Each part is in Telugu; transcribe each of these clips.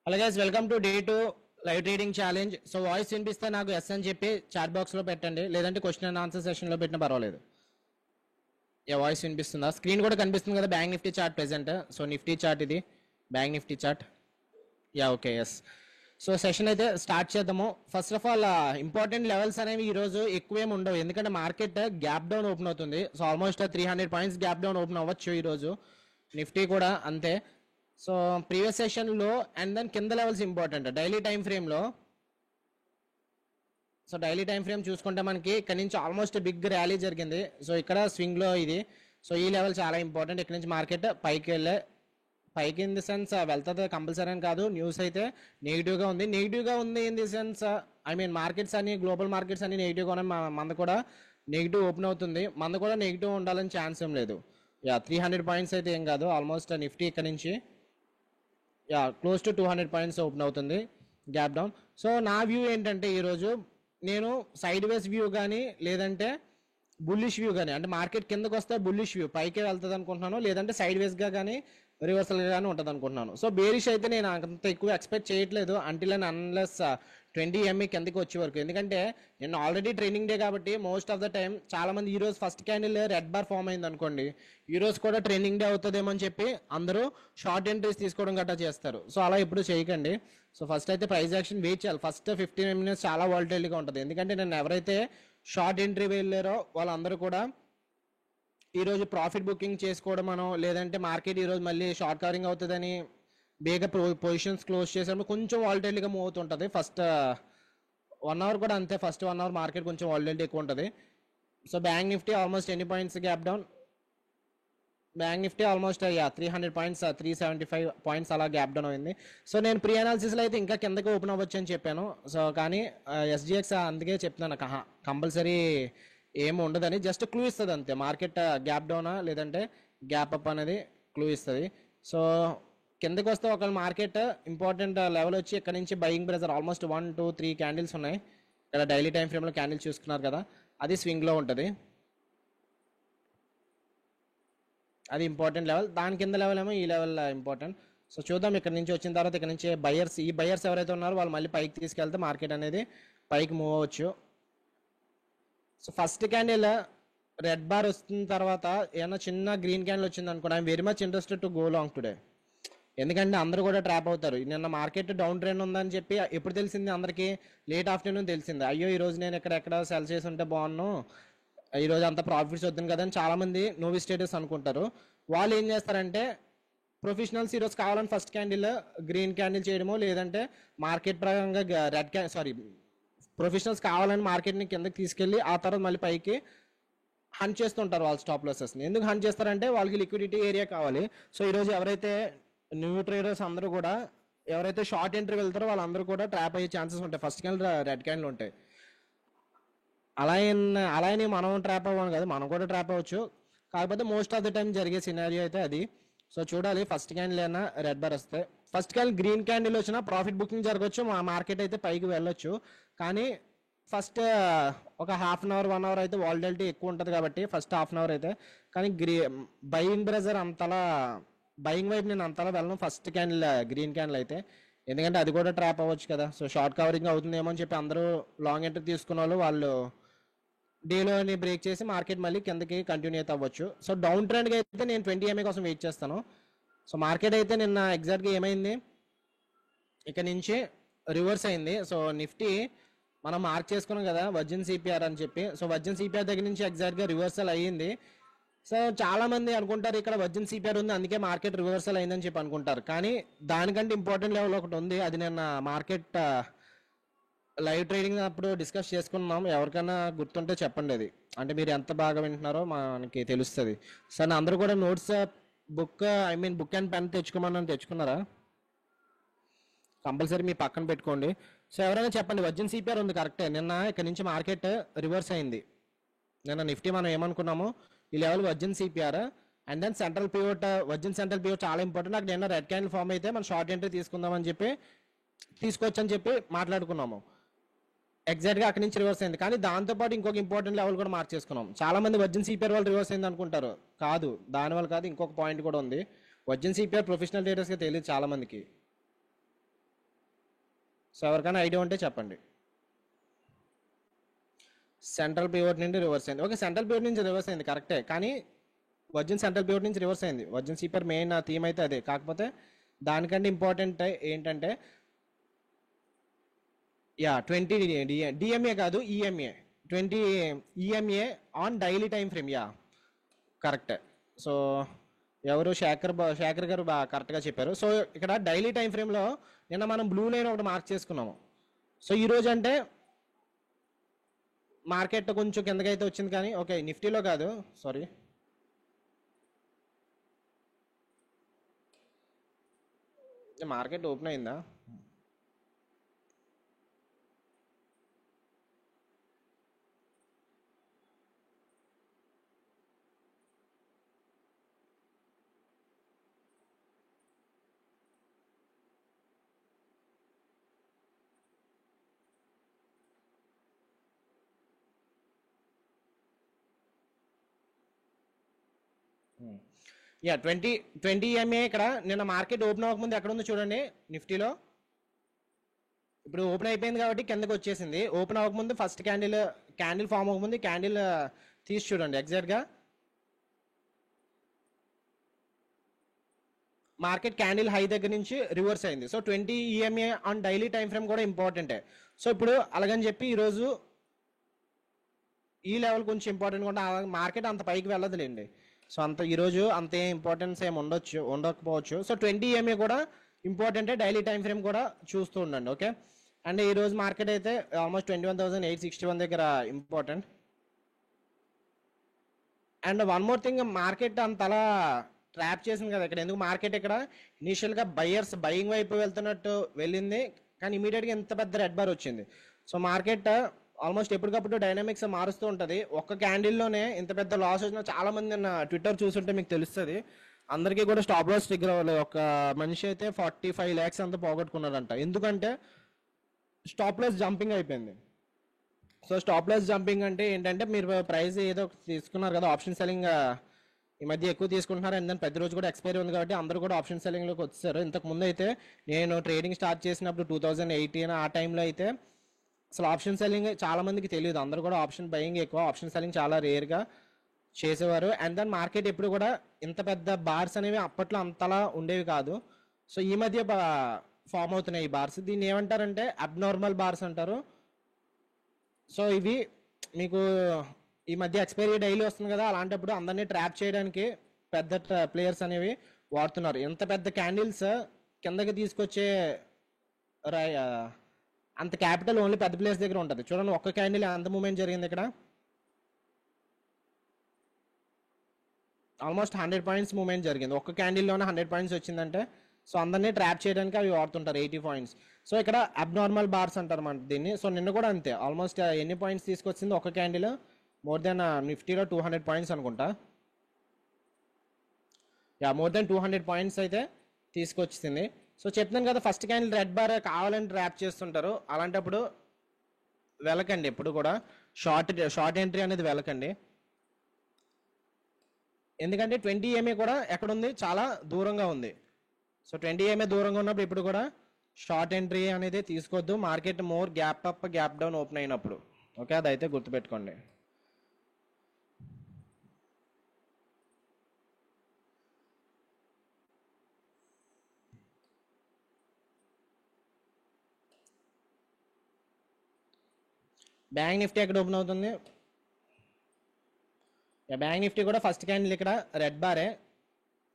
Hello guys, welcome to day 2 live trading challenge. So voice వినిపిస్తే నాకు ఎస్ అని చెప్పి చాట్ బాక్స్ లో పెట్టండి, లేదంటే క్వశ్చన్ అండ్ ఆన్సర్ సెషన్ లో పెట్టినా పర్వాలేదు. వాయిస్ వినిపిస్తుందా? స్క్రీన్ కూడా కనిపిస్తుంది కదా, bank Nifty chart present. So Nifty chart ఇది, bank Nifty chart. Okay, yes. So session అయితే స్టార్ట్ చేద్దాము. First of all important levels అనేవి ఈ రోజు ఎక్కువేమి ఉండవు, ఎందుకంటే మార్కెట్ గ్యాప్ డౌన్ ఓపెన్ అవుతుంది. So almost 300 points gap down open అవ్వచ్చు ఈ రోజు. నిఫ్టీ కూడా అంతే. సో ప్రీవియస్ సెషన్ లో అండ్ దెన్ కింద levels important daily time frame లో. సో డైలీ టైం ఫ్రేమ్ చూసుకుంటే మనకి ఇక్కడ నుంచి ఆల్మోస్ట్ బిగ్ ర్యాలీ జరిగింది. సో ఇక్కడ స్వింగ్ లో ఇది. సో ఈ లెవెల్ చాలా ఇంపార్టెంట్. ఇక్కడ నుంచి మార్కెట్ పైకి ఇన్ ది సెన్స్ వెళ్తుంది కంపల్సరీ అని కాదు. న్యూస్ అయితే నెగిటివ్ గా ఉంది in the sense, I mean markets అన్ని, గ్లోబల్ మార్కెట్స్ అన్ని నెగిటివ్ గా ఉన్నాయి. మంద కూడా నెగిటివ్ ఓపెన్ అవుతుంది. మంద కూడా నెగిటివ్ ఉండాలని ఛాన్స్ ఏం లేదు. 300 పాయింట్స్ అయితే ఏం కాదు. ఆల్మోస్ట్ నిఫ్టీ ఇక్కడ నుంచి క్లోజ్ టు 200 పాయింట్స్ ఓపెన్ అవుతుంది గ్యాప్ డౌన్. సో నా వ్యూ ఏంటంటే ఈరోజు నేను సైడ్ వేస్ వ్యూ కానీ, లేదంటే బుల్లిష్ వ్యూ కానీ, అంటే మార్కెట్ కిందకు వస్తే బుల్లిష్ వ్యూ పైకే వెళ్తుంది అనుకుంటున్నాను, లేదంటే సైడ్ వేస్గా కానీ రివర్సల్ గానీ ఉంటుంది అనుకుంటున్నాను. సో బేరిష్ అయితే నేను అంత ఎక్కువ ఎక్స్పెక్ట్ చేయట్లేదు అంటిల్ అండ్ అన్లెస్ 20 MA కిందకి వచ్చే వరకు. ఎందుకంటే నేను ఆల్రెడీ ట్రైనింగ్ డే కాబట్టి మోస్ట్ ఆఫ్ ద టైం చాలా మంది ఈ రోజు first candle red bar form అయింది అనుకోండి, ఈ రోజు కూడా ట్రైనింగ్ డే అవుతుందేమో అని చెప్పి అందరూ షార్ట్ ఎంట్రీస్ తీసుకోవడం గట్రా చేస్తారు. సో అలా ఎప్పుడు చేయకండి. సో ఫస్ట్ అయితే ప్రైస్ యాక్షన్ వెయిట్ చేయాలి. ఫస్ట్ 15 minutes చాలా వాలటైల్గా ఉంటుంది, ఎందుకంటే నేను ఎవరైతే షార్ట్ ఎంట్రీ వెళ్ళారో వాళ్ళందరూ కూడా ఈరోజు ప్రాఫిట్ బుకింగ్ చేసుకోవడం అనో, లేదంటే మార్కెట్ ఈరోజు మళ్ళీ షార్ట్ కవరింగ్ అవుతుందని బేగా పొజిషన్స్ క్లోజ్ చేసినప్పుడు కొంచెం వాలటైల్గా మూవ్ అవుతుంటుంది. ఫస్ట్ 1 hour కూడా అంతే. ఫస్ట్ 1 hour మార్కెట్ కొంచెం వాలటైలిటీ ఎక్కువ ఉంటుంది. సో బ్యాంక్ నిఫ్టీ ఆల్మోస్ట్ ఎన్ని points gap down? Bank Nifty almost 300 points, 375 points అలా గ్యాప్ డౌన్ అయింది. సో నేను ప్రీ అనాలిసిస్లో అయితే ఇంకా కిందకి ఓపెన్ అవ్వచ్చు అని చెప్పాను. సో కానీ SGX అందుకే చెప్తున్నాను, కంపల్సరీ ఏమి ఉండదని, జస్ట్ క్లూ ఇస్తుంది అంతే. మార్కెట్ గ్యాప్ డౌనా లేదంటే గ్యాప్ అప్ అనేది క్లూ ఇస్తుంది. సో కిందకి వస్తే ఒకవేళ మార్కెట్ ఇంపార్టెంట్ లెవెల్ వచ్చి ఇక్కడ నుంచి బయింగ్ ప్రెజర్ ఆల్మోస్ట్ 1 2 3 క్యాండిల్స్ ఉన్నాయి. ఇక్కడ డైలీ టైం ఫ్రేమ్లో క్యాండిల్ చూసుకున్నారు కదా, అది స్వింగ్లో ఉంటుంది. అది ఇంపార్టెంట్ లెవెల్. దాని కింద లెవెల్ ఏమో ఈ లెవెల్ ఇంపార్టెంట్. సో చూద్దాం. ఇక్కడ నుంచి వచ్చిన తర్వాత ఇక్కడ నుంచి ఈ బయర్స్ ఎవరైతే ఉన్నారో వాళ్ళు మళ్ళీ పైకి తీసుకెళ్తే మార్కెట్ అనేది పైకి మూవ్ అవ్వచ్చు. So first candle red bar వస్తున్న తర్వాత ఏమన్నా చిన్న గ్రీన్ క్యాండిల్ వచ్చింది అనుకోండి, I'm very much interested to go long today. ఎందుకంటే అందరూ కూడా ట్రాప్ అవుతారు. నిన్న మార్కెట్ డౌన్ ట్రెండ్ ఉందని చెప్పి ఎప్పుడు తెలిసింది అందరికీ? లేట్ ఆఫ్టర్నూన్ తెలిసింది. అయ్యో ఈరోజు నేను ఎక్కడ సెల్ చేసి ఉంటే బాగున్నాను, ఈరోజు అంత ప్రాఫిట్స్ వద్దును కదా అని చాలామంది నోవి స్టేటస్ అనుకుంటారు. వాళ్ళు ఏం చేస్తారంటే ప్రొఫెషనల్స్ ఈరోజు కావాలని ఫస్ట్ క్యాండిల్ గ్రీన్ క్యాండిల్ చేయడమో, లేదంటే మార్కెట్ ప్రకారంగా ప్రొఫెషనల్స్ కావాలని మార్కెట్ని కిందకి తీసుకెళ్ళి ఆ తర్వాత మళ్ళీ పైకి హంట్ చేస్తుంటారు వాళ్ళు స్టాప్ లాసెస్ని. ఎందుకు హంట్ చేస్తారంటే వాళ్ళకి లిక్విడిటీ ఏరియా కావాలి. సో ఈరోజు ఎవరైతే న్యూ ట్రేడర్స్ అందరూ కూడా, ఎవరైతే షార్ట్ ఎంట్రీ వెళ్తారో వాళ్ళందరూ కూడా ట్రాప్ అయ్యే ఛాన్సెస్ ఉంటాయి. ఫస్ట్ క్యాండిల్ రెడ్ క్యాండిల్ ఉంటాయి. అలానే మనం ట్రాప్ అవ్వం కదా, మనం కూడా ట్రాప్ అవ్వచ్చు. కాకపోతే మోస్ట్ ఆఫ్ ద టైం జరిగే సినారియో అయితే అది. సో చూడాలి, ఫస్ట్ క్యాండిల్ అయినా రెడ్ బార్ వస్తే. ఫస్ట్ క్యాండిల్ గ్రీన్ క్యాండిల్ వచ్చినా ప్రాఫిట్ బుకింగ్ జరగవచ్చు, మా మార్కెట్ అయితే పైకి వెళ్ళొచ్చు. కానీ ఫస్ట్ ఒక హాఫ్ అన్ అవర్ 1 hour అయితే వాలటిలిటీ ఎక్కువ ఉంటుంది కాబట్టి ఫస్ట్ హాఫ్ అన్ అవర్ అయితే. కానీ బయింగ్ ప్రెజర్ అంతలా, బయింగ్ వైపు నేను అంతలా వెళ్ళను ఫస్ట్ క్యాండిల్ గ్రీన్ క్యాండిల్ అయితే, ఎందుకంటే అది కూడా ట్రాప్ అవ్వచ్చు కదా. సో షార్ట్ కవరింగ్ అవుతుందేమో అని చెప్పి అందరూ లాంగ్ ఎంట్రీ తీసుకున్న వాళ్ళు డేలోని బ్రేక్ చేసి మార్కెట్ మళ్ళీ కిందకి కంటిన్యూ అయితే అవ్వచ్చు. సో డౌన్ ట్రెండ్గా అయితే నేను 20 MA కోసం వెయిట్ చేస్తాను. సో మార్కెట్ అయితే నిన్న ఎగ్జాక్ట్గా ఏమైంది, ఇక్కడ నుంచి రివర్స్ అయింది. సో నిఫ్టీ మనం మార్క్ చేసుకున్నాం కదా వర్జిన్ సిపిఆర్ అని చెప్పి. సో వర్జిన్ సిపిఆర్ దగ్గర నుంచి ఎగ్జాక్ట్గా రివర్సల్ అయ్యింది. సో చాలా మంది అనుకుంటారు ఇక్కడ వర్జిన్ సిపిఆర్ ఉంది అందుకే మార్కెట్ రివర్సల్ అయిందని చెప్పి అనుకుంటారు. కానీ దానికంటే ఇంపార్టెంట్ లెవెల్ ఒకటి ఉంది, అది నిన్న మార్కెట్ లైవ్ ట్రేడింగ్ అప్పుడు డిస్కస్ చేసుకున్నాం. ఎవరికైనా గుర్తుంటే చెప్పండి అది, అంటే మీరు ఎంత బాగా వింటున్నారో మనకి తెలుస్తుంది. సార్ అందరూ కూడా నోట్స్ బుక్ అండ్ పెన్ తెచ్చుకున్నారా? కంపల్సరీ మీ పక్కన పెట్టుకోండి. సో ఎవరైనా చెప్పండి, వర్జిన్ సిపిఆర్ ఉంది కరెక్టే. నిన్న ఇక్కడ నుంచి మార్కెట్ రివర్స్ అయింది. నిన్న నిఫ్టీ మనం ఏమనుకున్నాము, ఈ level virgin CPR and then central pivot, virgin central pivot చాలా ఇంపార్టెంట్. నాకు నిన్న రెడ్ క్యాండిల్ ఫామ్ అయితే మనం షార్ట్ ఎంట్రీ తీసుకుందామని చెప్పి తీసుకోవచ్చని చెప్పి మాట్లాడుకున్నాము. ఎగ్జాక్ట్గా అక్కడి నుంచి రివర్స్ అయింది. కానీ దాంతోపాటు ఇంకొక ఇంపార్టెంట్ లెవెల్ కూడా మార్క్ చేసుకున్నాం. చాలా మంది వర్జిన్ సిపిఆర్ వాళ్ళు రివర్స్ అయింది అనుకుంటారు, కాదు, దానివల్ల కాదు. ఇంకొక పాయింట్ కూడా ఉంది, వర్జిన్ సిపిఆర్ ప్రొఫెషనల్ ట్రేడర్స్కి తెలియదు చాలా మందికి. సో ఎవరికైనా ఐడియా ఉంటే చెప్పండి. సెంట్రల్ పివట్ నుండి రివర్స్ అయింది. ఓకే, సెంట్రల్ పివట్ నుంచి రివర్స్ అయింది కరెక్టే, కానీ వర్జిన్ సెంట్రల్ పివట్ నుంచి రివర్స్ అయింది. వర్జిన్ సీపర్ మెయిన్ థీమ్ అయితే అదే. కాకపోతే దానికంటే ఇంపార్టెంట్ ఏంటంటే 20 డిఎంఏ కాదు EMA, 20 EMA on daily time frame. కరెక్టే. సో ఎవరు శేఖర్ గారు బాగా కరెక్ట్గా చెప్పారు. సో ఇక్కడ డైలీ టైం ఫ్రేమ్లో నిన్న మనం బ్లూ లైన్ ఒకటి మార్క్ చేసుకున్నాము. సో ఈరోజు అంటే మార్కెట్ కొంచెం కిందకైతే వచ్చింది, కానీ ఓకే నిఫ్టీలో కాదు, సారీ, మార్కెట్ ఓపెన్ అయిందా? యా 20 ఈఎంఏ ఇక్కడ నిన్న మార్కెట్ ఓపెన్ అవ్వకముందు ఎక్కడ ఉందో చూడండి నిఫ్టీలో. ఇప్పుడు ఓపెన్ అయిపోయింది కాబట్టి కిందకి వచ్చేసింది. ఓపెన్ అవ్వకముందు ఫస్ట్ క్యాండిల్ ఫామ్ అవ్వకముందు క్యాండిల్ తీసి చూడండి. ఎగ్జాక్ట్గా మార్కెట్ క్యాండిల్ హై దగ్గర నుంచి రివర్స్ అయింది. So 20 EMA on daily time frame కూడా ఇంపార్టెంటే. సో ఇప్పుడు అలాగని చెప్పి ఈరోజు ఈ లెవెల్ కొంచెం ఇంపార్టెంట్ కూడా, మార్కెట్ అంత పైకి వెళ్ళదులేండి. సో అంత ఈరోజు అంతే ఇంపార్టెన్స్ ఏమి ఉండకపోవచ్చు. సో 20 ఈఎంఏ కూడా ఇంపార్టెంటే, డైలీ టైం ఫ్రేమ్ కూడా చూస్తూ ఉండండి. ఓకే, అండ్ ఈరోజు మార్కెట్ అయితే ఆల్మోస్ట్ 21,861 దగ్గర important. And one more thing, market అంతలా ట్రాప్ చేసింది కదా ఇక్కడ. ఎందుకు మార్కెట్ ఇక్కడ ఇనీషియల్గా బయ్యర్స్ బయింగ్ వైపు వెళ్తున్నట్టు వెళ్ళింది, కానీ ఇమీడియట్గా ఎంత పెద్ద రెడ్ బార్ వచ్చింది. సో మార్కెట్ ఆల్మోస్ట్ ఎప్పటికప్పుడు డైనామిక్స్ మారుస్తూ ఉంటుంది. ఒక్క క్యాండిల్లోనే ఇంత పెద్ద లాస్ వచ్చిన చాలా మంది ట్విట్టర్ చూస్తుంటే మీకు తెలుస్తుంది. అందరికీ కూడా స్టాప్ లాస్ ట్రిగ్గర్ అవ్వలేదు. ఒక మనిషి అయితే 45 lakhs అంతా పోగొట్టుకున్నాడంట. ఎందుకంటే స్టాప్ లాస్ జంపింగ్ అయిపోయింది. సో స్టాప్ లాస్ జంపింగ్ అంటే ఏంటంటే, మీరు ప్రైస్ ఏదో తీసుకున్నారు కదా, ఆప్షన్ సెల్లింగ్ ఈ మధ్య ఎక్కువ తీసుకుంటున్నారు. అండ్ దాని ప్రతి రోజు కూడా ఎక్స్పైరీ ఉంది కాబట్టి అందరూ కూడా ఆప్షన్ సెల్లింగ్లోకి వచ్చారు. ఇంతకు ముందు అయితే నేను ట్రేడింగ్ స్టార్ట్ చేసినప్పుడు 2018 ఆ టైంలో అయితే అసలు ఆప్షన్ సెల్లింగ్ చాలా మందికి తెలియదు. అందరూ కూడా ఆప్షన్ బయింగ్ ఎక్కువ, ఆప్షన్ సెల్లింగ్ చాలా రేర్గా చేసేవారు. అండ్ దాని మార్కెట్ ఎప్పుడు కూడా ఇంత పెద్ద బార్స్ అనేవి అప్పట్లో అంతలా ఉండేవి కాదు. సో ఈ మధ్య ఫామ్ అవుతున్నాయి ఈ బార్స్. దీన్ని ఏమంటారంటే అబ్నార్మల్ బార్స్ అంటారు. సో ఇవి మీకు ఈ మధ్య ఎక్స్పైరీ డైలీ వస్తుంది కదా, అలాంటప్పుడు అందరినీ ట్రాప్ చేయడానికి పెద్ద ప్లేయర్స్ అనేవి వాడుతున్నారు. ఎంత పెద్ద క్యాండిల్స్ కిందకి తీసుకొచ్చే అంత క్యాపిటల్ ఓన్లీ పెద్ద ప్లేయర్స్ దగ్గర ఉంటుంది. చూడండి ఒక్క క్యాండిల్ అంత మూమెంట్ జరిగింది ఇక్కడ. ఆల్మోస్ట్ 100 points మూమెంట్ జరిగింది. ఒక్క క్యాండిల్లోనే 100 points వచ్చిందంటే సో అందరినీ ట్రాప్ చేయడానికి అవి వాడుతుంటారు 80 points. సో ఇక్కడ అబ్నార్మల్ బార్స్ అంటారు మన దీన్ని. సో నిన్న కూడా అంతే, ఆల్మోస్ట్ ఎన్ని పాయింట్స్ తీసుకొచ్చింది ఒక్క క్యాండిల్, మోర్ దెన్ నిఫ్టీలో 200 points అనుకుంటా. మోర్ దెన్ 200 points అయితే తీసుకొచ్చింది. సో చెప్తున్నాను కదా, ఫస్ట్ క్యాండిల్ రెడ్ బార్ కావాలని ట్రాప్ చేస్తుంటారు. అలాంటప్పుడు వెళ్ళకండి, ఎప్పుడు కూడా షార్ట్ ఎంట్రీ అనేది వెళ్ళకండి. ఎందుకంటే 20 EMA కూడా ఎక్కడుంది, చాలా దూరంగా ఉంది. సో 20 EMA దూరంగా ఉన్నప్పుడు ఇప్పుడు కూడా షార్ట్ ఎంట్రీ అనేది తీసుకోవద్దు. Market more gap up gap down open అయినప్పుడు. ఓకే, అదైతే గుర్తుపెట్టుకోండి. బ్యాంక్ నిఫ్టీ ఎక్కడ ఓపెన్ అవుతుంది? బ్యాంక్ నిఫ్టీ కూడా ఫస్ట్ క్యాండిల్ ఇక్కడ రెడ్ బారే.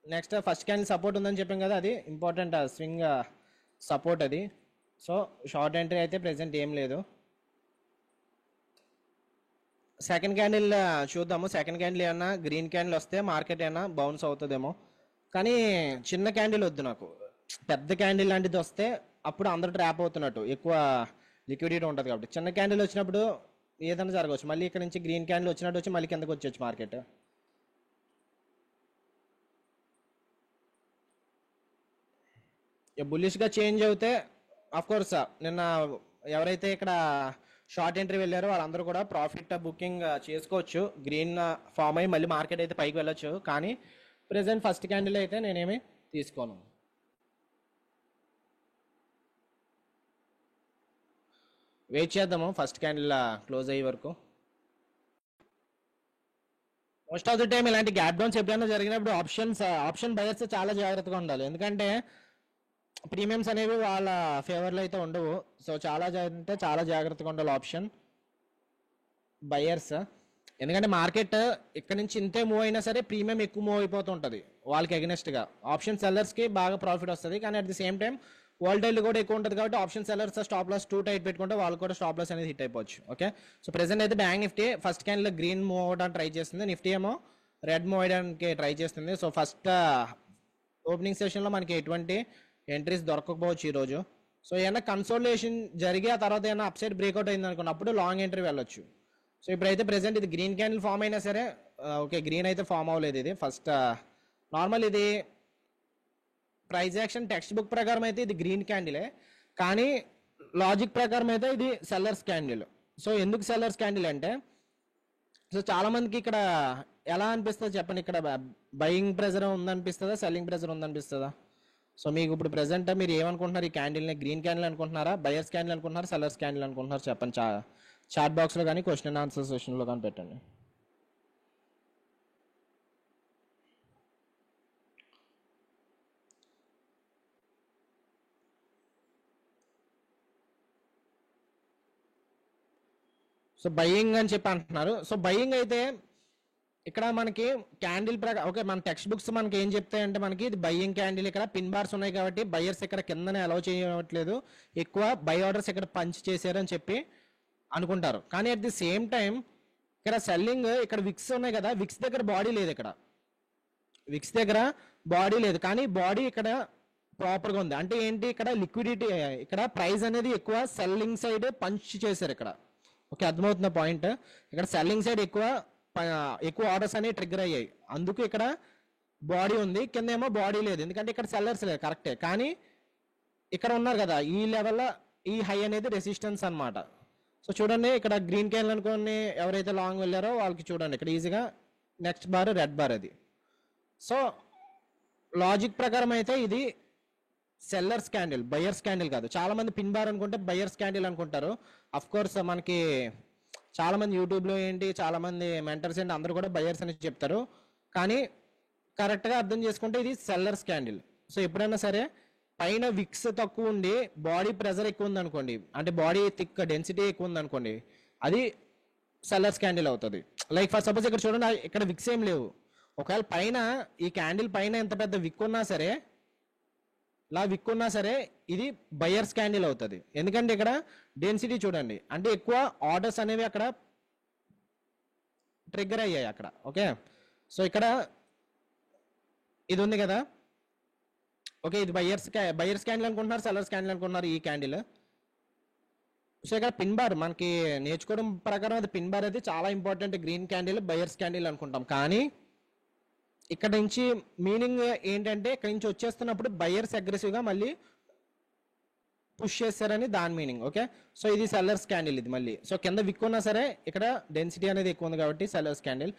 నెక్స్ట్ ఫస్ట్ క్యాండిల్ సపోర్ట్ ఉందని చెప్పాం కదా, అది ఇంపార్టెంట్ స్వింగ్ సపోర్ట్ అది. సో షార్ట్ ఎంట్రీ అయితే ప్రెసెంట్ ఏం లేదు. సెకండ్ క్యాండిల్ చూద్దాము. సెకండ్ క్యాండిల్ ఏమన్నా గ్రీన్ క్యాండిల్ వస్తే మార్కెట్ ఏమన్నా బౌన్స్ అవుతుందేమో, కానీ చిన్న క్యాండిల్ వద్దు నాకు. పెద్ద క్యాండిల్ లాంటిది వస్తే అప్పుడు అందరూ ట్రాప్ అవుతున్నట్టు, ఎక్కువ లిక్విడిటీ ఉంటుంది కాబట్టి. చిన్న క్యాండిల్ వచ్చినప్పుడు ఏదైనా జరగవచ్చు. మళ్ళీ ఇక్కడ నుంచి గ్రీన్ క్యాండిల్ వచ్చినట్టు వచ్చి మళ్ళీ కిందకు వచ్చేచ్చు మార్కెట్. బుల్లిష్గా చేంజ్ అవుతే కోర్స్ నిన్న ఎవరైతే ఇక్కడ షార్ట్ ఎంట్రీ వెళ్ళారో వాళ్ళందరూ కూడా ప్రాఫిట్ బుకింగ్ చేసుకోవచ్చు. గ్రీన్ ఫామ్ అయ్యి మళ్ళీ మార్కెట్ అయితే పైకి వెళ్ళొచ్చు. కానీ ప్రెసెంట్ ఫస్ట్ క్యాండిల్ అయితే నేనేమి తీసుకోను. వెయిట్ చేద్దాము ఫస్ట్ క్యాండిల్ క్లోజ్ అయ్యే వరకు. మోస్ట్ ఆఫ్ ది టైం ఇలాంటి గ్యాప్ డౌన్స్ ఎప్పుడైనా జరిగినప్పుడు ఆప్షన్ బయర్స్ చాలా జాగ్రత్తగా ఉండాలి, ఎందుకంటే ప్రీమియమ్స్ అనేవి వాళ్ళ ఫేవర్లో అయితే ఉండవు. సో చాలా జాగ్రత్తగా ఉండాలి ఆప్షన్ బయర్స్, ఎందుకంటే మార్కెట్ ఇక్కడ నుంచి ఇంతే మూవ్ అయినా సరే ప్రీమియం ఎక్కువ మూవ్ అయిపోతుంటుంది వాళ్ళకి అగెనెస్ట్గా. ఆప్షన్ సెల్లర్స్కి బాగా ప్రాఫిట్ వస్తుంది, కానీ at the same time volatile కూడా ఎక్కువ ఉంటుంది కాబట్టి option sellers stop loss 2 tight పెట్టుకుంటే వాళ్ళు కూడా స్టాప్ లాస్ అనేది హిట్ అయిపోవచ్చు. ఓకే, సో ప్రెసెంట్ అయితే bank Nifty first candle green move అవడానికి ట్రై చేస్తుంది, నిఫ్టీ ఏమో రెడ్ మూవ్ అవ్వడానికి ట్రై చేస్తుంది. సో ఫస్ట్ ఓపెనింగ్ సెషన్లో మనకి ఎటువంటి ఎంట్రీస్ దొరకకపోవచ్చు ఈరోజు. సో ఏమైనా కన్సోలిడేషన్ జరిగి ఆ తర్వాత ఏమైనా అప్సైడ్ బ్రేక్అవుట్ అయింది అనుకున్నప్పుడు లాంగ్ ఎంట్రీ వెళ్ళొచ్చు. సో ఇప్పుడైతే ప్రెసెంట్ ఇది గ్రీన్ క్యాండిల్ ఫామ్ అయినా సరే, ఓకే గ్రీన్ అయితే ఫామ్ అవ్వలేదు ఇది ఫస్ట్. నార్మల్ ఇది ప్రైస్ యాక్షన్ టెక్స్ట్ బుక్ ప్రకారం అయితే ఇది గ్రీన్ క్యాండిలే, కానీ లాజిక్ ప్రకారం అయితే ఇది సెల్లర్స్ క్యాండిల్. సో ఎందుకు సెల్లర్స్ క్యాండిల్ అంటే, సో చాలా మందికి ఇక్కడ ఎలా అనిపిస్తుంది చెప్పండి, ఇక్కడ బయింగ్ ప్రెజర్ ఉందనిపిస్తుందా సెల్లింగ్ ప్రెజర్ ఉందనిపిస్తుందా? సో మీకు ఇప్పుడు ప్రెసెంట్ మీరు ఏమనుకుంటున్నారు, ఈ క్యాండిల్ని గ్రీన్ క్యాండిల్ అనుకుంటున్నారా, బయర్స్ క్యాండిల్ అనుకుంటున్నారా, సెల్లర్స్ క్యాండిల్ అనుకుంటున్నారు చెప్పండి. చాట్ బాక్స్లో కానీ క్వశ్చన్ అండ్ ఆన్సర్ సెషన్లో కానీ పెట్టండి. సో బయ్యింగ్ అని చెప్పి అంటున్నారు. సో బయ్యింగ్ అయితే ఇక్కడ మనకి క్యాండిల్ ప్రకారం ఓకే, మన టెక్స్ట్ బుక్స్ మనకి ఏం చెప్తాయంటే మనకి ఇది బయ్యింగ్ క్యాండిల్, ఇక్కడ పిన్ బార్స్ ఉన్నాయి కాబట్టి బయ్యర్స్ ఇక్కడ కిందనే అలౌ చేయట్లేదు, ఎక్కువ బై ఆర్డర్స్ ఇక్కడ పంచ్ చేశారని చెప్పి అనుకుంటారు. కానీ అట్ ది సేమ్ టైం ఇక్కడ సెల్లింగ్, ఇక్కడ విక్స్ ఉన్నాయి కదా, విక్స్ దగ్గర బాడీ లేదు, ఇక్కడ విక్స్ దగ్గర బాడీ లేదు, కానీ బాడీ ఇక్కడ ప్రాపర్గా ఉంది. అంటే ఏంటి, ఇక్కడ లిక్విడిటీ, ఇక్కడ ప్రైస్ అనేది ఎక్కువ సెల్లింగ్ సైడ్ పంచ్ చేశారు ఇక్కడ. ఓకే, అర్థమవుతున్న పాయింట్, ఇక్కడ సెల్లింగ్ సైడ్ ఎక్కువ ఆర్డర్స్ అనేవి ట్రిగ్గర్ అయ్యాయి, అందుకు ఇక్కడ బాడీ ఉంది, కింద ఏమో బాడీ లేదు, ఎందుకంటే ఇక్కడ సెల్లర్స్ లేదు కరెక్టే, కానీ ఇక్కడ ఉన్నారు కదా ఈ లెవెల్లో ఈ హై అనేది రెసిస్టెన్స్ అనమాట. సో చూడండి ఇక్కడ గ్రీన్ క్యాండిల్ అనుకోని ఎవరైతే లాంగ్ వెళ్ళారో వాళ్ళకి చూడండి ఇక్కడ ఈజీగా నెక్స్ట్ బార్ రెడ్ బార్ అది. సో లాజిక్ ప్రకారం అయితే ఇది సెల్లర్స్ క్యాండిల్, బయర్స్ క్యాండిల్ కాదు. చాలా మంది పిన్ బార్ అనుకుంటే బయర్స్ క్యాండిల్ అనుకుంటారు. అఫ్ కోర్స్ మనకి చాలా మంది యూట్యూబ్లో ఏంటి, చాలా మంది మెంటర్స్ ఏంటి అందరూ కూడా బయర్స్ అని చెప్తారు, కానీ కరెక్ట్గా అర్థం చేసుకుంటే ఇది సెల్లర్స్ క్యాండిల్. సో ఎప్పుడైనా సరే పైన విక్స్ తక్కువ ఉండి బాడీ ప్రెజర్ ఎక్కువ ఉంది అనుకోండి, అంటే బాడీ థిక్ డెన్సిటీ ఎక్కువ ఉంది అనుకోండి, అది సెల్లర్స్ క్యాండిల్ అవుతుంది. లైక్ ఫర్ సపోజ్ ఇక్కడ చూడండి, ఇక్కడ విక్స్ ఏం లేవు, ఒకవేళ పైన ఈ క్యాండిల్ పైన ఎంత పెద్ద విక్ ఉన్నా సరే, ఇలా విక్ ఉన్నా సరే ఇది బయర్స్ క్యాండిల్ అవుతుంది, ఎందుకంటే ఇక్కడ డెన్సిటీ చూడండి, అంటే ఎక్కువ ఆర్డర్స్ అనేవి అక్కడ ట్రిగ్గర్ అయ్యాయి అక్కడ. ఓకే, సో ఇక్కడ ఇది ఉంది కదా, ఓకే ఇది బయర్స్ క్యాండిల్ అనుకుంటున్నారు, సెల్లర్స్ క్యాండిల్ అనుకుంటున్నారు ఈ క్యాండిల్. సో ఇక్కడ పిన్ బార్ మనకి నేర్చుకోవడం ప్రకారం అది పిన్ బార్ అయితే చాలా important, green candle buyers candle అనుకుంటాం, కానీ ఇక్కడ నుంచి మీనింగ్ ఏంటంటే ఇక్కడ నుంచి వచ్చేస్తున్నప్పుడు బయర్స్ అగ్రెసివ్గా మళ్ళీ పుష్ చేస్తారని దాని మీనింగ్. ఓకే, సో ఇది సెల్లర్స్ క్యాండిల్ ఇది మళ్ళీ. సో కింద విక్ ఉన్నా సరే ఇక్కడ డెన్సిటీ అనేది ఎక్కువ ఉంది కాబట్టి సెల్లర్స్ క్యాండిల్.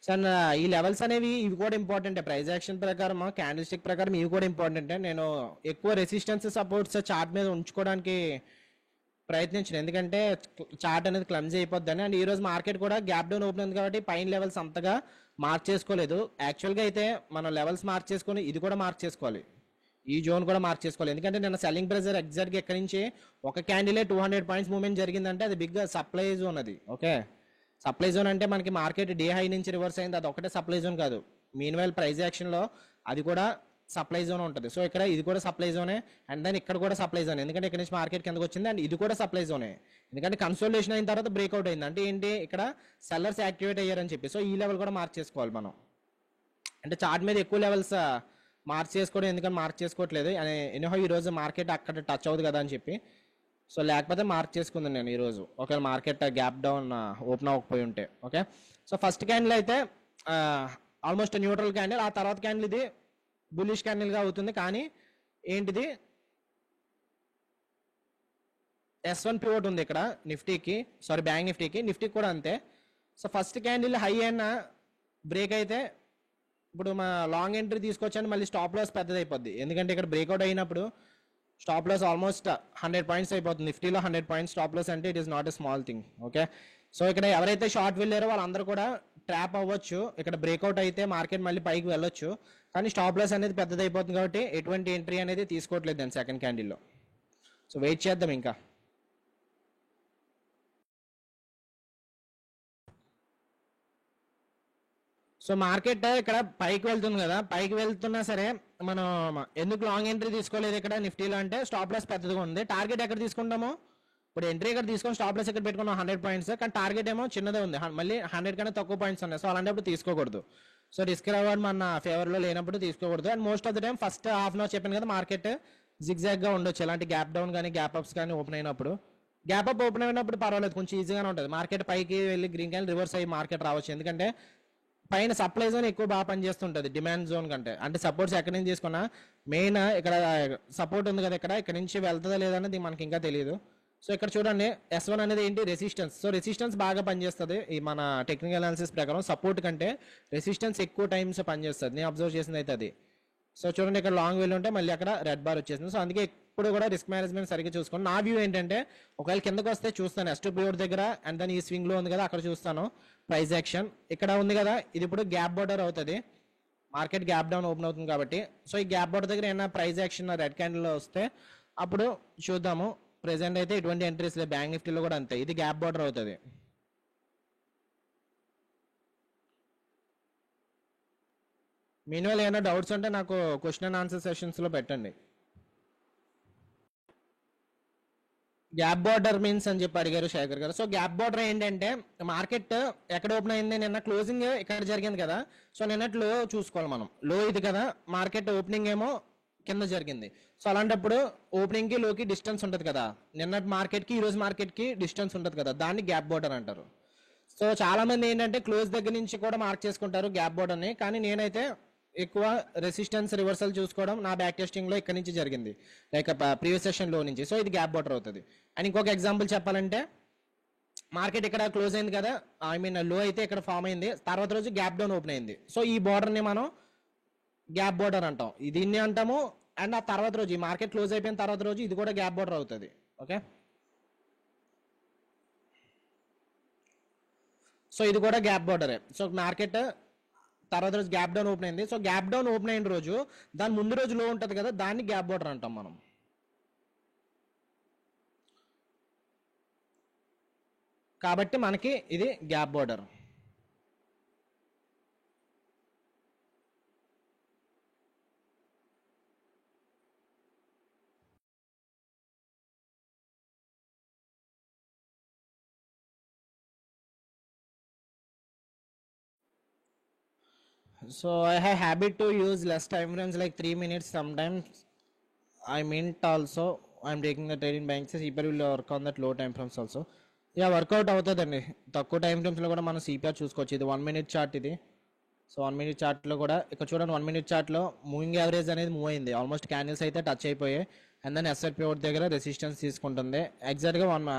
సో ఈ లెవెల్స్ అనేవి ఇవి కూడా ఇంపార్టెంట్, ప్రైస్ యాక్షన్ ప్రకారం క్యాండిల్ స్టిక్ ప్రకారం ఇవి కూడా ఇంపార్టెంట్. నేను ఎక్కువ రెసిస్టెన్స్ సపోర్ట్స్ చార్ట్ మీద ఉంచుకోవడానికి ప్రయత్నించాను, ఎందుకంటే చార్ట్ అనేది క్లమ్జీ అయిపోద్దని. అండ్ ఈ రోజు మార్కెట్ కూడా గ్యాప్ డౌన్ ఓపెన్ ఉంది కాబట్టి పైన లెవెల్స్ అంతగా మార్క్ చేసుకోలేదు. యాక్చువల్గా అయితే మనం లెవెల్స్ మార్క్ చేసుకొని ఇది కూడా మార్క్ చేసుకోవాలి, ఈ జోన్ కూడా మార్క్ చేసుకోవాలి, ఎందుకంటే నేను సెల్లింగ్ ప్రెజర్ ఎగ్జాక్ట్గా ఎక్కడి నుంచి ఒక క్యాండిలే 200 పాయింట్స్ మూవ్మెంట్ జరిగిందంటే అది బిగ్ సప్లై జోన్ అది. ఓకే, సప్లై జోన్ అంటే మనకి మార్కెట్ డే హై నుంచి రివర్స్ అయింది, అది ఒకటే సప్లై జోన్ కాదు, మీన్ వైల్ ప్రైస్ యాక్షన్లో అది కూడా సప్లై జోన్ ఉంటుంది. సో ఇక్కడ ఇది కూడా సప్లై జోనే, అండ్ దెన్ ఇక్కడ కూడా సప్లై జోన్, ఎందుకంటే ఇక్కడ నుంచి మార్కెట్ కిందకి వచ్చింది, అండ్ ఇది కూడా సప్లై జోనే, ఎందుకంటే కన్సోలిడేషన్ అయిన తర్వాత బ్రేక్అవుట్ అయింది, అంటే ఏంటి ఇక్కడ సెల్లర్స్ యాక్టివేట్ అయ్యారని చెప్పి. సో ఈ లెవెల్ కూడా మార్క్ చేసుకోవాలి మనం, అంటే చార్ట్ మీద ఎక్కువ లెవెల్స్ మార్క్ చేసుకోవడం, ఎందుకని మార్క్ చేసుకోవట్లేదు ఎనీహౌ ఈరోజు మార్కెట్ అక్కడ టచ్ అవుతుంది కదా అని చెప్పి. సో లేకపోతే మార్క్ చేసుకుందాం నేను ఈరోజు, ఒకవేళ మార్కెట్ గ్యాప్ డౌన్ ఓపెన్ అవ్వకపోయి ఉంటే. ఓకే, సో ఫస్ట్ క్యాండిల్ అయితే ఆల్మోస్ట్ న్యూట్రల్ క్యాండిల్, ఆ తర్వాత క్యాండిల్ ఇది బుల్లిష్ క్యాండిల్గా అవుతుంది, కానీ ఏంటిది S1 పివోట్ ఉంది ఇక్కడ నిఫ్టీకి, సారీ బ్యాంక్ నిఫ్టీకి కూడా అంతే. సో ఫస్ట్ క్యాండిల్ హై అయిన బ్రేక్ అయితే ఇప్పుడు మా లాంగ్ ఎంట్రీ తీసుకొచ్చాను, మళ్ళీ స్టాప్ లాస్ పెద్దది అయిపోద్ది, ఎందుకంటే ఇక్కడ బ్రేక్అవుట్ అయినప్పుడు స్టాప్ లాస్ ఆల్మోస్ట్ 100 పాయింట్స్ అయిపోతుంది. నిఫ్టీలో 100 పాయింట్స్ స్టాప్ లాస్ అంటే it is not a small thing. Okay, so ఇక్కడ ఎవరైతే షార్ట్ వెళ్ళారో వాళ్ళందరూ కూడా ట్రాప్ అవ్వచ్చు. ఇక్కడ బ్రేక్అవుట్ అయితే మార్కెట్ మళ్ళీ పైకి వెళ్ళొచ్చు, కానీ స్టాప్ లాస్ అనేది పెద్దది అయిపోతుంది కాబట్టి ఎటువంటి ఎంట్రీ అనేది తీసుకోవట్లేదు దాన్ని సెకండ్ క్యాండిల్లో. సో వెయిట్ చేద్దాం ఇంకా. సో మార్కెట్ ఇక్కడ పైకి వెళ్తుంది కదా, పైకి వెళ్తున్నా సరే మనం ఎందుకు లాంగ్ ఎంట్రీ తీసుకోలేదు ఇక్కడ నిఫ్టీలో అంటే స్టాప్ లాస్ పెద్దదిగా ఉంది. టార్గెట్ ఎక్కడ తీసుకుంటాము, ఇప్పుడు ఎంట్రీ ఇక్కడ తీసుకొని స్టాప్ లాస్ ఇక్కడ పెట్టుకున్నాం 100 పాయింట్స్, కానీ టార్గెట్ ఏమో చిన్నదే ఉంది, మళ్ళీ 100 కన్నా తక్కువ పాయింట్స్ ఉన్నాయి. సో అలాంటప్పుడు తీసుకోకూడదు. సో రిస్క్ రివార్డ్ మన ఫేవర్లో లేనప్పుడు తీసుకోకూడదు. And most of the time first half an hour చెప్పాను కదా, మార్కెట్ జిగ్జాగ్గా ఉండొచ్చు. ఎలాంటి గ్యాప్ డౌన్ కానీ గ్యాప్ అప్స్ కానీ ఓపెన్ అయినప్పుడు, గ్యాప్ అప్ ఓపెన్ అయినప్పుడు పర్వాలేదు, కొంచెం ఈజీగానే ఉంటుంది. మార్కెట్ పైకి వెళ్ళి గ్రీన్ క్యాండిల్ రివర్స్ అయ్యి మార్కెట్ రావచ్చు, ఎందుకంటే పైన సప్లై జోన్ ఎక్కువ బాగా పనిచేస్తుంటుంది డిమాండ్ జోన్ కంటే. అంటే సపోర్ట్స్ ఎక్కడి నుంచి తీసుకున్నా మెయిన్ ఇక్కడ సపోర్ట్ ఉంది కదా, ఇక్కడ నుంచి వెళ్తుందా లేదనేది మనకి ఇంకా తెలియదు. సో ఇక్కడ చూడండి S1 అనేది ఏంటి, రెసిస్టెన్స్. సో రెసిస్టెన్స్ బాగా పనిచేస్తుంది ఈ మన టెక్నికల్ అనాలిసిస్ ప్రకారం. సపోర్ట్ కంటే రెసిస్టెన్స్ ఎక్కువ టైమ్స్ పనిచేస్తుంది, నేను అబ్జర్వ్ చేసింది అయితే అది. సో చూడండి ఇక్కడ లాంగ్ వెళ్ళి ఉంటే మళ్ళీ అక్కడ రెడ్ బార్ వచ్చేసింది. సో అందుకే ఎప్పుడు కూడా రిస్క్ మేనేజ్మెంట్ సరిగ్గా చూసుకోండి. నా వ్యూ ఏంటంటే ఒకవేళ కిందకు వస్తే చూస్తాను S2 పివోట్ దగ్గర, అండ్ దాని ఈ స్వింగ్ లో ఉంది కదా అక్కడ చూస్తాను ప్రైస్ యాక్షన్. ఇక్కడ ఉంది కదా, ఇది ఇప్పుడు గ్యాప్ బోర్డర్ అవుతుంది, మార్కెట్ గ్యాప్ డౌన్ ఓపెన్ అవుతుంది కాబట్టి. సో ఈ గ్యాప్ బోర్డర్ దగ్గర ఏమైనా ప్రైస్ యాక్షన్ రెడ్ క్యాండిల్ వస్తే అప్పుడు చూద్దాము. ప్రెసెంట్ అయితే ఎటువంటి ఎంట్రీస్ లేదు, బ్యాంక్ నిఫ్టీలో కూడా అంతే, ఇది గ్యాప్ బోర్డర్ అవుతుంది. మీన్వేల్ ఏమైనా డౌట్స్ ఉంటే నాకు క్వశ్చన్ అండ్ ఆన్సర్ సెషన్స్ లో పెట్టండి. గ్యాప్ బార్డర్ మీన్స్ అని చెప్పి అడిగారు శేఖర్ గారు. సో గ్యాప్ బార్డర్ ఏంటంటే మార్కెట్ ఎక్కడ ఓపెన్ అయింది, నిన్న క్లోజింగ్ ఇక్కడ జరిగింది కదా. సో నిన్నటి లో చూసుకోవాలి మనం, లో ఇది కదా, మార్కెట్ ఓపెనింగ్ ఏమో కింద జరిగింది. సో అలాంటప్పుడు ఓపెనింగ్ కి లోకి డిస్టెన్స్ ఉంటుంది కదా, నిన్నటి మార్కెట్ కి ఈ రోజు మార్కెట్ కి డిస్టెన్స్ ఉంటుంది కదా, దాన్ని గ్యాప్ బార్డర్ అంటారు. సో చాలా మంది ఏంటంటే క్లోజ్ దగ్గర నుంచి కూడా మార్క్ చేసుకుంటారు గ్యాప్ బార్డర్ ని, కానీ నేనైతే ఎక్కువ రెసిస్టెన్స్ రివర్సల్ చూసుకోవడం నా బ్యాక్ టెస్టింగ్ లో ఇక్కడ నుంచి జరిగింది, లైక్ ప్రీవియస్ సెషన్ లో నుంచి. సో ఇది గ్యాప్ బార్డర్ అవుతుంది. అండ్ ఇంకొక ఎగ్జాంపుల్ చెప్పాలంటే మార్కెట్ ఇక్కడ క్లోజ్ అయింది కదా, ఐ మీన్ లో అయితే ఇక్కడ ఫామ్ అయింది, తర్వాత రోజు గ్యాప్ డౌన్ ఓపెన్ అయింది. సో ఈ బార్డర్ ని మనం గ్యాప్ బార్డర్ అంటాం, దీన్ని అంటాము. అండ్ ఆ తర్వాత రోజు ఈ మార్కెట్ క్లోజ్ అయిపోయిన తర్వాత రోజు ఇది కూడా గ్యాప్ బార్డర్ అవుతుంది. ఓకే, సో ఇది కూడా గ్యాప్ బార్డరే. సో మార్కెట్ తర్వాత రోజు గ్యాప్ డౌన్ ఓపెన్ అయింది. సో గ్యాప్ డౌన్ ఓపెన్ అయిన రోజు దాని ముందు రోజు లో ఉంటుంది కదా, దాన్ని గ్యాప్ బార్డర్ అంటాం మనం. కాబట్టి మనకి ఇది gap border. So I have habit to use less time frames like 3 minutes sometimes. I meant also I'm taking the trading banks. CPR will work on that low time frames also. Yeah workout అవుతుందండి, తక్కువ టైం ఫ్రేమ్స్లో కూడా మనం CPR చూసుకోవచ్చు. ఇది 1 minute చార్ట్ ఇది. సో 1 minute చార్ట్లో కూడా ఇక్కడ చూడండి, 1 minute చార్ట్లో మూవింగ్ యావరేజ్ అనేది మూవ్ అయింది, ఆల్మోస్ట్ క్యాండిల్స్ అయితే టచ్ అయిపోయాయి. అండ్ దెన్ SR పివోట్ దగ్గర రెసిస్టెన్స్ తీసుకుంటుంది. ఎగ్జాక్ట్గా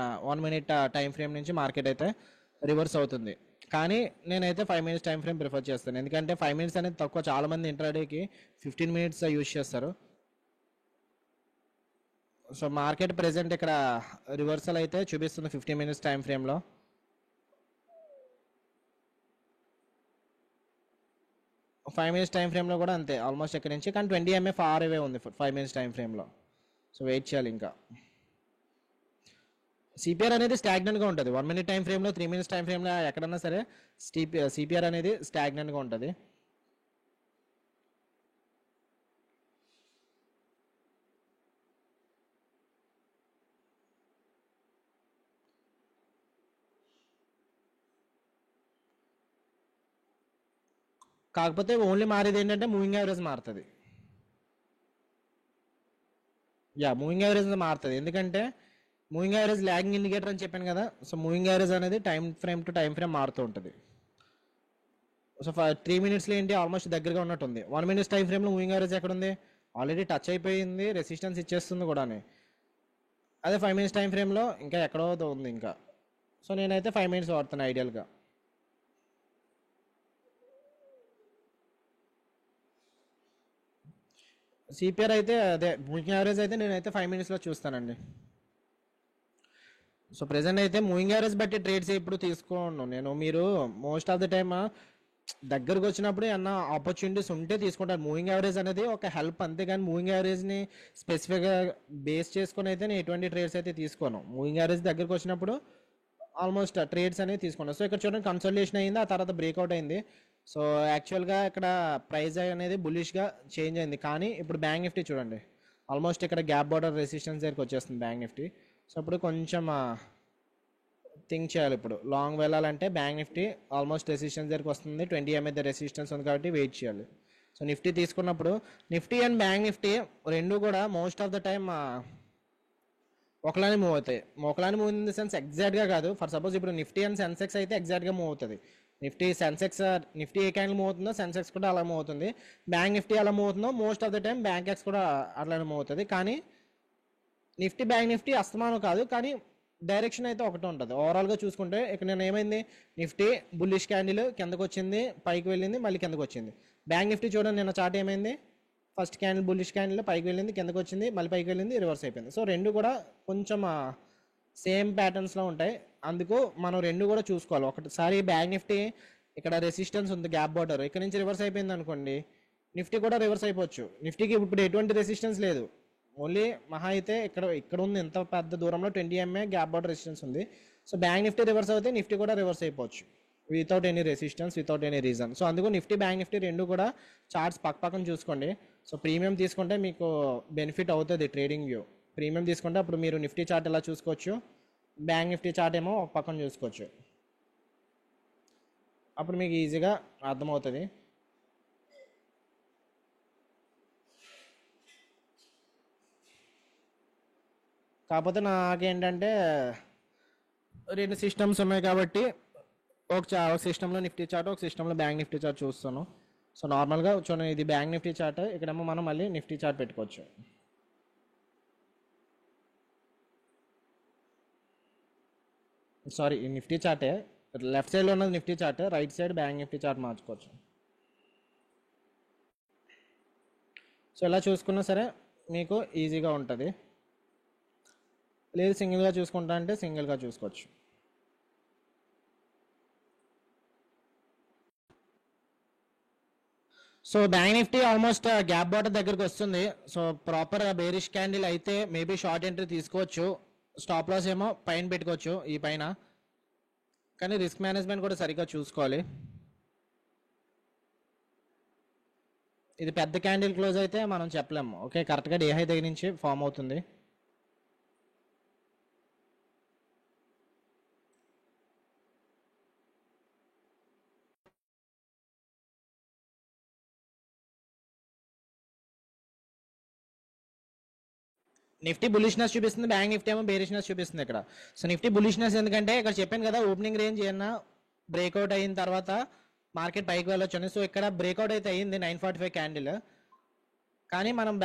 1 minute టైం ఫ్రేమ్ నుంచి మార్కెట్ అయితే రివర్స్ అవుతుంది. కానీ నేనైతే 5 minutes టైం ఫ్రేమ్ ప్రిఫర్ చేస్తాను, ఎందుకంటే 5 minutes అనేది తక్కువ. చాలా మంది ఇంట్రాడేకి 15 minutes యూజ్ చేస్తారు. సో మార్కెట్ ప్రెసెంట్ ఇక్కడ రివర్సల్ అయితే చూపిస్తుంది 15 minutes టైం ఫ్రేమ్లో. ఫైవ్ మినిట్స్ టైం ఫ్రేమ్లో కూడా అంతే ఆల్మోస్ట్ ఇక్కడ నుంచి, కానీ 20 MA ఫార్ అవే ఉంది 5 minutes టైం ఫ్రేమ్లో. సో వెయిట్ చేయాలి ఇంకా. CPR అనేది స్టాగ్నెంట్గా ఉంటుంది 1 minute టైం ఫ్రేమ్లో, 3 minutes టైం ఫ్రేమ్లో ఎక్కడన్నా సరే CPR అనేది స్టాగ్నెంట్గా ఉంటుంది. కాకపోతే ఓన్లీ మారేది ఏంటంటే మూవింగ్ యావరేజ్ మారుతుంది. యా మూవింగ్ యావరేజ్ మారుతుంది, ఎందుకంటే మూవింగ్ యావరేజ్ లాగింగ్ ఇండికేటర్ అని చెప్పాను కదా. సో మూవింగ్ యావరేజ్ అనేది time frame to time frame మారుతూ ఉంటుంది. సో 3 minutesలో ఏంటి ఆల్మోస్ట్ దగ్గరగా ఉన్నట్టుంది. 1 minute టైం ఫ్రేమ్లో మూవింగ్ యావరేజ్ ఎక్కడ ఉంది, ఆల్రెడీ టచ్ అయిపోయింది, రెసిస్టెన్స్ ఇచ్చేస్తుంది కూడా. అదే 5 minutes టైం ఫ్రేమ్లో ఇంకా ఎక్కడో ఉంది ఇంకా. సో నేనైతే 5 minutes వాడుతాను ఐడియల్గా. సిపిఆర్ అయితే అదే మూవింగ్ యావరేజ్ అయితే నేనైతే 5 minutes చూస్తానండి. సో ప్రెసెంట్ అయితే మూవింగ్ యావరేజ్ బట్టి ట్రేడ్స్ ఇప్పుడు తీసుకోను నేను. మీరు మోస్ట్ ఆఫ్ ద టైమ్ దగ్గరకు వచ్చినప్పుడు ఏమన్నా ఆపర్చునిటీస్ ఉంటే తీసుకుంటారు. మూవింగ్ యావరేజ్ అనేది ఒక హెల్ప్, అంతేగాని మూవింగ్ యావరేజ్ని స్పెసిఫిక్గా బేస్ చేసుకొని అయితే నేను ఎటువంటి ట్రేడ్స్ అయితే తీసుకోను. మూవింగ్ యావరేజ్ దగ్గరకు వచ్చినప్పుడు ఆల్మోస్ట్ ట్రేడ్స్ అనేవి తీసుకున్నాను. సో ఇక్కడ చూడండి కన్సల్టేషన్ అయింది, ఆ తర్వాత బ్రేక్అవుట్ అయింది. సో యాక్చువల్గా ఇక్కడ ప్రైస్ అనేది బుల్లిష్గా చేంజ్ అయింది, కానీ ఇప్పుడు బ్యాంక్ నిఫ్టీ చూడండి ఆల్మోస్ట్ ఇక్కడ గ్యాప్ బార్డర్ రెసిస్టెన్స్ దగ్గరికి వచ్చేస్తుంది బ్యాంక్ నిఫ్టీ. సో ఇప్పుడు కొంచెం థింక్ చేయాలి. ఇప్పుడు లాంగ్ వెళ్ళాలంటే బ్యాంక్ నిఫ్టీ ఆల్మోస్ట్ రెసిస్టెన్స్ దగ్గరికి వస్తుంది, 20 MA రెసిస్టెన్స్ ఉంది కాబట్టి వెయిట్ చేయాలి. సో నిఫ్టీ తీసుకున్నప్పుడు నిఫ్టీ అండ్ బ్యాంక్ నిఫ్టీ రెండు కూడా మోస్ట్ ఆఫ్ ద టైమ్ ఒకలానే మూవ్ అవుతాయి. ఒకలానే మూవ్ ఇన్ ది సెన్స్ ఎగ్జాక్ట్గా కాదు. ఫర్ సపోజ్ ఇప్పుడు నిఫ్టీ అండ్ సెన్సెక్స్ అయితే ఎగ్జాక్ట్గా మూవ్ అవుతుంది. నిఫ్టీ ఏ క్యాండిల్ మూవ్ అవుతుందో సెన్సెక్స్ కూడా అలా మూవ్ అవుతుంది. బ్యాంక్ నిఫ్టీ అలా మూవ్ అవుతుందో most of the time bank X కూడా అట్లానే మూవ్ అవుతుంది. కానీ నిఫ్టీ బ్యాంక్ నిఫ్టీ అస్తమానం కాదు, కానీ డైరెక్షన్ అయితే ఒకటే ఉంటుంది. ఓవరాల్గా చూసుకుంటే ఇక్కడ నేను ఏమైంది, నిఫ్టీ బుల్లిష్ క్యాండిల్ కిందకు వచ్చింది, పైకి వెళ్ళింది, మళ్ళీ కిందకు వచ్చింది. బ్యాంక్ నిఫ్టీ చూడండి నిన్న చార్ట్ ఏమైంది, ఫస్ట్ క్యాండిల్ బుల్లిష్ క్యాండిల్ పైకి వెళ్ళింది, కిందకు వచ్చింది, మళ్ళీ పైకి వెళ్ళింది, రివర్స్ అయిపోయింది. సో రెండు కూడా కొంచెం సేమ్ ప్యాటర్న్స్లో ఉంటాయి. అందుకు మనం రెండు కూడా చూసుకోవాలి. ఒకటిసారి బ్యాంక్ నిఫ్టీ ఇక్కడ రెసిస్టెన్స్ ఉంది, గ్యాప్ బార్డర్, ఇక్కడ నుంచి రివర్స్ అయిపోయింది అనుకోండి, నిఫ్టీ కూడా రివర్స్ అయిపోవచ్చు. నిఫ్టీకి ఇప్పుడు ఎటువంటి రెసిస్టెన్స్ లేదు, ఓన్లీ మహా అయితే ఇక్కడ ఉంది ఎంత పెద్ద దూరంలో 20 MA గ్యాప్ బార్డర్ రెసిస్టెన్స్ ఉంది. సో బ్యాంక్ నిఫ్టీ రివర్స్ అవుతే నిఫ్టీ కూడా రివర్స్ అయిపోవచ్చు without any resistance, without any reason. So అందుకు నిఫ్టీ బ్యాంక్ నిఫ్టీ రెండు కూడా చార్ట్స్ పక్కన చూసుకోండి. సో ప్రీమియం తీసుకుంటే మీకు బెనిఫిట్ అవుతుంది ట్రేడింగ్ వ్యూ. ప్రీమియం తీసుకుంటే అప్పుడు మీరు నిఫ్టీ చార్ట్ ఎలా చూసుకోవచ్చు, బ్యాంక్ నిఫ్టీ చార్ట్ ఏమో ఒక పక్కన చూసుకోవచ్చు. అప్పుడు మీకు ఈజీగా అర్థమవుతుంది. కాకపోతే నాకేంటంటే రెండు సిస్టమ్స్ ఉన్నాయి కాబట్టి ఒక సిస్టంలో నిఫ్టీ చార్ట్, ఒక సిస్టంలో బ్యాంక్ నిఫ్టీ చార్ట్ చూస్తాను. సో నార్మల్గా చూడండి ఇది బ్యాంక్ నిఫ్టీ చార్ట్, ఇక్కడేమో మనం మళ్ళీ నిఫ్టీ చార్ట్ పెట్టుకోవచ్చు. సారీ ఈ నిఫ్టీ చార్టే, లెఫ్ట్ సైడ్లో ఉన్నది Nifty chart, right side bank Nifty chart మార్చుకోవచ్చు. సో ఇలా చూసుకున్నా సరే మీకు ఈజీగా ఉంటుంది. లేదు సింగిల్గా చూసుకుంటా అంటే సింగిల్గా చూసుకోవచ్చు. So bank Nifty almost gap border దగ్గరకు వస్తుంది. సో ప్రాపర్ బేరిష్ క్యాండిల్ అయితే మేబీ షార్ట్ ఎంట్రీ తీసుకోవచ్చు, స్టాప్ లాస్ ఏమో పైన పెట్టుకోవచ్చు ఈ పైన, కానీ రిస్క్ మేనేజ్మెంట్ కూడా సరిగ్గా చూసుకోవాలి. ఇది పెద్ద క్యాండిల్ క్లోజ్ అయితే మనం చెప్పలేము. ఓకే, కరెక్ట్గా డే హై దగ్గర నుంచి ఫామ్ అవుతుంది. నిఫ్టీ బులిష్నెస్ చూపిస్తుంది, బ్యాంక్ నిఫ్టీ ఏమో బేరిష్నెస్ చూపిస్తుంది ఇక్కడ. సో నిఫ్టీ బులిష్నెస్ ఎందుకంటే ఇక్కడ చెప్పాను కదా ఓపెనింగ్ రేంజ్ ఏమన్నా బ్రేక్అవుట్ అయిన తర్వాత మార్కెట్ పైకి వెళ్ళొచ్చు అని. సో ఇక్కడ బ్రేక్అవుట్ అయితే అయ్యింది 945 క్యాండిల్, కానీ మనం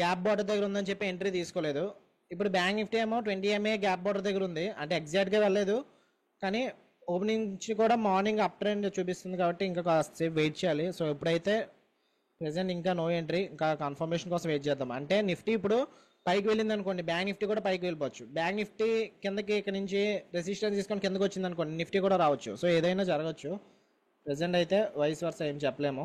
గ్యాప్ బార్డర్ దగ్గర ఉందని చెప్పి ఎంట్రీ తీసుకోలేదు. ఇప్పుడు బ్యాంక్ నిఫ్టీ ఏమో 20 MA గ్యాప్ బార్డర్ దగ్గర ఉంది, అంటే ఎగ్జాక్ట్గా వెళ్ళలేదు, కానీ ఓపెనింగ్ నుంచి కూడా మార్నింగ్ అప్ ట్రెండ్ చూపిస్తుంది కాబట్టి ఇంకా కాసేపు వెయిట్ చేయాలి. సో ఇప్పుడైతే ప్రెసెంట్ ఇంకా నో ఎంట్రీ, ఇంకా కన్ఫర్మేషన్ కోసం వెయిట్ చేద్దాం. అంటే నిఫ్టీ ఇప్పుడు పైకి వెళ్ళింది అనుకోండి, బ్యాంక్ నిఫ్టీ కూడా పైకి వెళ్ళిపోవచ్చు. బ్యాంక్ నిఫ్టీ కిందకి ఇక్కడ నుంచి రెసిస్టెన్స్ తీసుకొని కిందకి వచ్చింది అనుకోండి, నిఫ్టీ కూడా రావచ్చు. సో ఏదైనా జరగచ్చు. ప్రెసెంట్ అయితే వైస్ వర్సా ఏం చెప్పలేము.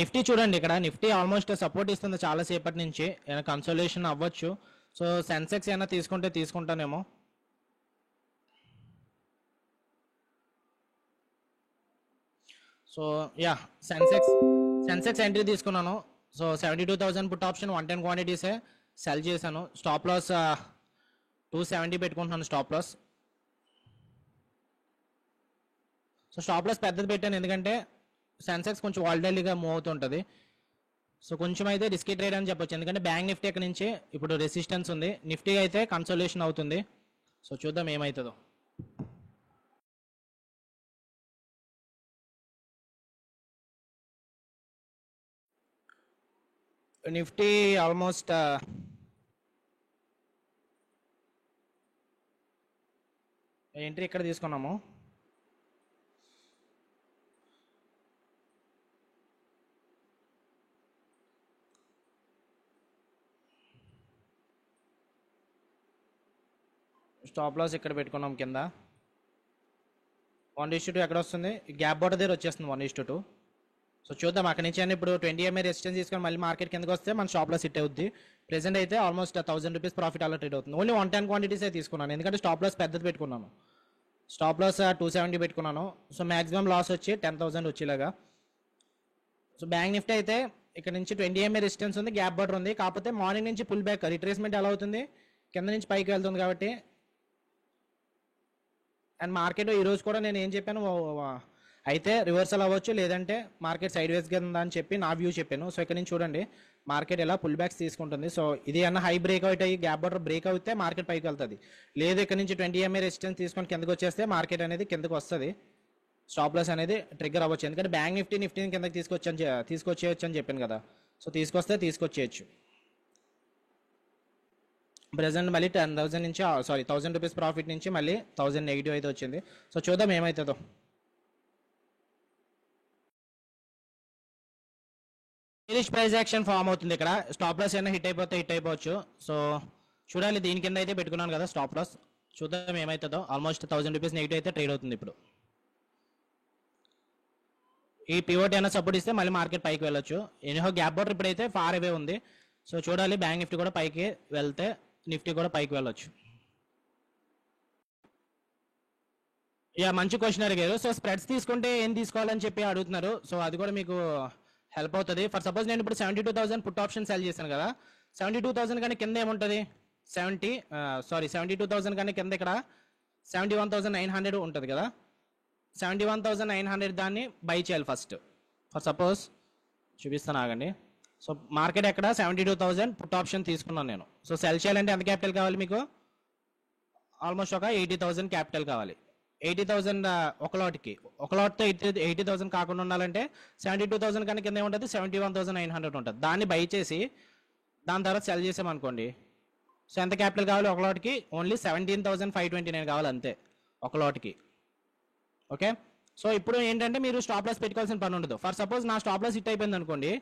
నిఫ్టీ చూడండి, ఇక్కడ నిఫ్టీ ఆల్మోస్ట్ సపోర్ట్ ఇస్తుంది చాలా సేపటి నుంచి, ఏమైనా కన్సోలేషన్ అవ్వచ్చు. సో సెన్సెక్స్ ఏమైనా తీసుకుంటే తీసుకుంటానేమో. సో యా సెన్సెక్స్ ఎంట్రీ తీసుకున్నాను. సో 72,000 పుట్ ఆప్షన్ 110 క్వాంటిటీసే సెల్ చేశాను. స్టాప్ లాస్ 270 పెట్టుకుంటున్నాను stop loss. So stop loss పెద్దది పెట్టాను ఎందుకంటే సెన్సెక్స్ కొంచెం వాల్టైల్గా మూవ్ అవుతుంటుంది. సో కొంచెం అయితే రిస్కీ ట్రేడ్ అని చెప్పొచ్చు, ఎందుకంటే బ్యాంక్ నిఫ్టీ ఇక్కడ నుంచి ఇప్పుడు రెసిస్టెన్స్ ఉంది, నిఫ్టీ అయితే కన్సోలేషన్ అవుతుంది. సో చూద్దాం ఏమవుతుందో. నిఫ్టీ ఆల్మోస్ట్ ఎంట్రీ ఇక్కడ తీసుకున్నాము. స్టాప్ లాస్ ఇక్కడ పెట్టుకున్నాం కింద 1:2 ఎక్కడ వస్తుంది గ్యాప్ బోర్డర్ దగ్గర వచ్చేస్తుంది 1:2. సో చూద్దాం అక్కడ నుంచి అని ఇప్పుడు 20 MA రెసిస్టెన్స్ తీసుకొని మళ్ళీ మార్కెట్ కిందకి వస్తే మన స్టాప్ లాస్ హిట్ అవుద్ది. ప్రెసెంట్ అయితే ఆల్మోస్ట్ 1000 రూపీస్ ప్రాఫిట్ అలా ట్రేడ్ అవుతుంది. ఓన్లీ 110 క్వాంటిటీస్ అయితే తీసుకున్నాను ఎందుకంటే స్టాప్ లాస్ పెద్దది పెట్టుకున్నాను. స్టాప్ లాస్ 270 పెట్టుకున్నాను. సో మాక్సిమం లాస్ వచ్చి 10,000 వచ్చేలాగా. సో బ్యాంక్ నిఫ్టీ అయితే ఇక్కడ నుంచి 20 MA రెసిస్టెన్స్ ఉంది, గ్యాప్ బోర్డర్ ఉంది. కాకపోతే మార్నింగ్ నుంచి పుల్ బ్యాక్ రిట్రేస్మెంట్ ఎలా అవుతుంది కింద నుంచి పైకి వెళ్తుంది కాబట్టి. అండ్ మార్కెట్ ఈరోజు కూడా నేను ఏం చెప్పాను అయితే రివర్సల్ అవ్వచ్చు లేదంటే మార్కెట్ సైడ్ వేస్గా ఉందా అని చెప్పి నా వ్యూ చెప్పాను. సో ఇక్కడ నుంచి చూడండి మార్కెట్ ఎలా పుల్ బ్యాక్స్ తీసుకుంటుంది. సో ఇది అన్న హై బ్రేక్ అవుట్ అయ్యి గ్యాప్ బోర్డర్ బ్రేక్ అవుతే మార్కెట్ పైకి వెళ్తుంది. లేదు ఇక్కడ నుంచి 20 MA రెసిస్టెన్స్ తీసుకొని కిందకి వచ్చేస్తే మార్కెట్ అనేది కిందకి వస్తుంది. స్టాప్ లాస్ అనేది ట్రిగ్గర్ అవ్వచ్చు ఎందుకంటే బ్యాంక్ నిఫ్టీని కిందకి తీసుకొచ్చేయచ్చు అని చెప్పాను కదా. సో తీసుకొచ్చేయచ్చు. ప్రెసెంట్ మళ్ళీ 10,000 నుంచి 1000 రూపీస్ ప్రాఫిట్ నుంచి మళ్ళీ 1000 నెగిటివ్ అయితే వచ్చింది. సో చూద్దాం ఏమవుతుందో. ప్రైస్ యాక్షన్ ఫామ్ అవుతుంది ఇక్కడ. స్టాప్ లాస్ అయినా హిట్ అయిపోవచ్చు. సో చూడాలి దీని కింద అయితే పెట్టుకున్నాను కదా స్టాప్ లాస్. చూద్దాం ఏమవుతుందో. ఆల్మోస్ట్ 1000 రూపీస్ నెగిటివ్ అయితే ట్రేడ్ అవుతుంది ఇప్పుడు. ఈ పివోట్ అయినా సపోర్ట్ ఇస్తే మళ్ళీ మార్కెట్ పైకి వెళ్ళొచ్చు. ఎనీహో గ్యాప్ బోర్డర్ ఇప్పుడైతే ఫార్ అవే ఉంది. సో చూడాలి బ్యాంక్ నిఫ్టీ కూడా పైకి వెళ్తే నిఫ్టీ కూడా పైకి వెళ్ళొచ్చు. మంచి క్వశ్చన్ అడిగారు. సో స్ప్రెడ్స్ తీసుకుంటే ఏం తీసుకోవాలని చెప్పి అడుగుతున్నారు. సో అది కూడా మీకు హెల్ప్ అవుతుంది. ఫర్ సపోజ్ నేను ఇప్పుడు 72,000 పుట్ ఆప్షన్ సెల్ చేశాను కదా. 72,000 కానీ కింద ఏముంటుంది 72,000 కానీ కింద ఇక్కడ 71,900 ఉంటుంది కదా. 71,900 దాన్ని బై చేయాలి ఫస్ట్. ఫర్ సపోజ్ చూపిస్తాను ఆగండి. సో మార్కెట్ ఎక్కడ 72,000 పుట్ ఆప్షన్ తీసుకున్నాను నేను. సో సెల్ చేయాలంటే ఎంత క్యాపిటల్ కావాలి మీకు ఆల్మోస్ట్ ఒక 80,000 క్యాపిటల్ కావాలి. 80,000 ఒక లాట్తో 80,000 కాకుండా ఉండాలంటే 72,000 కన్నా కింద ఏముంటుంది 71,900 ఉంటుంది. దాన్ని బై చేసి దాని తర్వాత సెల్ చేసామనుకోండి. సో ఎంత క్యాపిటల్ కావాలి ఒక లాట్కి ఓన్లీ 17,529 కావాలి అంతే ఒక లాట్కి. ఓకే. సో ఇప్పుడు ఏంటంటే మీరు స్టాప్ లాస్ పెట్టుకోవాల్సిన పని ఉండదు. ఫర్ సపోజ్ నా స్టాప్ లాస్ హిట్ అయిపోయింది అనుకోండి.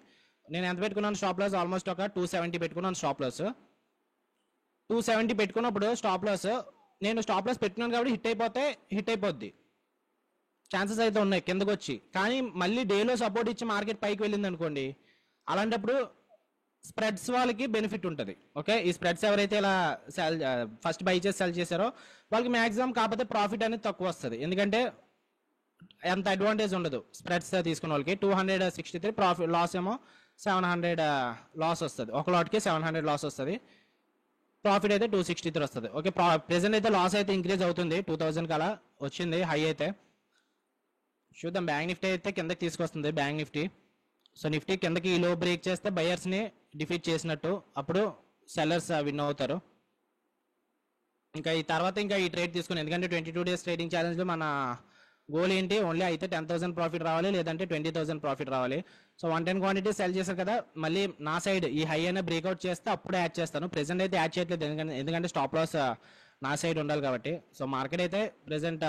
నేను ఎంత పెట్టుకున్నాను స్టాప్ లాస్ ఆల్మోస్ట్ ఒక 270 పెట్టుకున్నాను స్టాప్ లాస్. 270 పెట్టుకున్నప్పుడు స్టాప్ లాస్ నేను స్టాప్ లాస్ పెట్టుకున్నాను కాబట్టి హిట్ అయిపోద్ది ఛాన్సెస్ అయితే ఉన్నాయి కిందకు వచ్చి. కానీ మళ్ళీ డేలో సపోర్ట్ ఇచ్చి మార్కెట్ పైకి వెళ్ళింది అనుకోండి. అలాంటప్పుడు స్ప్రెడ్స్ వాళ్ళకి బెనిఫిట్ ఉంటుంది. ఓకే. ఈ స్ప్రెడ్స్ ఎవరైతే ఇలా ఫస్ట్ బై చేసి సెల్ చేశారో వాళ్ళకి మ్యాక్సిమం కాకపోతే ప్రాఫిట్ అనేది తక్కువ వస్తుంది. ఎందుకంటే ఎంత అడ్వాంటేజ్ ఉండదు స్ప్రెడ్స్ తీసుకున్న వాళ్ళకి. 263 ప్రాఫిట్, లాస్ ఏమో 700 లాస్ వస్తుంది. ఒక లాట్కి 700 లాస్ వస్తుంది. ప్రాఫిట్ అయితే 263 వస్తుంది. ఓకే. ప్రెసెంట్ అయితే లాస్ అయితే ఇంక్రీజ్ అవుతుంది 2,000 అలా వచ్చింది హై అయితే. చూద్దాం బ్యాంక్ నిఫ్టీ అయితే కిందకి తీసుకొస్తుంది బ్యాంక్ నిఫ్టీ. సో నిఫ్టీ కిందకి ఈ లో బ్రేక్ చేస్తే బయర్స్ని డిఫీట్ చేసినట్టు, అప్పుడు సెల్లర్స్ విన్ అవుతారు. ఇంకా ఈ తర్వాత ఇంకా ఈ ట్రేడ్ తీసుకుని ఎందుకంటే 22 days ట్రేడింగ్ ఛాలెంజ్లో మన గోల్ ఏంటి ఓన్లీ అయితే 10,000 ప్రాఫిట్ రావాలి లేదంటే 20,000 ప్రాఫిట్ రావాలి. సో 110 క్వాంటిటీ సెల్ చేశారు కదా. మళ్ళీ నా సైడ్ ఈ హై అయినా బ్రేక్అవుట్ చేస్తే అప్పుడే యాడ్ చేస్తాను. ప్రెసెంట్ అయితే యాడ్ చేయట్లేదు ఎందుకంటే స్టాప్ లాస్ నా సైడ్ ఉండాలి కాబట్టి. సో మార్కెట్ అయితే ప్రెసెంట్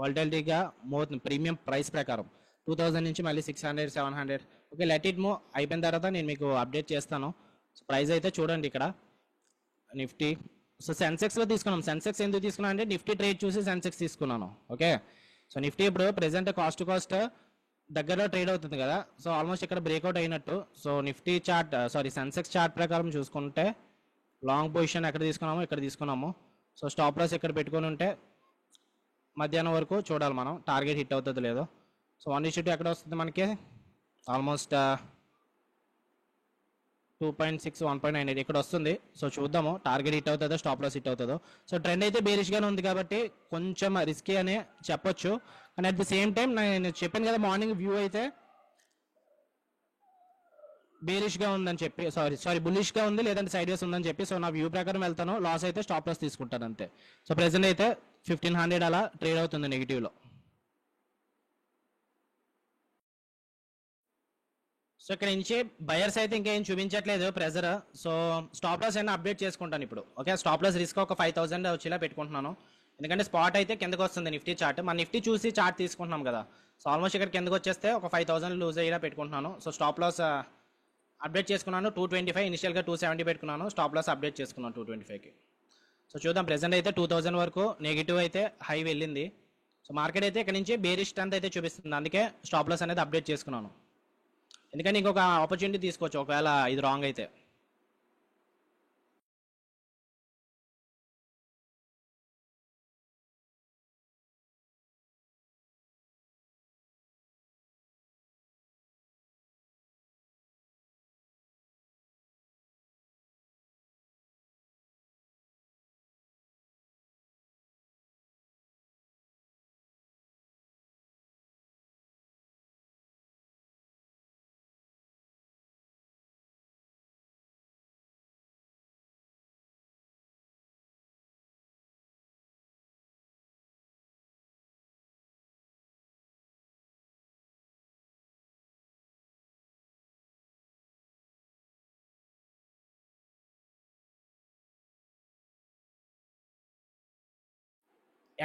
వాలటిలిటీగా మోతుంది ప్రీమియం ప్రైస్ ప్రకారం 2,000 నుంచి మళ్ళీ 600 700. ఓకే. లెట్ ఇట్ మూవ్ అయిపోయిన తర్వాత నేను మీకు అప్డేట్ చేస్తాను. సో ప్రైస్ అయితే చూడండి ఇక్కడ నిఫ్టీ. సో సెన్సెక్స్లో తీసుకున్నాం. సెన్సెక్స్ ఎందుకు తీసుకున్నాను అంటే నిఫ్టీ ట్రేడ్ చూసి సెన్సెక్స్ తీసుకున్నాను. ఓకే. సో నిఫ్టీ ఇప్పుడు ప్రెసెంట్ కాస్ట్ దగ్గరలో ట్రేడ్ అవుతుంది కదా. సో ఆల్మోస్ట్ ఇక్కడ బ్రేక్అవుట్ అయినట్టు. So Nifty chart Sensex chart ప్రకారం చూసుకుంటే లాంగ్ పొజిషన్ ఎక్కడ తీసుకున్నాము ఇక్కడ తీసుకున్నాము. సో స్టాప్ లాస్ ఇక్కడ పెట్టుకొని ఉంటే మధ్యాహ్నం వరకు చూడాలి మనం టార్గెట్ హిట్ అవుతుందో లేదో. సో 1:2 ఎక్కడ వస్తుంది మనకి ఆల్మోస్ట్ 2.6 1.98 ఇక్కడ వస్తుంది. సో చూద్దాము టార్గెట్ హిట్ అవుతుందో స్టాప్ లాస్ హిట్ అవుతుందో. సో ట్రెండ్ అయితే బేరిష్గానే ఉంది కాబట్టి కొంచెం రిస్కీ అనే చెప్పొచ్చు. కానీ అట్ ది సేమ్ టైం నేను చెప్పాను కదా మార్నింగ్ వ్యూ అయితే బేరిష్గా ఉందని చెప్పి బుల్లిష్గా ఉంది లేదంటే సైడ్ వేస్ ఉందని చెప్పి. సో నా వ్యూ ప్రకారం వెళ్తాను. లాస్ అయితే స్టాప్ లాస్ తీసుకుంటాను అంతే. సో ప్రెసెంట్ అయితే 1,500 అలా ట్రేడ్ అవుతుంది నెగిటివ్లో. సో ఇక్కడ నుంచి బయర్స్ అయితే ఇంకా ఏం చూపించట్లేదు ప్రెజర్. సో స్టాప్ లాస్ అయినా అప్డేట్ చేసుకుంటాను ఇప్పుడు. ఓకే. స్టాప్ లాస్ రిస్క్ ఒక 5,000 వచ్చేలా పెట్టుకుంటున్నాను. ఎందుకంటే స్పాట్ అయితే కిందకు వస్తుంది నిఫ్టీ చార్ట్. మన నిఫ్టీ చూసి చార్ట్ తీసుకుంటున్నాం కదా. సో ఆల్మోస్ట్ ఇక్కడ కిందకు వచ్చేస్తే ఒక 5,000 లూజ్ అయ్యేలా పెట్టుకుంటున్నాను. సో స్టాప్ లాస్ అప్డేట్ చేసుకున్నాను 225. ఇనిషియల్గా 270 పెట్టుకున్నాను. స్టాప్ లాస్ అప్డేట్ చేసుకున్నాను 225కి. సో చూద్దాం. ప్రెసెంట్ అయితే 2000 వరకు నెగిటివ్ అయితే హై వెళ్ళింది. సో మార్కెట్ అయితే ఇక్కడ నుంచి బేరిష్ స్ట్రెంత్ అయితే చూపిస్తుంది. అందుకే స్టాప్ లాస్ అనేది అప్డేట్ చేసుకున్నాను. ఎందుకంటే ఇంకొక ఆపర్చునిటీ తీసుకోవచ్చు ఒకవేళ ఇది రాంగ్ అయితే.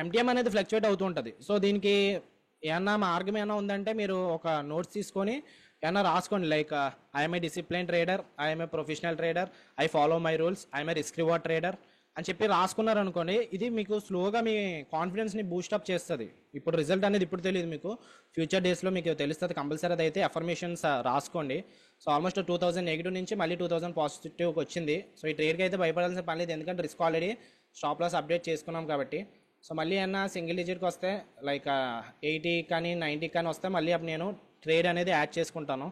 ఎంటీఎం అనేది ఫ్లక్చువేట్ అవుతూ ఉంటుంది. సో దీనికి ఏమన్నా మార్గం ఏమైనా ఉందంటే మీరు ఒక నోట్స్ తీసుకొని ఏమన్నా రాసుకోండి. Like I'm a discipline trader, I'm a professional trader, I follow my rules, I'm a risk reward trader అని చెప్పి రాసుకున్నారు అనుకోండి. ఇది మీకు స్లోగా మీ కాన్ఫిడెన్స్ని బూస్టప్ చేస్తుంది. ఇప్పుడు రిజల్ట్ అనేది ఇప్పుడు తెలియదు, మీకు ఫ్యూచర్ డేస్లో మీకు తెలుస్తుంది కంపల్సరీ. అది అయితే అఫర్మేషన్స్ రాసుకోండి. సో ఆల్మోస్ట్ 2000 నెగిటివ్ నుంచి మళ్ళీ 2000 పాజిటివ్కి వచ్చింది. సో ఈ ట్రేడ్కి అయితే భయపడాల్సిన పని లేదు, ఎందుకంటే risk already stop loss update చేసుకున్నాం కాబట్టి. సో మళ్ళీ ఏమన్నా సింగిల్ డిజిట్కి వస్తే లైక్ 80 కానీ 90 కానీ వస్తే మళ్ళీ అప్పుడు నేను ట్రేడ్ అనేది యాడ్ చేసుకుంటాను.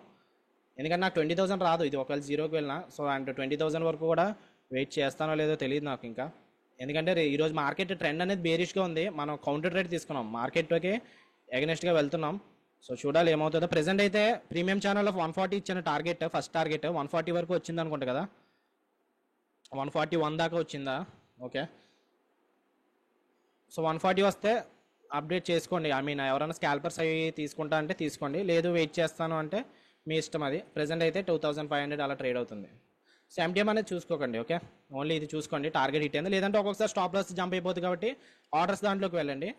ఎందుకంటే నాకు 20,000 రాదు ఇది ఒకవేళ జీరోకి వెళ్ళినా. సో అండ్ 20,000 వరకు కూడా వెయిట్ చేస్తానో లేదో తెలియదు నాకు ఇంకా. ఎందుకంటే ఈరోజు మార్కెట్ ట్రెండ్ అనేది బేరిష్గా ఉంది. మనం కౌంటర్ ట్రేడ్ తీసుకున్నాం, మార్కెట్లోకి ఎగనెస్ట్గా వెళ్తున్నాం. సో చూడాలి ఏమవుతుందో. ప్రెసెంట్ అయితే ప్రీమియం ఛానల్లో 140 ఇచ్చిన టార్గెట్, ఫస్ట్ టార్గెట్ 140 వరకు వచ్చింది అనుకుంటా కదా, 141 దాకా వచ్చిందా? ఓకే. సో 140 వస్తే అప్డేట్ చేసుకోండి. ఐ మీన్ ఎవరైనా స్కాల్పర్స్ అవి తీసుకుంటా అంటే తీసుకోండి, లేదు వెయిట్ చేస్తాను అంటే మీ ఇష్టం. అది ప్రెసెంట్ అయితే 2500 అలా ట్రేడ్ అవుతుంది. సో ఎంటీఎం అనేది చూసుకోకండి, ఓకే. ఓన్లీ ఇది చూసుకోండి టార్గెట్ హిట్ అయింది. లేదంటే ఒక్కొక్కసారి స్టాప్ లాస్ జంప్ అయిపోతుంది కాబట్టి ఆర్డర్స్ దాంట్లోకి వెళ్ళండి.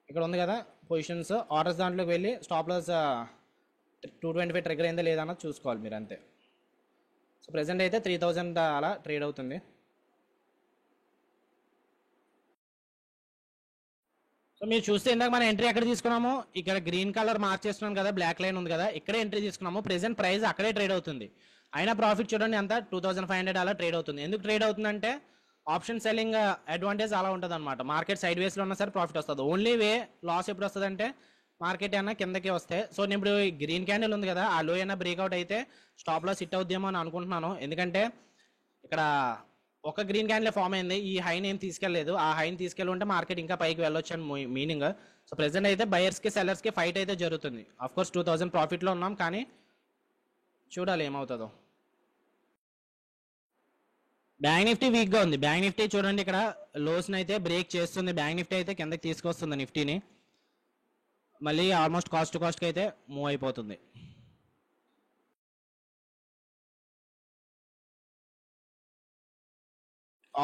ఇక్కడ ఉంది కదా పొజిషన్స్, ఆర్డర్స్ దాంట్లోకి వెళ్ళి స్టాప్ లాస్ 225 ట్రిగర్ అయిందా లేదా అన్నది చూసుకోవాలి మీరు, అంతే. సో ప్రెసెంట్ అయితే 3000 అలా ట్రేడ్ అవుతుంది. సో మీరు చూస్తే ఇందాక మనం ఎంట్రీ ఎక్కడ తీసుకున్నాము, ఇక్కడ గ్రీన్ కలర్ మార్క్ చేస్తున్నాం కదా, బ్లాక్ లైన్ ఉంది కదా, ఇక్కడే ఎంట్రీ తీసుకున్నాము. ప్రెసెంట్ ప్రైస్ అక్కడే ట్రేడ్ అవుతుంది. అయినా ప్రాఫిట్ చూడండి ఎంత, 2500 అలా ట్రేడ్ అవుతుంది. ఎందుకు ట్రేడ్ అవుతుందంటే ఆప్షన్ సెల్లింగ్ అడ్వాంటేజ్ అలా ఉంటుంది అనమాట. మార్కెట్ సైడ్ వేస్లో ఉన్నా సరే ప్రాఫిట్ వస్తుంది. ఓన్లీ వే లాస్ ఎప్పుడు వస్తుంది అంటే మార్కెట్ ఏమన్నా కిందకే వస్తే. సో నేను ఇప్పుడు గ్రీన్ క్యాండిల్ ఉంది కదా, ఆ లో అయినా బ్రేక్అవుట్ అయితే స్టాప్ లాస్ హిట్ అవుద్దేమో అని అనుకుంటున్నాను. ఎందుకంటే ఇక్కడ ఒక గ్రీన్ క్యాండిల్ ఫామ్ అయింది, ఈ హైని ఏం తీసుకెళ్లేదు. ఆ హైని తీసుకెళ్ళి ఉంటే మార్కెట్ ఇంకా పైకి వెళ్ళొచ్చు అని మీనింగ్. సో ప్రెసెంట్ అయితే బయర్స్కి సెల్లర్స్కి ఫైట్ అయితే జరుగుతుంది. ఆఫ్ కోర్స్ 2000 ప్రాఫిట్లో ఉన్నాం, కానీ చూడాలి ఏమవుతుందో. బ్యాంక్ నిఫ్టీ వీక్గా ఉంది. బ్యాంక్ నిఫ్టీ చూడండి ఇక్కడ లోస్ని అయితే బ్రేక్ చేస్తుంది. బ్యాంక్ నిఫ్టీ అయితే కిందకి తీసుకొస్తుంది నిఫ్టీని, మళ్ళీ ఆల్మోస్ట్ కాస్ట్ టు కాస్ట్కి అయితే మూవ్ అయిపోతుంది.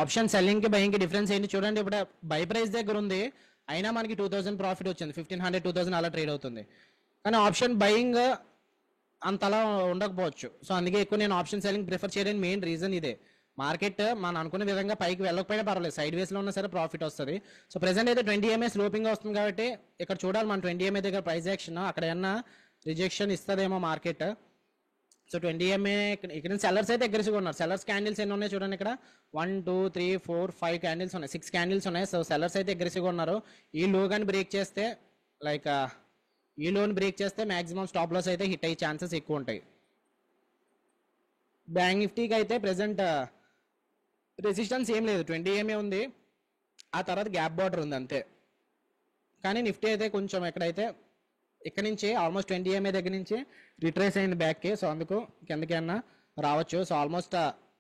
ఆప్షన్ సెల్లింగ్కి బయింగ్కి డిఫరెన్స్ ఏంటి చూడండి. ఇప్పుడు బై ప్రైస్ దగ్గర ఉంది, అయినా మనకి 2000 ప్రాఫిట్ వచ్చింది. 1500 2000 అలా ట్రేడ్ అవుతుంది. కానీ ఆప్షన్ బయింగ్ అంతలా ఉండకపోవచ్చు. సో అందుకే ఎక్కువ నేను ఆప్షన్ సెల్లింగ్ ప్రిఫర్ చేయడానికి మెయిన్ రీజన్ ఇదే. మార్కెట్ మనం అనుకున్న విధంగా పైకి వెళ్ళకపోయినా పర్వాలేదు, సైడ్ వేస్లో ఉన్నా సరే ప్రాఫిట్ వస్తుంది. సో ప్రెసెంట్ అయితే 20 EMA స్లోపింగ్ వస్తుంది కాబట్టి ఇక్కడ చూడాలి మనం 20 EMA దగ్గర ప్రైస్ యాక్షన్, అక్కడ ఏమన్నా రిజెక్షన్ ఇస్తుందేమో మార్కెట్. సో 20 EMA ఇక్కడ సెల్లర్స్ అయితే అగ్రెసివ్గా ఉన్నారు. సెల్లర్స్ క్యాండిల్స్ ఎన్ని ఉన్నాయి చూడండి, ఇక్కడ 1 2 3 4 5 క్యాండిల్స్ ఉన్నాయి, 6 క్యాండిల్స్ ఉన్నాయి. సో సెల్లర్స్ అయితే అగ్రెసివ్గా ఉన్నారు. ఈ లో కానీ బ్రేక్ చేస్తే లైక్ ఈ లోన్ బ్రేక్ చేస్తే మాక్సిమం స్టాప్ లాస్ అయితే హిట్ అయ్యే ఛాన్సెస్ ఎక్కువ ఉంటాయి. బ్యాంక్ నిఫ్టీకి అయితే ప్రెసెంట్ రెసిస్టెన్స్ ఏం లేదు, 20 EMA ఉంది, ఆ తర్వాత గ్యాప్ బార్డర్ ఉంది అంతే. కానీ నిఫ్టీ అయితే కొంచెం ఎక్కడైతే ఇక్కడ నుంచి ఆల్మోస్ట్ 20 EMA దగ్గర నుంచి రిట్రేస్ అయింది బ్యాక్కి. సో అందుకు కిందకైనా రావచ్చు. సో ఆల్మోస్ట్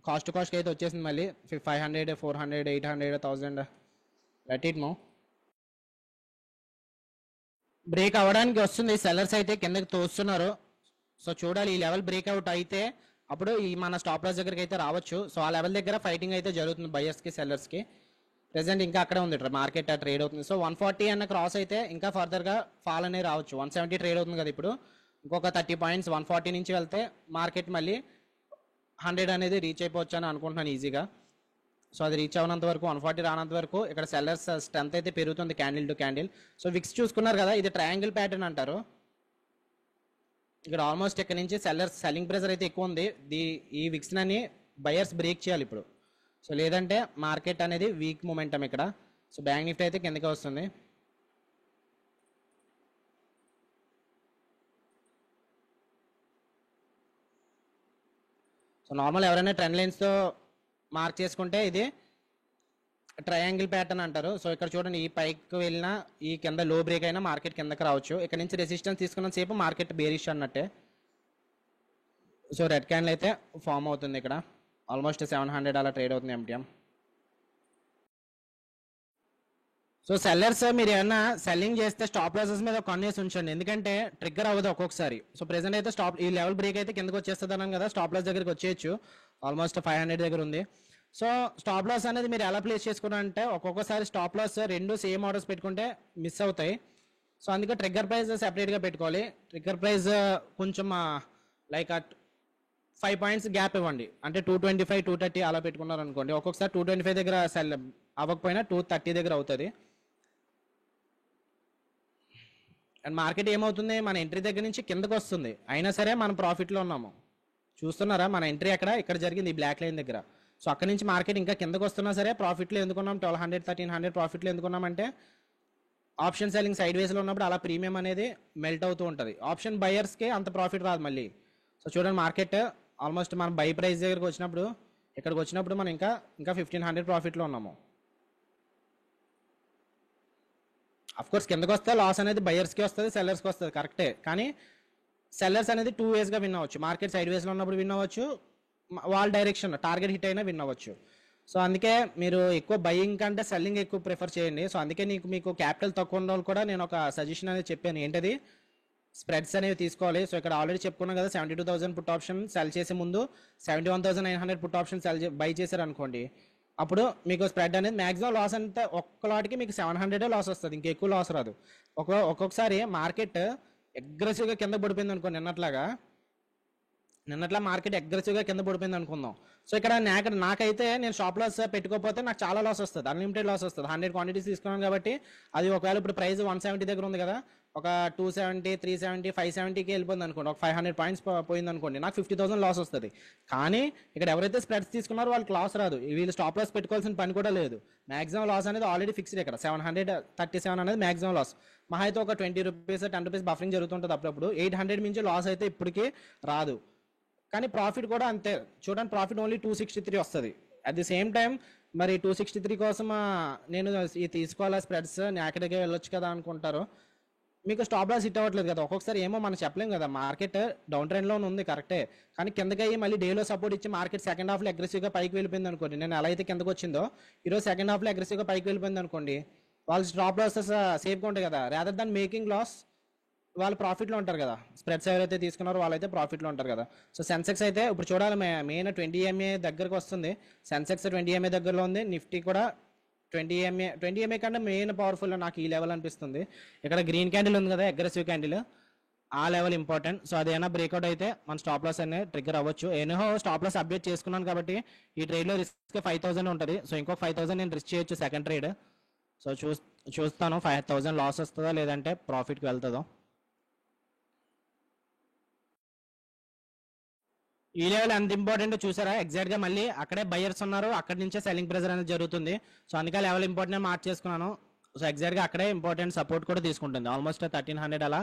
కాస్ట్ టు కాస్ట్కి అయితే వచ్చేసింది మళ్ళీ 500 400 800 1000 లెట్ ఇట్ మూవ్. బ్రేక్ అవ్వడానికి వస్తుంది, సెల్లర్స్ అయితే కిందకి తోస్తున్నారు. సో చూడాలి ఈ లెవెల్ బ్రేక్అవుట్ అయితే అప్పుడు ఈ మన స్టాప్ లాస్ దగ్గరికి అయితే రావచ్చు. సో ఆ లెవెల్ దగ్గర ఫైటింగ్ అయితే జరుగుతుంది బయర్స్కి సెల్లర్స్కి. ప్రెసెంట్ ఇంకా అక్కడే ఉంది మార్కెట్ ట్రేడ్ అవుతుంది. సో 140 అన్న క్రాస్ అయితే ఇంకా ఫర్దర్గా ఫాల్ అనేది రావచ్చు. 170 ట్రేడ్ అవుతుంది కదా ఇప్పుడు, ఇంకొక 30 పాయింట్స్ 140 నుంచి వెళ్తే మార్కెట్ మళ్ళీ 100 అనేది రీచ్ అయిపోవచ్చు అని అనుకుంటున్నాను ఈజీగా. సో అది రీచ్ అవునంత వరకు 140 రానంత వరకు ఇక్కడ సెల్లర్స్ స్ట్రెంత్ అయితే పెరుగుతుంది candle to candle. So wicks చూసుకున్నారు కదా, ఇది ట్రయాంగిల్ ప్యాటర్న్ అంటారు. ఇక్కడ ఆల్మోస్ట్ ఇక్కడ నుంచి సెల్లింగ్ ప్రెజర్ అయితే ఎక్కువ ఉంది. ఈ విక్స్ అని బయర్స్ బ్రేక్ చేయాలి ఇప్పుడు. సో లేదంటే మార్కెట్ అనేది వీక్ మూమెంటం ఇక్కడ. సో బ్యాంక్ నిఫ్టీ అయితే కిందకి వస్తుంది. సో నార్మల్ ఎవరైనా ట్రెండ్ లైన్స్తో మార్క్ చేసుకుంటే ఇది ట్రయాంగిల్ ప్యాటర్న్ అంటారు. సో ఇక్కడ చూడండి, ఈ పైకి వెళ్ళినా ఈ కింద లో బ్రేక్ అయినా మార్కెట్ కిందకి రావచ్చు. ఇక్కడ నుంచి రెసిస్టెన్స్ తీసుకున్న సేపు మార్కెట్ బేరిష్ అన్నట్టే. సో రెడ్ క్యాండిల్ అయితే ఫామ్ అవుతుంది ఇక్కడ. ఆల్మోస్ట్ 700 అలా ట్రేడ్ అవుతుంది ఎంటీఎం. సో సెల్లర్స్ మీరు ఏమన్నా సెల్లింగ్ చేస్తే స్టాప్ లాసెస్ మీద కన్నేసి ఉంచండి, ఎందుకంటే ట్రిగ్గర్ అవ్వదు ఒక్కొక్కసారి. సో ప్రెసెంట్ అయితే ఈ లెవెల్ బ్రేక్ అయితే కిందకి వచ్చేస్తుంది అన్నాను కదా, స్టాప్ లాస్ దగ్గరికి వచ్చేయచ్చు. ఆల్మోస్ట్ 500 దగ్గర ఉంది. సో స్టాప్ లాస్ అనేది మీరు ఎలా ప్లేస్ చేసుకున్నారంటే ఒక్కొక్కసారి స్టాప్ లాస్ రెండు సేమ్ ఆర్డర్స్ పెట్టుకుంటే మిస్ అవుతాయి. సో అందుకే ట్రిగ్గర్ ప్రైస్ సెపరేట్గా పెట్టుకోవాలి. ట్రిగ్గర్ ప్రైస్ కొంచెం లైక్ 5 పాయింట్స్ గ్యాప్ ఇవ్వండి, అంటే 225, 230 అలా పెట్టుకున్నారు అనుకోండి. ఒక్కొక్కసారి 225 దగ్గర సెల్ అవ్వకపోయినా 230 దగ్గర అవుతుంది. అండ్ మార్కెట్ ఏమవుతుంది, మన ఎంట్రీ దగ్గర నుంచి కిందకు వస్తుంది, అయినా సరే మనం ప్రాఫిట్లో ఉన్నాము. చూస్తున్నారా, మన ఎంట్రీ ఇక్కడ జరిగింది ఈ బ్లాక్ లైన్ దగ్గర. సో అక్కడ నుంచి మార్కెట్ ఇంకా కిందకు వస్తున్నా సరే ప్రాఫిట్లో ఎందుకున్నాం, 1200, 1300 ప్రాఫిట్లో ఎందుకున్నామంటే ఆప్షన్ సెల్లింగ్ సైడ్ వేస్లో ఉన్నప్పుడు అలా ప్రీమియం అనేది మెల్ట్ అవుతూ ఉంటుంది. ఆప్షన్ బయర్స్కి అంత ప్రాఫిట్ రాదు మళ్ళీ. సో చూడండి, మార్కెట్ ఆల్మోస్ట్ మనం బై ప్రైస్ దగ్గరకు వచ్చినప్పుడు ఇక్కడికి వచ్చినప్పుడు మనం ఇంకా 1500 ప్రాఫిట్లో ఉన్నాము. అఫ్కోర్స్ కిందకు వస్తే లాస్ అనేది బయర్స్కి వస్తుంది, సెల్లర్స్కి వస్తుంది, కరెక్టే. కానీ సెల్లర్స్ అనేది 2 వేస్గా విన్ అవ్వచ్చు. మార్కెట్ సైడ్ వేస్లో ఉన్నప్పుడు విన్ అవ్వచ్చు, వాళ్ళ డైరెక్షన్ టార్గెట్ హిట్ అయినా విన్ అవ్వచ్చు. సో అందుకే మీరు ఎక్కువ బయింగ్ కంటే సెల్లింగ్ ఎక్కువ ప్రిఫర్ చేయండి. సో అందుకే మీకు క్యాపిటల్ తక్కువ ఉన్న వాళ్ళు కూడా నేను ఒక సజెషన్ అనేది చెప్పాను, ఏంటది, స్ప్రెడ్స్ అనేవి తీసుకోవాలి. సో ఇక్కడ ఆల్రెడీ చెప్పుకున్నాం కదా, 72,000 పుట్ ఆప్షన్ సెల్ చేసే ముందు 71,900 పుట్ ఆప్షన్ బై చేశారు అనుకోండి, అప్పుడు మీకు స్ప్రెడ్ అనేది మాక్సిమం లాస్ అంతా ఒక్క లాట్కి మీకు 700 లాస్ వస్తుంది, ఇంకెక్కువ లాస్ రాదు. ఒక్కొక్కసారి మార్కెట్ అగ్రెసివ్గా కింద పడిపోయింది అనుకో, నిన్నట్లా మార్కెట్ అగ్రెసివ్గా కింద పడిపోయింది అనుకుందాం. సో ఇక్కడ నాకైతే నేను షాప్ లాస్ పెట్టుకోకపోతే నాకు చాలా లాస్ వస్తుంది, అన్లిమిటెడ్ లాస్ వస్తుంది. 100 క్వాంటిటీస్ తీసుకున్నాను కాబట్టి అది ఒకవేళ ఇప్పుడు ప్రైస్ 170 దగ్గర ఉంది కదా, ఒక 270, 370, 570కి వెళ్ళిపోయింది అనుకోండి, ఒక 500 పాయింట్స్ పోయింది అనుకోండి, నాకు 50,000 లాస్ వస్తుంది. కానీ ఇక్కడ ఎవరైతే స్ప్రెడ్స్ తీసుకున్నారో వాళ్ళకి లాస్ రాదు, వీళ్ళు స్టాప్ లాస్ పెట్టుకోవాల్సిన పని కూడా లేదు. మాక్సిమం లాస్ అనేది ఆల్రెడీ ఫిక్స్డ్. ఇక్కడ 737 అనేది మాక్సిమం లాస్. మహా అయితే ఒక 20 రూపీస్ 10 రూపీస్ బఫరింగ్ జరుగుతుంటుంది అప్పుడప్పుడు. 800 మించి లాస్ అయితే ఇప్పటికీ రాదు. కానీ ప్రాఫిట్ కూడా అంతే. చూడండి, ప్రాఫిట్ ఓన్లీ 263 వస్తుంది. అట్ ది సేమ్ టైం మరి 263 కోసం నేను ఇది తీసుకోవాలా స్ప్రెడ్స్, నేను అక్కడికే వెళ్ళొచ్చు కదా అనుకుంటారు. మీకు స్టాప్ లాస్ హిట్ అవ్వట్లేదు కదా, ఒక్కొక్కసారి ఏమో మనం చెప్పలేం కదా. మార్కెట్ డౌన్ ట్రెండ్లో ఉంది కరెక్టే, కానీ కిందకి అయ్యి మళ్ళీ డేలో సపోర్ట్ ఇచ్చి మార్కెట్ సెకండ్ హాఫ్లో అగ్రెసివ్గా పైకి వెళ్ళిపోయింది అనుకోండి, నేను ఎలా అయితే కిందకు వచ్చిందో ఈరోజు సెకండ్ హాఫ్లో అగ్రెసివ్గా పైకి వెళ్ళిపోయింది అనుకోండి, వాళ్ళు స్టాప్ లాసెస్ సేఫ్గా ఉంటాయి కదా, రాదర్ దాన్ మేకింగ్ లాస్ వాళ్ళు ప్రాఫిట్లో ఉంటారు కదా. స్ప్రెడ్స్ ఎవరైతే తీసుకున్నారో వాళ్ళైతే ప్రాఫిట్లో ఉంటారు కదా. సో సెన్సెక్స్ అయితే ఇప్పుడు చూడాలి, మెయిన్ 20 MA దగ్గరకు వస్తుంది. సెన్సెక్స్ 20 MA దగ్గరలో ఉంది, నిఫ్టీ కూడా 20 MA కంటే మెయిన్ పవర్ఫుల్ నాకు ఈ లెవెల్ అనిపిస్తుంది. ఇక్కడ గ్రీన్ క్యాండిల్ ఉంది కదా, అగ్రెసివ్ క్యాండిల్, ఆ లెవెల్ ఇంపార్టెంట్. సో అదేనా బ్రేక్అవుట్ అయితే మన స్టాప్ లాస్ అనేది ట్రిగ్గర్ అవ్వచ్చు. ఏనో స్టాప్ లాస్ అప్డేట్ చేసుకున్నాను కాబట్టి ఈ ట్రేడ్లో రిస్క్ 5,000 ఉంటుంది. సో ఇంకొక 5,000 నేను రిస్క్ చేయొచ్చు సెకండ్ ట్రేడ్. సో చూస్తాను 5,000 లాస్ వస్తుందా లేదంటే ప్రాఫిట్కి వెళ్తుందో. ఈ లెవెల్ ఎంత ఇంపార్టెంట్ చూసారా, ఎగ్జాక్ట్గా మళ్ళీ అక్కడే బయర్స్ ఉన్నారు, అక్కడి నుంచే సెల్లింగ్ ప్రెజర్ అనేది జరుగుతుంది. సో అందుకే లెవెల్ ఇంపార్టెంట్ మార్చేసుకున్నాను. సో ఎగ్జాక్ట్గా అక్కడే ఇంపార్టెంట్ సపోర్ట్ కూడా తీసుకుంటుంది. ఆల్మోస్ట్ 1300 అలా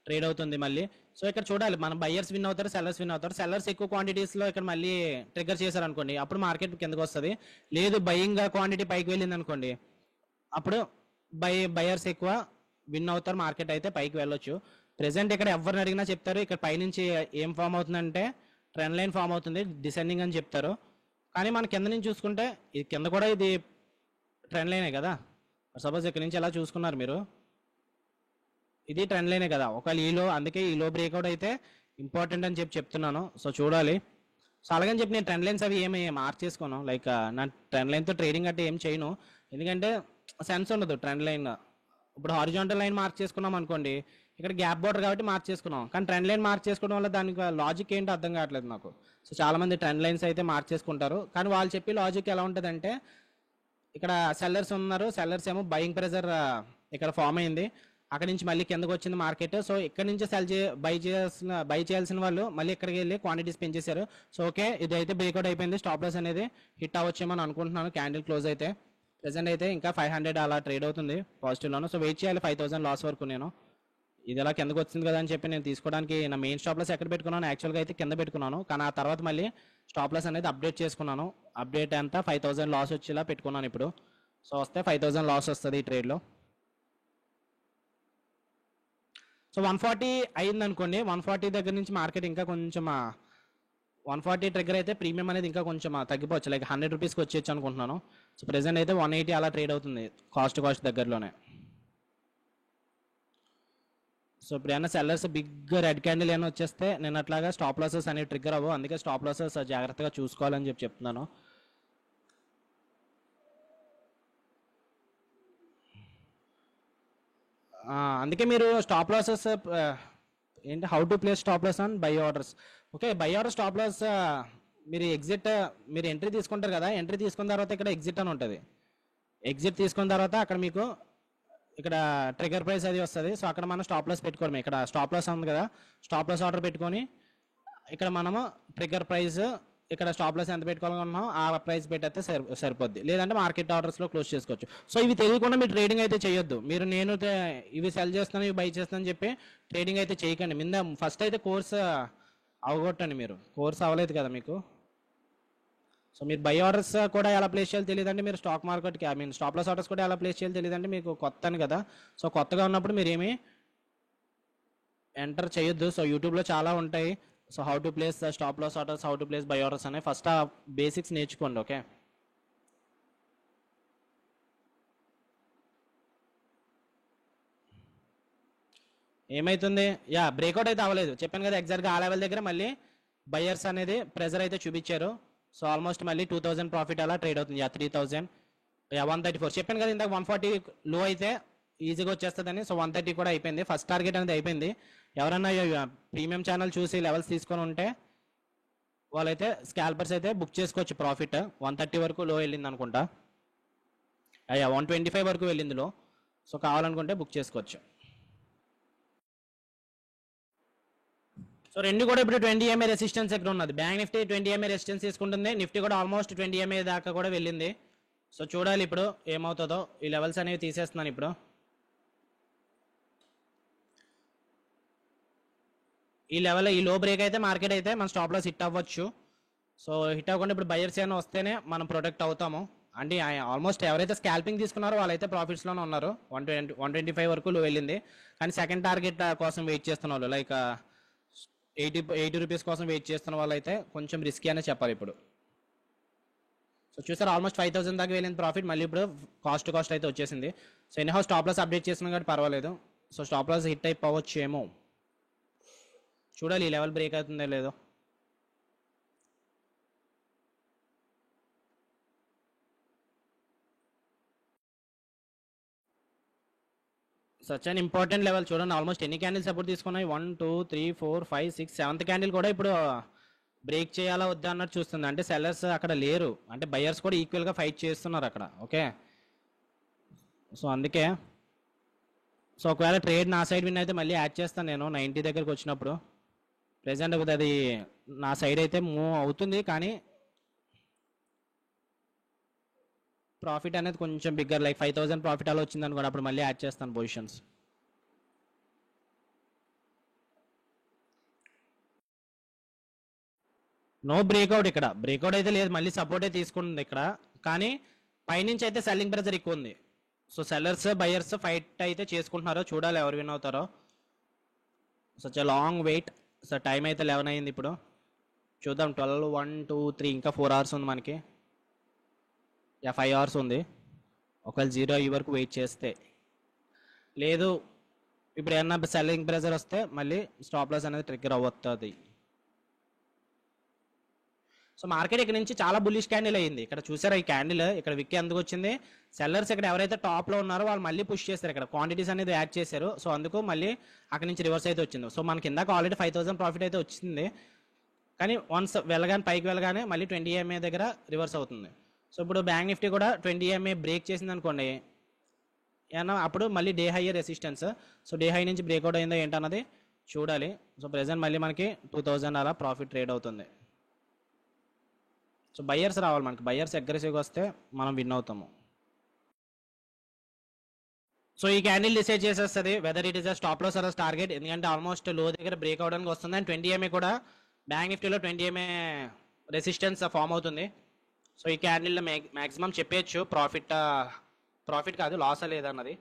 ట్రేడ్ అవుతుంది మళ్ళీ. సో ఇక్కడ చూడాలి, మనం బయర్స్ విన్ అవుతారు, సెల్లర్స్ విన్ అవుతారు. సెల్లర్స్ ఎక్కువ క్వాంటిటీస్లో ఇక్కడ మళ్ళీ ట్రిగ్గర్ చేశారు అనుకోండి, అప్పుడు మార్కెట్ కిందకు వస్తుంది. లేదు బయింగ్ క్వాంటిటీ పైకి వెళ్ళింది అనుకోండి, అప్పుడు బయర్స్ ఎక్కువ విన్ అవుతారు, మార్కెట్ అయితే పైకి వెళ్ళొచ్చు. ప్రెసెంట్ ఇక్కడ ఎవరిని అడిగినా చెప్తారు, ఇక్కడ పైనుంచి ఏం ఫామ్ అవుతుందంటే ట్రెండ్ లైన్ ఫామ్ అవుతుంది, డిసెండింగ్ అని చెప్తారు. కానీ మన కింద నుంచి చూసుకుంటే ఇది కింద కూడా ఇది ట్రెండ్ లైనే కదా. సపోజ్ ఇక్కడ నుంచి ఎలా చూసుకున్నారు మీరు, ఇది ట్రెండ్ లైనే కదా. ఒకవేళ అందుకే ఈలో బ్రేక్అవుట్ అయితే ఇంపార్టెంట్ అని చెప్తున్నాను. సో చూడాలి. సో అలాగని చెప్పి నేను ట్రెండ్ లైన్స్ అవి ఏమి మార్చేసుకోను, లైక్ నా ట్రెండ్ లైన్తో ట్రేడింగ్ అంటే ఏం చేయను, ఎందుకంటే సెన్స్ ఉండదు ట్రెండ్ లైన్. ఇప్పుడు హారిజాంటల్ లైన్ మార్క్ చేసుకున్నాం అనుకోండి, ఇక్కడ గ్యాప్ బోర్డర్ కాబట్టి మార్క్ చేసుకున్నాం, కానీ ట్రెండ్ లైన్ మార్క్ చేసుకోవడం వల్ల దానికి లాజిక్ ఏంటో అర్థం కావట్లేదు నాకు. సో చాలామంది ట్రెండ్ లైన్స్ అయితే మార్చేసుకుంటారు. కానీ వాళ్ళు చెప్పే లాజిక్ ఎలా ఉంటుందంటే, ఇక్కడ సెల్లర్స్ ఉన్నారు, సెల్లర్స్ ఏమో బయింగ్ ప్రెజర్ ఇక్కడ ఫామ్ అయింది, అక్కడ నుంచి మళ్ళీ కిందకు వచ్చింది మార్కెట్. సో ఇక్కడ నుంచి బై చేయాల్సిన వాళ్ళు మళ్ళీ ఇక్కడికి వెళ్ళి క్వాంటిటీస్ పెంచేశారు. సో ఓకే, ఇది అయితే బ్రేక్అవుట్ అయిపోయింది, స్టాప్ లాస్ అనేది హిట్ అవ్వచ్చేమో అని అనుకుంటున్నాను. క్యాండిల్ క్లోజ్ అయితే ప్రెసెంట్ అయితే ఇంకా 500 అలా ట్రేడ్ అవుతుంది పాజిటివ్లోను. సో వెయిట్ చేయాలి 5000 లాస్ వరకు. నేను ఇది ఎలా కిందకు వచ్చింది కదా అని చెప్పి నేను తీసుకోవడానికి నా మెయిన్ స్టాప్ లాస్ ఎక్కడ పెట్టుకున్నాను, యాక్చువల్గా అయితే కింద పెట్టుకున్నాను. కానీ ఆ తర్వాత మళ్ళీ స్టాప్ లాస్ అనేది అప్డేట్ చేసుకున్నాను. అప్డేట్ అంతా 5000 లాస్ వచ్చేలా పెట్టుకున్నాను ఇప్పుడు. సో వస్తే 5000 లాస్ వస్తుంది ఈ ట్రేడ్లో. సో 140 అయింది అనుకోండి, 140 దగ్గర నుంచి మార్కెట్ ఇంకా కొంచెం 140 ట్రిగ్గర్ అయితే ప్రీమియం అనేది ఇంకా కొంచెం తగ్గిపోవచ్చు, లైక్ 100 రూపీస్కి వచ్చేయచ్చు అనుకుంటున్నాను. సో ప్రెసెంట్ అయితే 180 అలా ట్రేడ్ అవుతుంది కాస్ట్ దగ్గరలోనే. సో ఇప్పుడు ఏమైనా సెల్లర్స్ బిగ్ రెడ్ క్యాండిల్ ఏమైనా వచ్చేస్తే నేను అట్లాగా స్టాప్ లాసెస్ అనేవి ట్రిగ్గర్ అవ్వవు, అందుకే స్టాప్ లాసెస్ జాగ్రత్తగా చూసుకోవాలని చెప్తున్నాను. అందుకే మీరు స్టాప్ లాసెస్ ఏంటి, how to place stop loss on buy orders. Okay, buy order stop loss మీరు మీరు ఎంట్రీ తీసుకుంటారు కదా, ఎంట్రీ తీసుకున్న తర్వాత ఇక్కడ ఎగ్జిట్ అని ఉంటుంది. ఎగ్జిట్ తీసుకున్న తర్వాత అక్కడ మీకు ఇక్కడ ట్రిగర్ ప్రైస్ అది వస్తుంది. సో అక్కడ మనం స్టాప్ లాస్ పెట్టుకోవడం, ఇక్కడ స్టాప్ లాస్ ఉంది కదా, స్టాప్ లాస్ ఆర్డర్ పెట్టుకొని ఇక్కడ మనము ట్రిగర్ ప్రైస్ ఇక్కడ స్టాప్ లాస్ ఎంత పెట్టుకోవాలనుకున్నాం ఆ ప్రైస్ పెట్టేస్తే సరిపోద్ది, లేదంటే మార్కెట్ ఆర్డర్స్లో క్లోజ్ చేసుకోవచ్చు. సో ఇవి తెలియకుండా మీరు ట్రేడింగ్ అయితే చేయొద్దు. మీరు నేను ఇవి సెల్ చేస్తాను ఇవి బై చేస్తాను చెప్పి ట్రేడింగ్ అయితే చేయకండి. ఫస్ట్ అయితే కోర్స్ అవగొట్టండి. మీరు కోర్స్ అవ్వలేదు కదా మీకు. సో మీరు బై ఆర్డర్స్ కూడా ఎలా ప్లేస్ చేయాలో తెలియదంటే మీరు స్టాక్ మార్కెట్కి స్టాప్ లాస్ ఆర్డర్స్ కూడా ఎలా ప్లేస్ చేయాలో తెలియదంటే మీకు కొత్త అని కదా. సో కొత్తగా ఉన్నప్పుడు మీరు ఏమి ఎంటర్ చేయొద్దు. సో యూట్యూబ్లో చాలా ఉంటాయి. So how to place stop loss orders, how to place buy orders అనే ఫస్ట్ ఆ బేసిక్స్ నేర్చుకోండి. ఓకే, ఏమైతుంది, బ్రేక్అవుట్ అయితే అవ్వలేదు చెప్పాను కదా, ఎగ్జాక్ట్గా ఆ లెవెల్ దగ్గర మళ్ళీ బయర్స్ అనేది ప్రెజర్ అయితే చూపించారు. సో ఆల్మోస్ట్ మళ్ళీ 2000 ప్రాఫిట్ అలా ట్రేడ్ అవుతుంది. 3000 134 చెప్పాను కదా ఇందాక 140 లో అయితే ఈజీగా వచ్చేస్తుందని. సో 130 కూడా అయిపోయింది, ఫస్ట్ టార్గెట్ అనేది అయిపోయింది. ఎవరన్నా ప్రీమియం ఛానల్ చూసి లెవెల్స్ తీసుకొని ఉంటే వాళ్ళైతే స్కాల్పర్స్ అయితే బుక్ చేసుకోవచ్చు. ప్రాఫిట్ 130 వరకు లో వెళ్ళింది అనుకుంటా, 125 వరకు వెళ్ళింది లో. సో కావాలనుకుంటే బుక్ చేసుకోవచ్చు. సో రెండు కూడా ఇప్పుడు 20 MA రెసిస్టెన్స్ దగ్గర ఉన్నది. బ్యాంక్ నిఫ్టీ 20 MA రెసిస్టెన్స్ తీసుకుంటుంది, నిఫ్టీ కూడా ఆల్మోస్ట్ 20 MA దాకా కూడా వెళ్ళింది. సో చూడాలి ఇప్పుడు ఏమవుతుందో. ఈ లెవెల్స్ అనేవి తీసేస్తున్నాను ఇప్పుడు. ఈ లెవెల్ ఈ లో బ్రేక్ అయితే మార్కెట్ అయితే మన స్టాప్ లాస్ హిట్ అవ్వచ్చు. సో హిట్ అవ్వకుండా ఇప్పుడు బయర్స్ ఏమైనా వస్తేనే మనం ప్రొటెక్ట్ అవుతాము. అంటే ఆల్మోస్ట్ ఎవరైతే స్కాల్పింగ్ తీసుకున్నారో వాళ్ళైతే ప్రాఫిట్స్లోనే ఉన్నారు. 125 వరకు లో వెళ్ళింది. కానీ సెకండ్ టార్గెట్ కోసం వెయిట్ చేస్తున్న వాళ్ళు, లైక్ 80 రూపీస్ కోసం వెయిట్ చేస్తున్న వాళ్ళైతే కొంచెం రిస్కీ అనే చెప్పాలి ఇప్పుడు. సో చూసారు ఆల్మోస్ట్ 5000 దాకా వెళ్ళింది ప్రాఫిట్, మళ్ళీ ఇప్పుడు కాస్ట్ అయితే వచ్చేసింది. So anyhow stop loss update చేస్తున్నాం కాబట్టి పర్వాలేదు. సో స్టాప్ లాస్ హిట్ అయిపోవచ్చు ఏమో, చూడాలి ఈ లెవెల్ బ్రేక్ అవుతుందో లేదో. సచ్ అన్ ఇంపార్టెంట్ లెవెల్ చూడండి. ఆల్మోస్ట్ ఎన్ని క్యాండిల్స్ సపోర్ట్ తీసుకున్నాయి, 1 2 3 4 5 6 7th క్యాండిల్ కూడా ఇప్పుడు బ్రేక్ చేయాలా వద్దా అన్నట్టు చూస్తుంది. అంటే సెల్లర్స్ అక్కడ లేరు, అంటే బయర్స్ కూడా ఈక్వల్గా ఫైట్ చేస్తున్నారు అక్కడ. ఓకే, సో అందుకే సో ఒకవేళ ట్రేడ్ నా సైడ్ విన్ అయితే మళ్ళీ యాడ్ చేస్తాను నేను 90 దగ్గరకు వచ్చినప్పుడు. ప్రెసెంట్ అది నా సైడ్ అయితే మూవ్ అవుతుంది, కానీ ప్రాఫిట్ అనేది కొంచెం బిగ్గర్, లైక్ 5000 ప్రాఫిట్ అలా వచ్చింది అనుకోండి, అప్పుడు మళ్ళీ యాడ్ చేస్తాను పొజిషన్స్. నో బ్రేక్అవుట్, ఇక్కడ బ్రేక్అవుట్ అయితే లేదు, మళ్ళీ సపోర్టే తీసుకుంటుంది ఇక్కడ. కానీ పైనుంచి అయితే సెల్లింగ్ ప్రెజర్ ఎక్కువ ఉంది. సో సెల్లర్స్ బయర్స్ ఫైట్ అయితే చేసుకుంటున్నారో, చూడాలి ఎవరు విన్ అవుతారో. Such a long wait. So time అయితే 11 అయింది ఇప్పుడు, చూద్దాం. 12 1 2 3 ఇంకా 4 hours ఉంది మనకి, 5 hours ఉంది. ఒకవేళ 0 అయ్యే వరకు వెయిట్ చేస్తే, లేదు ఇప్పుడు ఏమన్నా సెల్లింగ్ ప్రెజర్ వస్తే మళ్ళీ స్టాప్ లాస్ అనేది ట్రిగ్గర్ అవుతుంది. సో మార్కెట్ ఇక్కడ నుంచి చాలా బుల్లిష్ క్యాండిల్ అయ్యింది. ఇక్కడ చూసారా ఈ క్యాండిల్, ఇక్కడ విక్కి ఎందుకు వచ్చింది, సెల్లర్స్ ఇక్కడ ఎవరైతే టాప్లో ఉన్నారో వాళ్ళు మళ్ళీ పుష్ చేస్తారు, ఇక్కడ క్వాంటిటీస్ అనేది యాడ్ చేశారు. సో అందుకు మళ్ళీ అక్కడ నుంచి రివర్స్ అయితే వచ్చింది. సో మనకి ఇందాక ఆల్రెడీ 5000 ప్రాఫిట్ అయితే వచ్చింది, కానీ వన్స్ వెళ్ళగానే పైకి వెళ్ళగానే మళ్ళీ 20 EMA దగ్గర రివర్స్ అవుతుంది. సో ఇప్పుడు బ్యాంక్ నిఫ్టీ కూడా 20 EMA బ్రేక్ చేసింది అనుకోండి, ఏమన్నా అప్పుడు మళ్ళీ day high resistance. So day high నుంచి బ్రేక్అవుట్ అయిందో ఏంటన్నది చూడాలి. సో ప్రెసెంట్ మళ్ళీ మనకి 2000 అలా ప్రాఫిట్ ట్రేడ్ అవుతుంది. సో బయ్యర్స్ రావాలి మనకి, బయ్యర్స్ అగ్రెసివ్గా వస్తే మనం విన్ అవుతాము. సో ఈ క్యాండిల్ డిసైడ్ చేసేస్తుంది whether it is a stop loss or target. ఎందుకంటే ఆల్మోస్ట్ లో దగ్గర బ్రేక్ అవడానికి వస్తుంది. అండ్ 20 EMA కూడా బ్యాంక్ నిఫ్టీలో 20 EMA రెసిస్టెన్స్ ఫామ్ అవుతుంది. సో ఈ క్యాండిల్లో మ్యాక్సిమం చెప్పేయచ్చు ప్రాఫిట్ కాదు లాస్ లేదన్నది.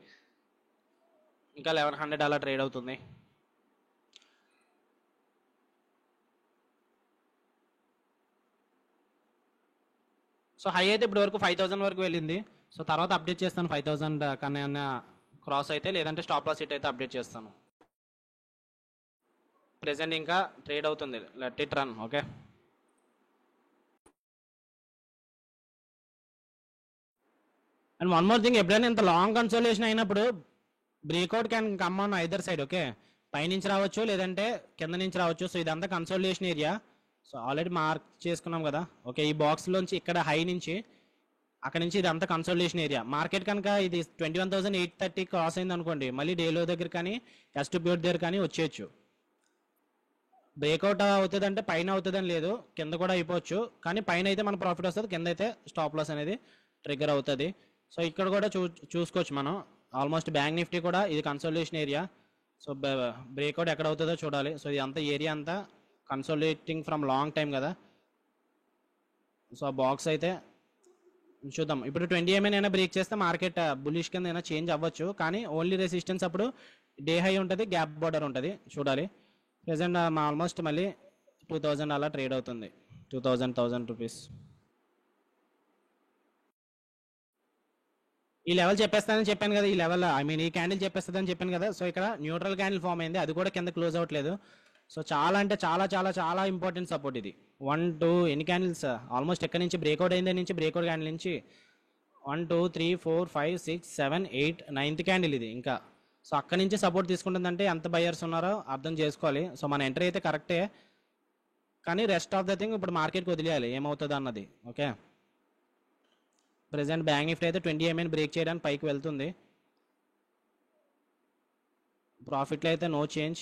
ఇంకా 1100 అలా ట్రేడ్ అవుతుంది. సో హై అయితే ఇప్పుడు వరకు 5000 వరకు వెళ్ళింది. సో తర్వాత అప్డేట్ చేస్తాను 5000 కన్నా క్రాస్ అయితే, లేదంటే స్టాప్ లాస్ హిట్ అయితే అప్డేట్ చేస్తాను. ప్రెసెంట్ ఇంకా ట్రేడ్ అవుతుంది, let it run. Okay, and one more thing, ఎప్పుడైనా ఇంత లాంగ్ కన్సోలేషన్ అయినప్పుడు breakout can come on either side. Okay, పైనుంచి రావచ్చు లేదంటే కింద నుంచి రావచ్చు. సో ఇదంతా consolation area. So already mark చేసుకున్నాం కదా. ఓకే, ఈ బాక్స్లోంచి ఇక్కడ హై నుంచి అక్కడ నుంచి ఇదంతా కన్సోలేషన్ ఏరియా. మార్కెట్ కనుక ఇది 21,830 క్రాస్ అయింది అనుకోండి, మళ్ళీ డేలో దగ్గర కానీ ఎస్టిబ్యూట్ దగ్గర కానీ వచ్చేయచ్చు. బ్రేక్అవుట్ అవుతుంది అంటే పైన అవుతుందని లేదు, కింద కూడా అయిపోవచ్చు. కానీ పైన అయితే మన ప్రాఫిట్ వస్తుంది, కింద అయితే స్టాప్ లాస్ అనేది ట్రిగ్గర్ అవుతుంది. సో ఇక్కడ కూడా చూసుకోవచ్చు మనం. ఆల్మోస్ట్ బ్యాంక్ నిఫ్టీ కూడా ఇది కన్సోలేషన్ ఏరియా. సో బ్రేక్అవుట్ ఎక్కడ అవుతుందో చూడాలి. సో ఇది అంతా ఏరియా అంతా కన్సోలేటింగ్ ఫ్రమ్ లాంగ్ టైం కదా. సో ఆ బాక్స్ అయితే చూద్దాం. ఇప్పుడు 20 EMA అయినా బ్రేక్ చేస్తే మార్కెట్ బులిష్ కింద అయినా చేంజ్ అవ్వచ్చు. కానీ ఓన్లీ రెసిస్టెన్స్ అప్పుడు డే హై ఉంటుంది, గ్యాప్ బార్డర్ ఉంటుంది, చూడాలి. ప్రెసెంట్ ఆల్మోస్ట్ మళ్ళీ 2000 అలా ట్రేడ్ అవుతుంది. 1000 రూపీస్. ఈ లెవెల్ చెప్పేస్తానని చెప్పాను కదా, ఈ లెవెల్ ఈ క్యాండిల్ చెప్పేస్తుందని చెప్పాను కదా. సో ఇక్కడ న్యూట్రల్ క్యాండిల్ ఫామ్ అయింది, అది కూడా కింద క్లోజ్ అవ్వట్లేదు. సో చాలా అంటే చాలా చాలా చాలా ఇంపార్టెంట్ సపోర్ట్ ఇది. 1 2 ఎన్ని క్యాండిల్స్ ఆల్మోస్ట్ ఎక్కడి నుంచి బ్రేక్అవుట్ అయింది నుంచి బ్రేక్అవుట్ క్యాండిల్ నుంచి 1 2 3 4 5 6 7 8 9th క్యాండిల్ ఇది ఇంకా. సో అక్కడి నుంచి సపోర్ట్ తీసుకుంటుందంటే ఎంత బయర్స్ ఉన్నారో అర్థం చేసుకోవాలి. సో మన ఎంట్రీ అయితే కరెక్టే, కానీ రెస్ట్ ఆఫ్ ద థింగ్ ఇప్పుడు మార్కెట్కి వదిలేయాలి ఏమవుతుంది అన్నది. ఓకే, ప్రెసెంట్ బ్యాంక్ నిఫ్టీ అయితే 20 EMA బ్రేక్ చేయడానికి పైకి వెళ్తుంది. ప్రాఫిట్లో అయితే నో చేంజ్.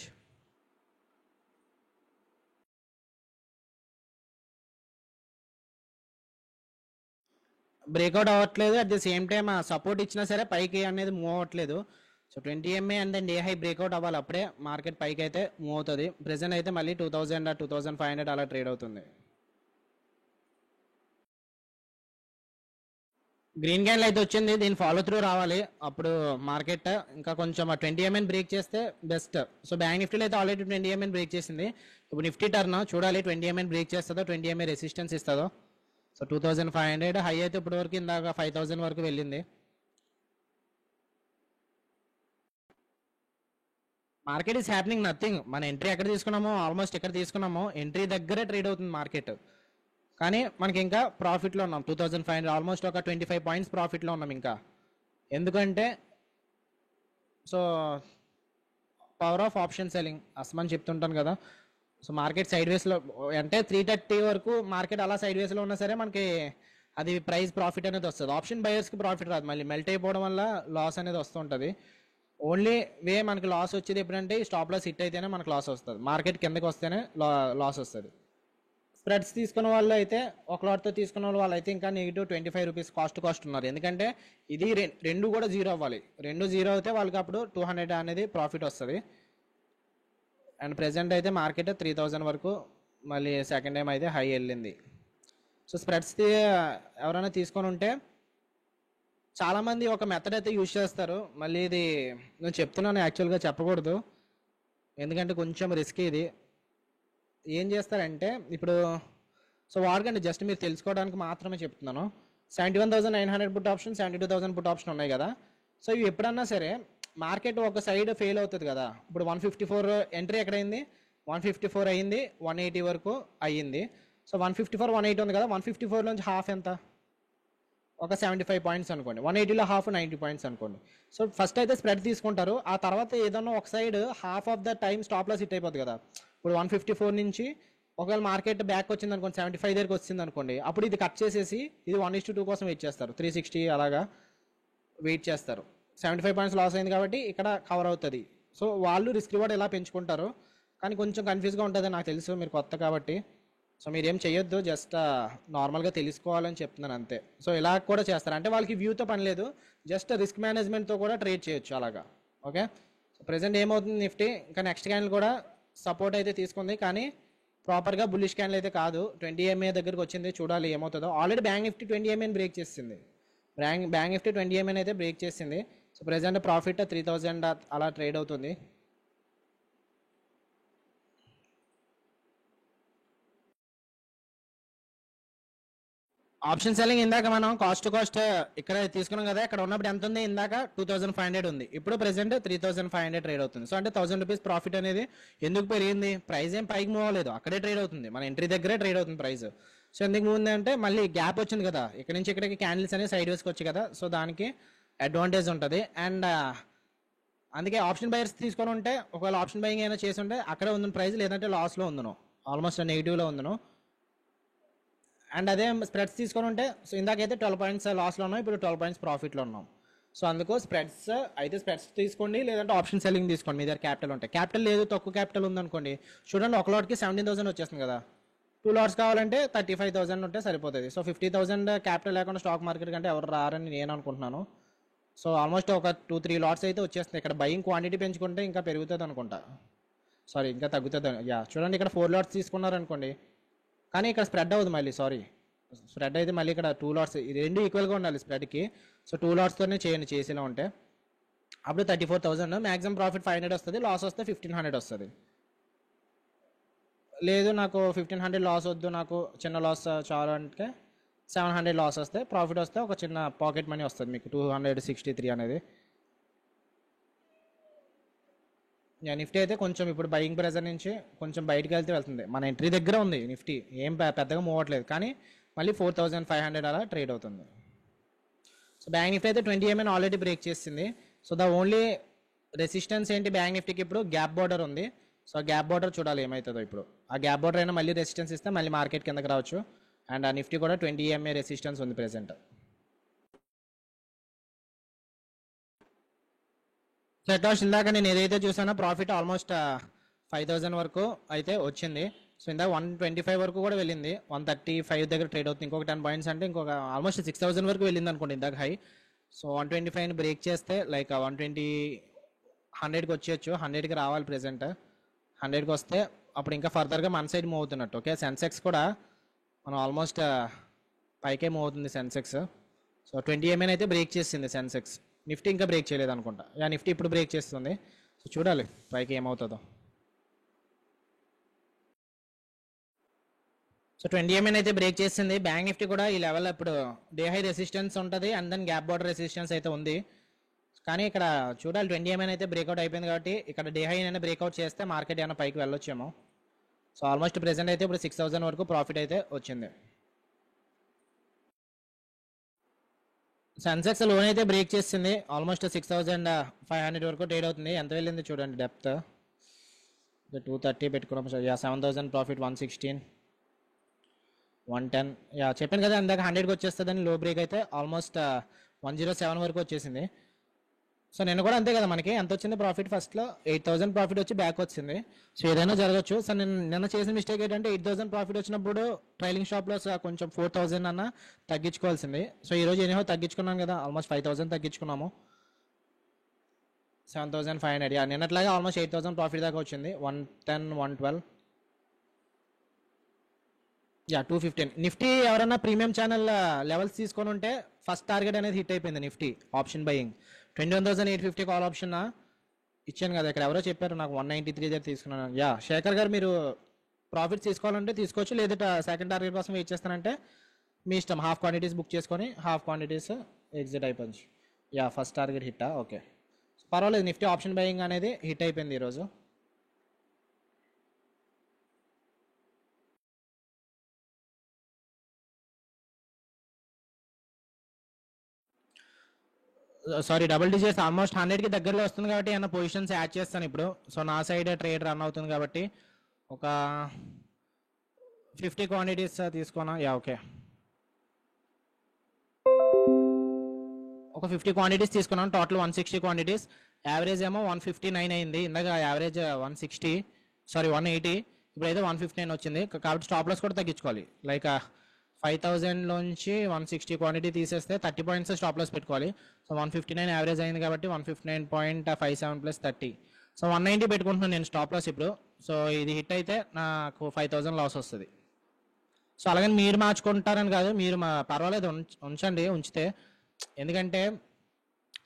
బ్రేక్అవుట్ అవ్వట్లేదు, at the same time support ఇచ్చినా సరే పైకి అనేది మూవ్ అవ్వట్లేదు. So 20 EMA and then day high breakout అవ్వాలి, అప్పుడే మార్కెట్ పైకి అయితే మూవ్ అవుతుంది. ప్రెసెంట్ అయితే మళ్ళీ 2000 2500 అలా ట్రేడ్ అవుతుంది. గ్రీన్ క్యాండిల్ అయితే వచ్చింది, దీని ఫాలో త్రూ రావాలి అప్పుడు మార్కెట్ ఇంకా కొంచెం 20 EMA బ్రేక్ చేస్తే బెస్ట్. సో బ్యాంక్ నిఫ్టీలో అయితే ఆల్రెడీ 20 EMA బ్రేక్ చేసింది. ఇప్పుడు నిఫ్టీ టర్న్ చూడాలి, 20 EMA బ్రేక్ చేస్తుందో 20 EMA రెసిస్టెన్స్ ఇస్తుందో. సో 2500 హై అయితే ఇప్పటి వరకు ఇందాక 5000 వరకు వెళ్ళింది. Market is happening nothing. మన ఎంట్రీ ఎక్కడ తీసుకున్నామో ఆల్మోస్ట్ ఎక్కడ తీసుకున్నామో ఎంట్రీ దగ్గరే ట్రేడ్ అవుతుంది మార్కెట్. కానీ మనకి ఇంకా ప్రాఫిట్లో ఉన్నాం 2500, ఆల్మోస్ట్ ఒక 25 పాయింట్స్ ప్రాఫిట్లో ఉన్నాం ఇంకా. ఎందుకంటే so power of option selling అస్మని చెప్తుంటాను కదా. సో మార్కెట్ సైడ్ వేస్లో అంటే 330 వరకు మార్కెట్ అలా సైడ్ వేస్లో ఉన్నా సరే మనకి అది ప్రైస్ ప్రాఫిట్ అనేది వస్తుంది. ఆప్షన్ బయర్స్కి ప్రాఫిట్ రాదు, మళ్ళీ మెల్ట్ అయిపోవడం వల్ల లాస్ అనేది వస్తుంటుంది. ఓన్లీ వే మనకి లాస్ వచ్చేది ఎప్పుడంటే స్టాప్ లాస్ హిట్ అయితేనే మనకు లాస్ వస్తుంది, మార్కెట్ కిందకి వస్తేనే లాస్ వస్తుంది. స్ప్రెడ్స్ తీసుకున్న వాళ్ళు అయితే ఒక లాట్తో తీసుకున్న వాళ్ళు అయితే ఇంకా -25 రూపీస్ కాస్ట్ ఉన్నారు. ఎందుకంటే ఇది రెండు కూడా జీరో అవ్వాలి, రెండు జీరో అయితే వాళ్ళకి అప్పుడు 200 అనేది ప్రాఫిట్ వస్తుంది. అండ్ ప్రెజెంట్ అయితే మార్కెట్ 3000 వరకు మళ్ళీ సెకండ్ టైం అయితే హై వెళ్ళింది. సో స్ప్రెడ్స్ ఎవరైనా తీసుకొని ఉంటే చాలామంది ఒక మెథడ్ అయితే యూజ్ చేస్తారు. మళ్ళీ ఇది నేను చెప్తున్నాను, యాక్చువల్గా చెప్పకూడదు ఎందుకంటే కొంచెం రిస్క్ ఇది. ఏం చేస్తారంటే ఇప్పుడు సో వాడకండి, జస్ట్ మీరు తెలుసుకోవడానికి మాత్రమే చెప్తున్నాను. 71,900 పుట్ ఆప్షన్, 72,000 పుట్ ఆప్షన్ ఉన్నాయి కదా. సో ఇవి ఎప్పుడన్నా సరే మార్కెట్ ఒక సైడ్ ఫెయిల్ అవుతుంది కదా. ఇప్పుడు 154 ఎంట్రీ ఎక్కడైంది, 154 అయ్యింది, 180 వరకు అయ్యింది. సో 154 180 ఉంది కదా, 154 నుంచి హాఫ్ ఎంత, ఒక 75 పాయింట్స్ అనుకోండి. 180లో హాఫ్ 90 పాయింట్స్ అనుకోండి. సో ఫస్ట్ అయితే స్ప్రెడ్ తీసుకుంటారు, ఆ తర్వాత ఏదన్నా ఒక side half of the time stop loss hit అయిపోతుంది కదా. ఇప్పుడు 154 నుంచి ఒకవేళ మార్కెట్ బ్యాక్ వచ్చింది అనుకోండి 75 దగ్గరికి వచ్చింది అనుకోండి, అప్పుడు ఇది కట్ చేసేసి ఇది 1:2 కోసం వెయిట్ చేస్తారు, 360 అలాగా వెయిట్ చేస్తారు. 75 పాయింట్స్ లాస్ అయింది కాబట్టి ఇక్కడ కవర్ అవుతుంది. సో వాళ్ళు రిస్క్ రివార్డ్ ఎలా పెంచుకుంటారు, కానీ కొంచెం కన్ఫ్యూజ్గా ఉంటుంది నాకు తెలుసు, మీరు కొత్త కాబట్టి. సో మీరు ఏం చేయొద్దు, జస్ట్ నార్మల్గా తెలుసుకోవాలని చెప్తున్నాను అంతే. సో ఇలా కూడా చేస్తారు, అంటే వాళ్ళకి వ్యూతో పని లేదు, జస్ట్ రిస్క్ మేనేజ్మెంట్తో కూడా ట్రేడ్ చేయొచ్చు అలాగా. ఓకే, సో ప్రజెంట్ ఏమవుతుంది నిఫ్టీ, ఇంకా నెక్స్ట్ క్యాండిల్ కూడా సపోర్ట్ అయితే తీసుకుంది, కానీ ప్రాపర్గా బుల్లిష్ క్యాండిల్ అయితే కాదు. 20 MA దగ్గరికి వచ్చింది, చూడాలి ఏమవుతుందో. Already bank Nifty 20 MA break చేసింది, బ్యాంక్ నిఫ్టీ 20 MA అయితే బ్రేక్ చేసింది. సో ప్రజెంట్ ప్రాఫిట్ 3000 అలా ట్రేడ్ అవుతుంది. ఆప్షన్ సెల్లింగ్ ఇందాక మనం కాస్ట్ టు కాస్ట్ ఇక్కడ తీసుకున్నాం కదా, ఇక్కడ ఉన్నప్పుడు ఎంత ఉంది, ఇందాక 2500 ఉంది, ఇప్పుడు ప్రెసెంట్ 3500 ట్రేడ్ అవుతుంది. సో అంటే 1000 రూపీస్ ప్రాఫిట్ అనేది ఎందుకు పెరిగింది, ప్రైస్ ఏం పైకి మూవ్ అవ్వలేదు, అక్కడే ట్రేడ్ అవుతుంది, మన ఎంట్రీ దగ్గరే ట్రేడ్ అవుతుంది ప్రైస్. సో ఎందుకు మూవ్ ఉంది అంటే మళ్ళీ గ్యాప్ వచ్చింది కదా, ఇక్కడ నుంచి ఇక్కడికి క్యాండిల్స్ అనేవి సైడ్ వేస్కి వచ్చి కదా, సో దానికి అడ్వాంటేజ్ ఉంటుంది. అండ్ అందుకే ఆప్షన్ బయర్స్ తీసుకొని ఉంటే, ఒకవేళ ఆప్షన్ బయింగ్ అయినా చేసి ఉంటే అక్కడే ఉంది ప్రైస్, లేదంటే లాస్లో ఉందను, ఆల్మోస్ట్ నెగిటివ్లో ఉందను. అండ్ అదే స్ప్రెడ్స్ తీసుకొని ఉంటే, సో ఇందాకైతే 12 పాయింట్స్ లాస్లో ఉన్నాం, ఇప్పుడు 12 పాయింట్స్ ప్రాఫిట్లో ఉన్నాం. సో అందుకు స్ప్రెడ్స్ అయితే స్ప్రెడ్స్ తీసుకోండి, లేదంటే ఆప్షన్ సెల్లింగ్ తీసుకోండి. మీ దగ్గర క్యాపిటల్ ఉంటాయి, క్యాపిటల్ లేదు తక్కువ క్యాపిటల్ ఉందనుకోండి, చూడండి ఒక లాట్కి 17,000 వచ్చేస్తుంది కదా, 2 లాట్స్ కావాలంటే 35,000 ఉంటే సరిపోతుంది. సో 50,000 క్యాపిటల్ లేకుండా స్టాక్ మార్కెట్ కంటే ఎవరు రారని నేను అనుకుంటున్నాను. సో ఆల్మోస్ట్ ఒక 2-3 లాట్స్ అయితే వచ్చేస్తుంది. ఇక్కడ బయింగ్ క్వాంటిటీ పెంచుకుంటే ఇంకా పెరుగుతుంది అనుకుంటా, సారీ ఇంకా తగ్గుతుంది. యా చూడండి ఇక్కడ 4 లాట్స్ తీసుకున్నారనుకోండి, కానీ ఇక్కడ స్ప్రెడ్ అవుతుంది మళ్ళీ, సారీ స్ప్రెడ్ అయితే మళ్ళీ ఇక్కడ 2 లాట్స్, ఇది రెండు ఈక్వల్గా ఉండాలి స్ప్రెడ్కి. సో 2 లాట్స్తోనే చేయండి చేసేలా ఉంటే, అప్పుడు 34,000, మ్యాక్సిమం ప్రాఫిట్ 500 వస్తుంది, లాస్ వస్తే 1,500 వస్తుంది. లేదు నాకు 1,500 లాస్ వద్దు, నాకు చిన్న లాస్ చాలు అంటే 700 లాస్ వస్తే, ప్రాఫిట్ వస్తే ఒక చిన్న పాకెట్ మనీ వస్తుంది మీకు 263 అనేది. నిఫ్టీ అయితే కొంచెం ఇప్పుడు బయింగ్ ప్రెజర్ నుంచి కొంచెం బయటకు వెళ్తుంది, మన ఎంట్రీ దగ్గర ఉంది నిఫ్టీ, ఏం పెద్దగా మూవ్ అవ్వట్లేదు, కానీ మళ్ళీ 4,500 అలా ట్రేడ్ అవుతుంది. సో బ్యాంక్ నిఫ్టీ అయితే 20 MA ఆల్రెడీ బ్రేక్ చేసింది. సో ద ఓన్లీ రెసిస్టెన్స్ ఏంటి బ్యాంక్ నిఫ్టీకి, ఇప్పుడు గ్యాప్ బార్డర్ ఉంది. సో గ్యాప్ బార్డర్ చూడాలి ఏమవుతుందో. ఇప్పుడు ఆ గ్యాప్ బార్డర్ అయినా మళ్ళీ రెసిస్టెన్స్ ఇస్తే మళ్ళీ మార్కెట్ కిందకి రావచ్చు. అండ్ ఆ నిఫ్టీ కూడా 20 MA రెసిస్టెన్స్ ఉంది ప్రెసెంట్. సో అట్లా ఇందాక నేను ఏదైతే చూసానో ప్రాఫిట్ ఆల్మోస్ట్ 5,000 వరకు అయితే వచ్చింది. సో ఇందాక 125 వరకు కూడా వెళ్ళింది, 135 దగ్గర ట్రేడ్ అవుతుంది. ఇంకొక 10 పాయింట్స్ అంటే ఇంకొక ఆల్మోస్ట్ 6,000 వరకు వెళ్ళింది అనుకోండి ఇందాక హై. సో 125 బ్రేక్ చేస్తే లైక్ 100కి వచ్చేయచ్చు, 100కి రావాలి ప్రెసెంట్. 100కి వస్తే అప్పుడు ఇంకా ఫర్దర్గా మన సైడ్ మూవ్ అవుతున్నట్టు. ఓకే, సెన్సెక్స్ కూడా మనం ఆల్మోస్ట్ పైకే మూవ్ అవుతుంది సెన్సెక్స్. సో 20 MA అయితే బ్రేక్ చేసింది సెన్సెక్స్. నిఫ్టీ ఇంకా బ్రేక్ చేయలేదు అనుకుంటా, నిఫ్టీ ఇప్పుడు బ్రేక్ చేస్తుంది. సో చూడాలి పైకి ఏమవుతుందో. సో 20 MA అయితే బ్రేక్ చేసింది. బ్యాంక్ నిఫ్టీ కూడా ఈ లెవెల్ ఇప్పుడు డే హై రెసిస్టెన్స్ ఉంటుంది, and then gap border resistance అయితే ఉంది. కానీ ఇక్కడ చూడాలి 20 MA అయితే బ్రేక్అవుట్ అయిపోయింది కాబట్టి ఇక్కడ డే హై అయినా బ్రేక్అవుట్ చేస్తే మార్కెట్ ఏమైనా పైకి వెళ్ళొచ్చేమో. సో ఆల్మోస్ట్ ప్రెసెంట్ అయితే ఇప్పుడు 6,000 వరకు ప్రాఫిట్ అయితే వచ్చింది. సెన్సెక్స్ లోన్ అయితే బ్రేక్ చేసింది, ఆల్మోస్ట్ 6,500 వరకు ట్రేడ్ అవుతుంది. ఎంత వెళ్ళింది చూడండి డెప్త్, 230 పెట్టుకున్నాం. 7,000 ప్రాఫిట్, 116, 110. చెప్పాను కదా ఇందాక 100కి వచ్చేస్తుందని. లో బ్రేక్ అయితే ఆల్మోస్ట్ 107 వరకు వచ్చేసింది. సో నేను కూడా అంతే కదా, మనకి ఎంత వచ్చింది ప్రాఫిట్, ఫస్ట్లో 8,000 ప్రాఫిట్ వచ్చి బ్యాక్ వచ్చింది. సో ఏదైనా జరగచ్చు. సో నేను నిన్న చేసిన మిస్టేక్ ఏంటంటే 8,000 ప్రాఫిట్ వచ్చినప్పుడు ట్రైలింగ్ షాప్లో కొంచెం 4,000 అన్న తగ్గించుకోవాల్సింది. సో ఈరోజు ఎనీహో తగ్గించుకున్నాను కదా, ఆల్మోస్ట్ 5,000 తగ్గించుకున్నాము. 7,500. నిన్నట్లాగే ఆల్మోస్ట్ 8,000 ప్రాఫిట్ దాకా వచ్చింది. 110, 112, 215. నిఫ్టీ ఎవరైనా ప్రీమియం ఛానల్ లెవెల్స్ తీసుకొని ఉంటే ఫస్ట్ టార్గెట్ అనేది హిట్ అయిపోయింది Nifty option buying. 21,850 call option ఇచ్చాను కదా, ఇక్కడ ఎవరో చెప్పారు నాకు 193 దగ్గర తీసుకున్నాను. శేఖర్ గారు మీరు ప్రాఫిట్స్ తీసుకోవాలంటే తీసుకోవచ్చు, లేదా సెకండ్ టార్గెట్ కోసం వెయిట్ చేస్తానంటే మీ ఇష్టం. హాఫ్ క్వాంటిటీస్ బుక్ చేసుకొని హాఫ్ క్వాంటిటీస్ ఎగ్జిట్ అయిపోయింది. ఫస్ట్ టార్గెట్ హిట్టా, ఓకే పర్వాలేదు. నిఫ్టీ ఆప్షన్ బయింగ్ అనేది హిట్ అయిపోయింది ఈరోజు. సారీ, డబుల్ డిజిట్స్ ఆల్మోస్ట్ 100కి దగ్గరలో వస్తుంది కాబట్టి ఏమైనా పొజిషన్స్ యాడ్ చేస్తాను ఇప్పుడు. సో నా సైడ్ ట్రేడ్ రన్ అవుతుంది కాబట్టి ఒక 50 క్వాంటిటీస్ తీసుకున్నా. యా ఓకే, ఒక 50 క్వాంటిటీస్ తీసుకున్నాను. Total 160 quantities. యావరేజ్ ఏమో 159 అయింది. ఇందాక యావరేజ్ 160, సారీ 180, ఇప్పుడైతే 159 వచ్చింది. కాబట్టి స్టాప్ లాస్ కూడా తగ్గించుకోవాలి. లైక్ 5000 నుంచి 160 క్వాంటిటీ తీసేస్తే 30 పాయింట్స్ స్టాప్ లాస్ పెట్టుకోవాలి. సో 159 యావరేజ్ అయింది కాబట్టి 159.57 ప్లస్ 30, సో 190 పెట్టుకుంటున్నాను నేను స్టాప్ లాస్ ఇప్పుడు. సో ఇది హిట్ అయితే నాకు 5000 లాస్ వస్తుంది. సో అలాగని మీరు మార్చుకుంటారని కాదు, మీరు పర్వాలేదు ఉంచండి ఉంచితే. ఎందుకంటే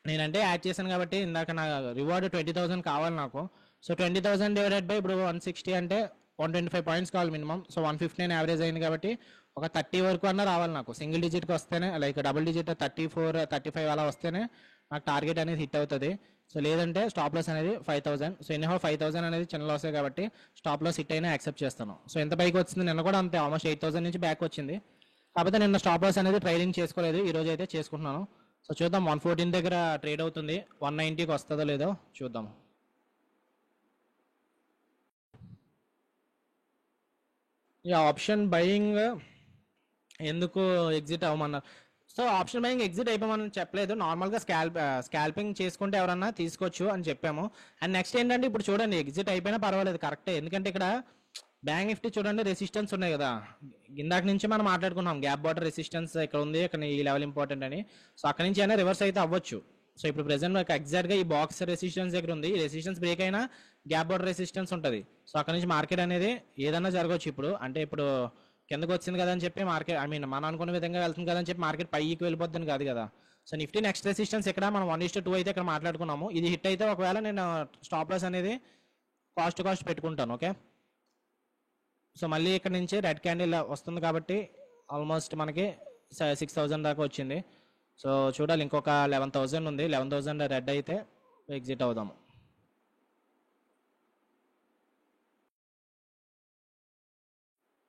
నేనంటే యాడ్ చేశాను కాబట్టి ఇందాక నా రివార్డ్ 20,000 కావాలి నాకు. సో 20,000 డివైడెడ్ బై ఇప్పుడు 160 అంటే 125 పాయింట్స్ కావాలి మినిమం. సో 159 యావరేజ్ అయింది కాబట్టి ఒక 30 వరకు అన్న రావాలి నాకు. సింగిల్ డిజిట్కి వస్తేనే, లైక్ డబుల్ డిజిట్ 34, 35 అలా వస్తేనే నాకు టార్గెట్ అనేది హిట్ అవుతుంది. సో లేదంటే స్టాప్ లాస్ అనేది 5000. సో ఎన్నో 5000 అనేది చిన్న లాసే కాబట్టి స్టాప్ లాస్ హిట్ అయినా యాక్సెప్ట్ చేస్తాను. సో ఎంత పైకి వచ్చింది నిన్న కూడా అంతే, ఆల్మోస్ట్ 8000 నుంచి బ్యాక్ వచ్చింది. కాకపోతే నిన్న స్టాప్ లాస్ అనేది ట్రైలింగ్ చేసుకోలేదు, ఈ రోజు అయితే చేసుకుంటున్నాను. సో చూద్దాం 114 దగ్గర ట్రేడ్ అవుతుంది, 190కి వస్తుందో లేదో చూద్దాం. ఈ ఆప్షన్ బయింగ్ ఎందుకు ఎగ్జిట్ అవ్వమన్నారు? సో ఆప్షన్ బయింగ్ ఎగ్జిట్ అయిపోమని చెప్పలేదు, నార్మల్గా స్కాల్పింగ్ చేసుకుంటే ఎవరన్నా తీసుకోవచ్చు అని చెప్పాము. అండ్ నెక్స్ట్ ఏంటంటే ఇప్పుడు చూడండి, ఎగ్జిట్ అయిపోయినా పర్వాలేదు కరెక్టే. ఎందుకంటే ఇక్కడ బ్యాంక్ నిఫ్టీ చూడండి, రెసిస్టెన్స్ ఉన్నాయి కదా, ఇందాక నుంచి మనం మాట్లాడుకున్నాం గ్యాప్ బాటర్ రెసిస్టెన్స్ ఇక్కడ ఉంది, ఇక్కడ ఈ లెవెల్ ఇంపార్టెంట్ అని. సో అక్కడ నుంచి అయినా రివర్స్ అయితే అవ్వచ్చు. సో ఇప్పుడు ప్రెసెంట్ ఎగ్జాక్ట్గా ఈ బాక్స్ రెసిస్టెన్స్ దగ్గర ఉంది, ఈ రెసిస్టెన్స్ బ్రేక్ అయినా గ్యాప్ బాటర్ రెసిస్టెన్స్ ఉంటుంది. సో అక్కడ నుంచి మార్కెట్ అనేది ఏదన్నా జరగవచ్చు. ఇప్పుడు అంటే ఇప్పుడు కిందకు వచ్చింది కదా అని చెప్పి మార్కెట్, ఐ మీన్ మనం అనుకున్న విధంగా వెళ్తుంది కదా అని చెప్పి మార్కెట్ పైకి వెళ్ళిపోద్దని కాదు కదా. సో నిఫ్టీ నెక్స్ట్ రెసిస్టెన్స్ ఇక్కడ మనం 1:2 అయితే ఇక్కడ మాట్లాడుకున్నాము. ఇది హిట్ అయితే ఒకవేళ నేను స్టాప్ లాస్ అనేది కాస్ట్ పెట్టుకుంటాను. ఓకే, సో మళ్ళీ ఇక్కడ నుంచి రెడ్ క్యాండిల్ వస్తుంది కాబట్టి ఆల్మోస్ట్ మనకి 6000 దాకా వచ్చింది. సో చూడాలి, ఇంకొక 11,000 ఉంది. 11,000 రెడ్ అయితే ఎగ్జిట్ అవుదాము.